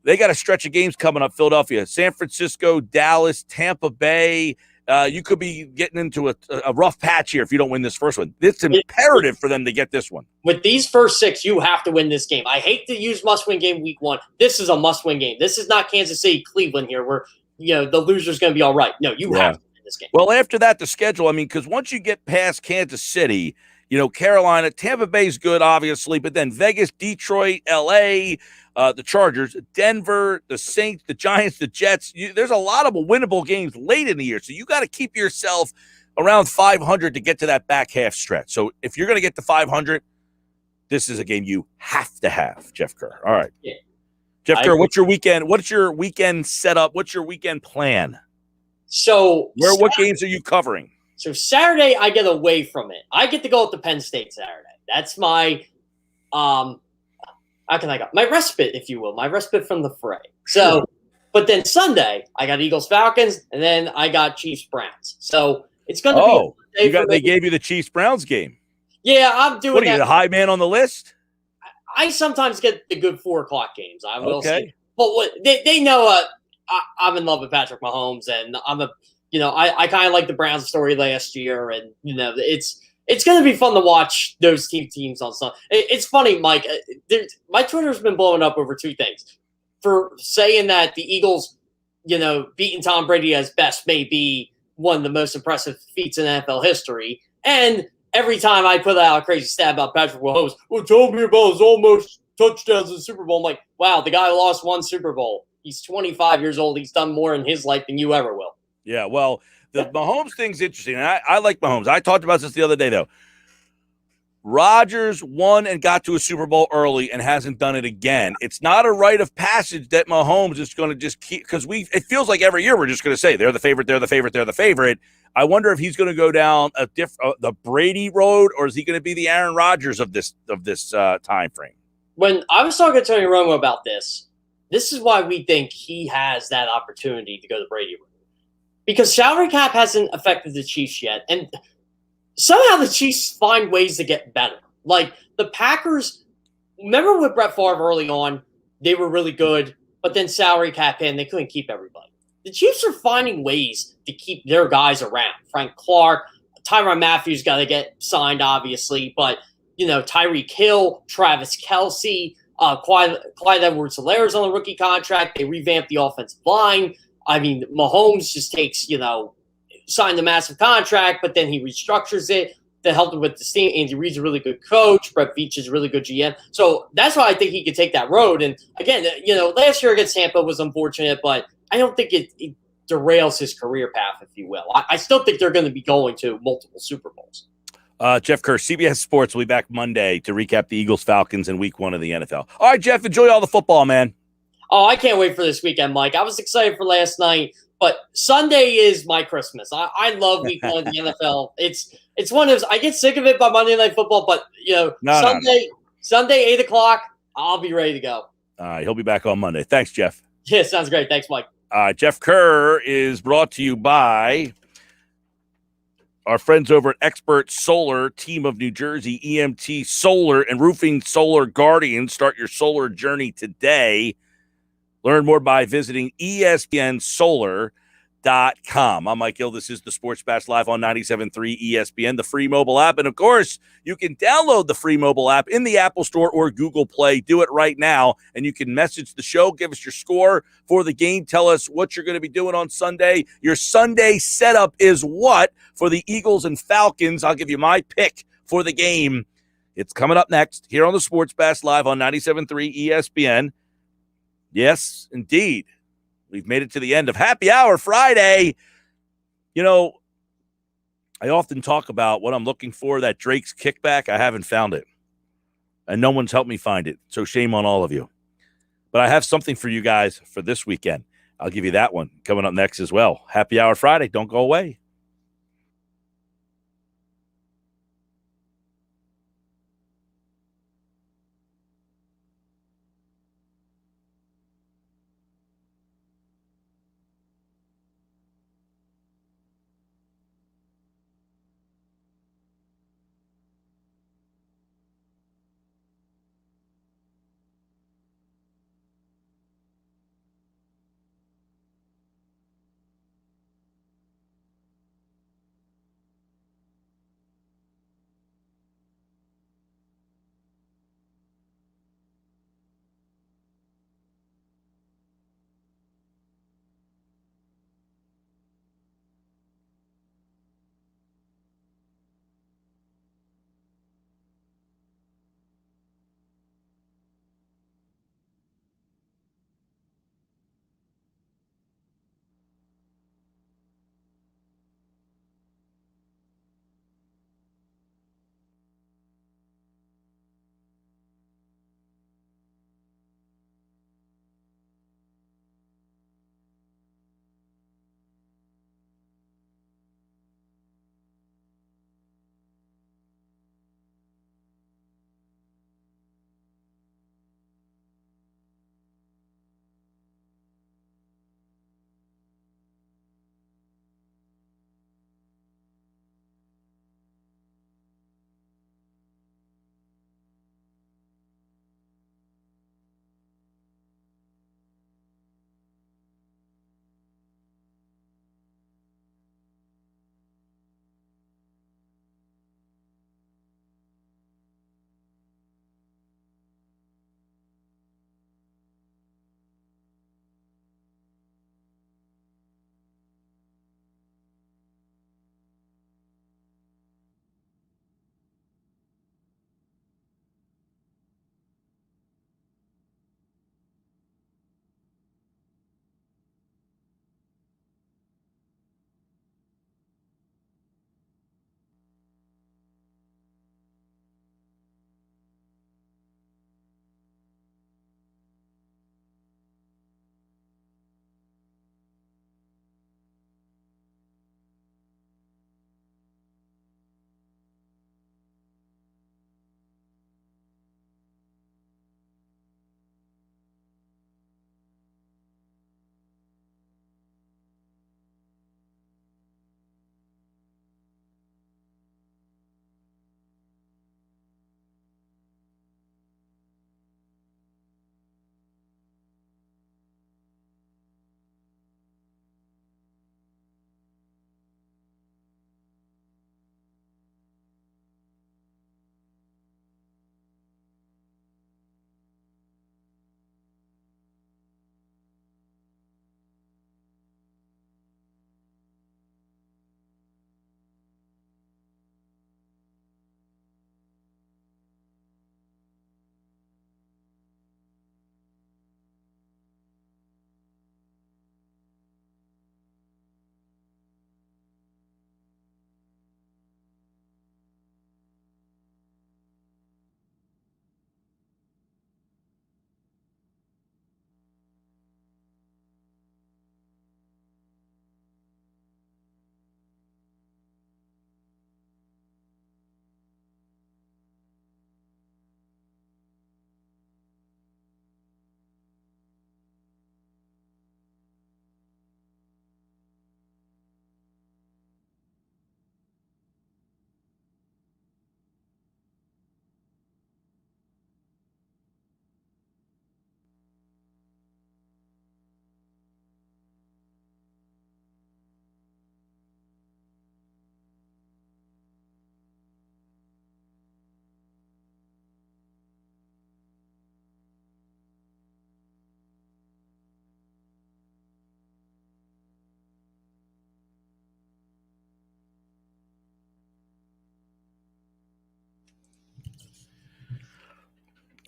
they got a stretch of games coming up. Philadelphia, San Francisco, Dallas, Tampa Bay. You could be getting into a rough patch here if you don't win this first one. It's imperative for them to get this one. With these first 6, you have to win this game. I hate to use must-win game week 1. This is a must-win game. This is not Kansas City, Cleveland here where the loser's going to be all right. No, you have to win this game. Well, after that, the schedule, because once you get past Kansas City, Carolina, Tampa Bay's good, obviously, but then Vegas, Detroit, L.A., the Chargers, Denver, the Saints, the Giants, the Jets. There's a lot of winnable games late in the year, so you got to keep yourself around 500 to get to that back half stretch. So if you're going to get to 500, this is a game you have to have, Jeff Kerr. All right. Yeah. Jeff Kerr, what's your weekend? What's your weekend setup? What's your weekend plan? So what games are you covering? So Saturday, I get away from it. I get to go to Penn State Saturday. That's my how can I go? My respite, if you will, my respite from the fray. So, but then Sunday, I got Eagles Falcons, and then I got Chiefs Browns. So it's going to be. They gave you the Chiefs Browns game. Yeah, I'm doing. What are you, the high man on the list? I sometimes get the good 4:00 games. I will say, but they know I'm in love with Patrick Mahomes, and I'm I kind of like the Browns story last year, and it's going to be fun to watch those teams on Sunday. It's funny, Mike. My Twitter's been blowing up over 2 things. For saying that the Eagles, beating Tom Brady as best may be one of the most impressive feats in NFL history. And every time I put out a crazy stat about Patrick Mahomes, told me about his almost touchdowns in the Super Bowl. I'm like, wow, the guy lost 1 Super Bowl. He's 25 years old. He's done more in his life than you ever will. Yeah, well, the Mahomes thing's interesting. And I like Mahomes. I talked about this the other day, though. Rodgers won and got to a Super Bowl early and hasn't done it again. It's not a rite of passage that Mahomes is going to just keep, because it feels like every year we're just going to say they're the favorite, they're the favorite, they're the favorite. I wonder if he's going to go down the Brady road, or is he going to be the Aaron Rodgers of this time frame? When I was talking to Tony Romo about this is why we think he has that opportunity to go the Brady road. Because salary cap hasn't affected the Chiefs yet, and somehow the Chiefs find ways to get better. Like the Packers, remember with Brett Favre early on, they were really good, but then salary cap in, they couldn't keep everybody. The Chiefs are finding ways to keep their guys around. Frank Clark, Tyrann Mathieu got to get signed, obviously, but Tyreek Hill, Travis Kelce, Clyde Edwards-Helaire on a rookie contract. They revamped the offensive line. I mean, Mahomes just takes, signed a massive contract, but then he restructures it to help him with the team. Andy Reid's a really good coach. Brett Veach is a really good GM. So that's why I think he could take that road. And again, last year against Tampa was unfortunate, but I don't think it derails his career path, if you will. I still think they're going to be going to multiple Super Bowls. Jeff Kerr, CBS Sports will be back Monday to recap the Eagles Falcons in week 1 of the NFL. All right, Jeff, enjoy all the football, man. Oh, I can't wait for this weekend, Mike. I was excited for last night, but Sunday is my Christmas. I love week 1 of the NFL. It's one of those, I get sick of it by Monday Night Football, but Sunday, 8 o'clock, I'll be ready to go. All right, he'll be back on Monday. Thanks, Jeff. Yeah, sounds great. Thanks, Mike. Jeff Kerr is brought to you by our friends over at Expert Solar, team of New Jersey, EMT Solar and Roofing Solar Guardian. Start your solar journey today. Learn more by visiting espnsolar.com. I'm Mike Gill. This is the Sports Bash live on 97.3 ESPN, the free mobile app. And, of course, you can download the free mobile app in the Apple Store or Google Play. Do it right now, and you can message the show, give us your score for the game, tell us what you're going to be doing on Sunday. Your Sunday setup is what for the Eagles and Falcons? I'll give you my pick for the game. It's coming up next here on the Sports Bash live on 97.3 ESPN. Yes, indeed. We've made it to the end of Happy Hour Friday. I often talk about what I'm looking for, that Drake's kickback. I haven't found it, and no one's helped me find it, so shame on all of you. But I have something for you guys for this weekend. I'll give you that one coming up next as well. Happy Hour Friday. Don't go away.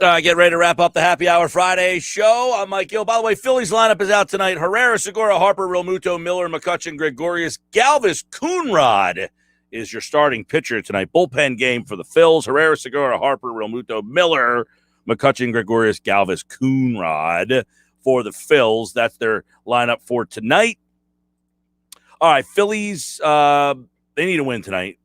Get ready to wrap up the Happy Hour Friday show. I'm Mike Gill. By the way, Phillies lineup is out tonight. Herrera, Segura, Harper, Realmuto, Miller, McCutchen, Gregorius, Galvis, Coonrod is your starting pitcher tonight. Bullpen game for the Phils. Herrera, Segura, Harper, Realmuto, Miller, McCutchen, Gregorius, Galvis, Coonrod for the Phils. That's their lineup for tonight. All right, Phillies, they need to win tonight,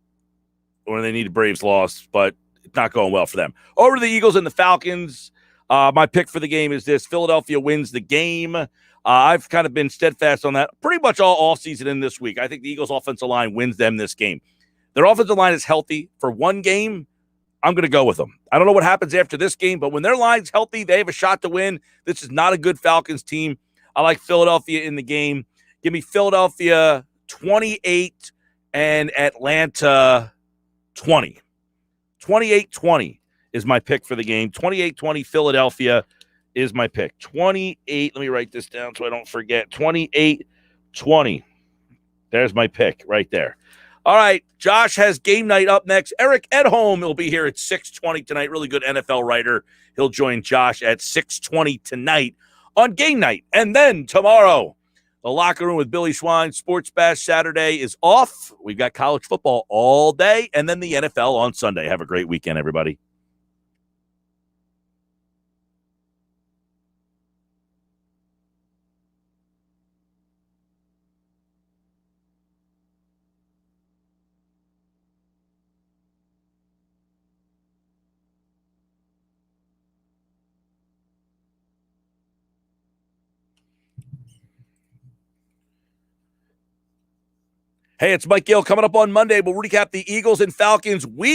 or they need a Braves loss, but it's not going well for them. Over to the Eagles and the Falcons. My pick for the game is this. Philadelphia wins the game. I've kind of been steadfast on that pretty much all offseason in this week. I think the Eagles' offensive line wins them this game. Their offensive line is healthy for one game. I'm going to go with them. I don't know what happens after this game, but when their line's healthy, they have a shot to win. This is not a good Falcons team. I like Philadelphia in the game. Give me Philadelphia 28 and Atlanta 20. 28-20 is my pick for the game. 28-20 Philadelphia is my pick. 28, let me write this down so I don't forget. 28-20. There's my pick right there. All right, Josh has game night up next. Eric Edholm will be here at 6:20 tonight. Really good NFL writer. He'll join Josh at 6:20 tonight on game night. And then tomorrow, the Locker Room with Billy Schwein, Sports Bash Saturday is off. We've got college football all day, and then the NFL on Sunday. Have a great weekend, everybody. Hey, it's Mike Gill. Coming up on Monday, we'll recap the Eagles and Falcons week.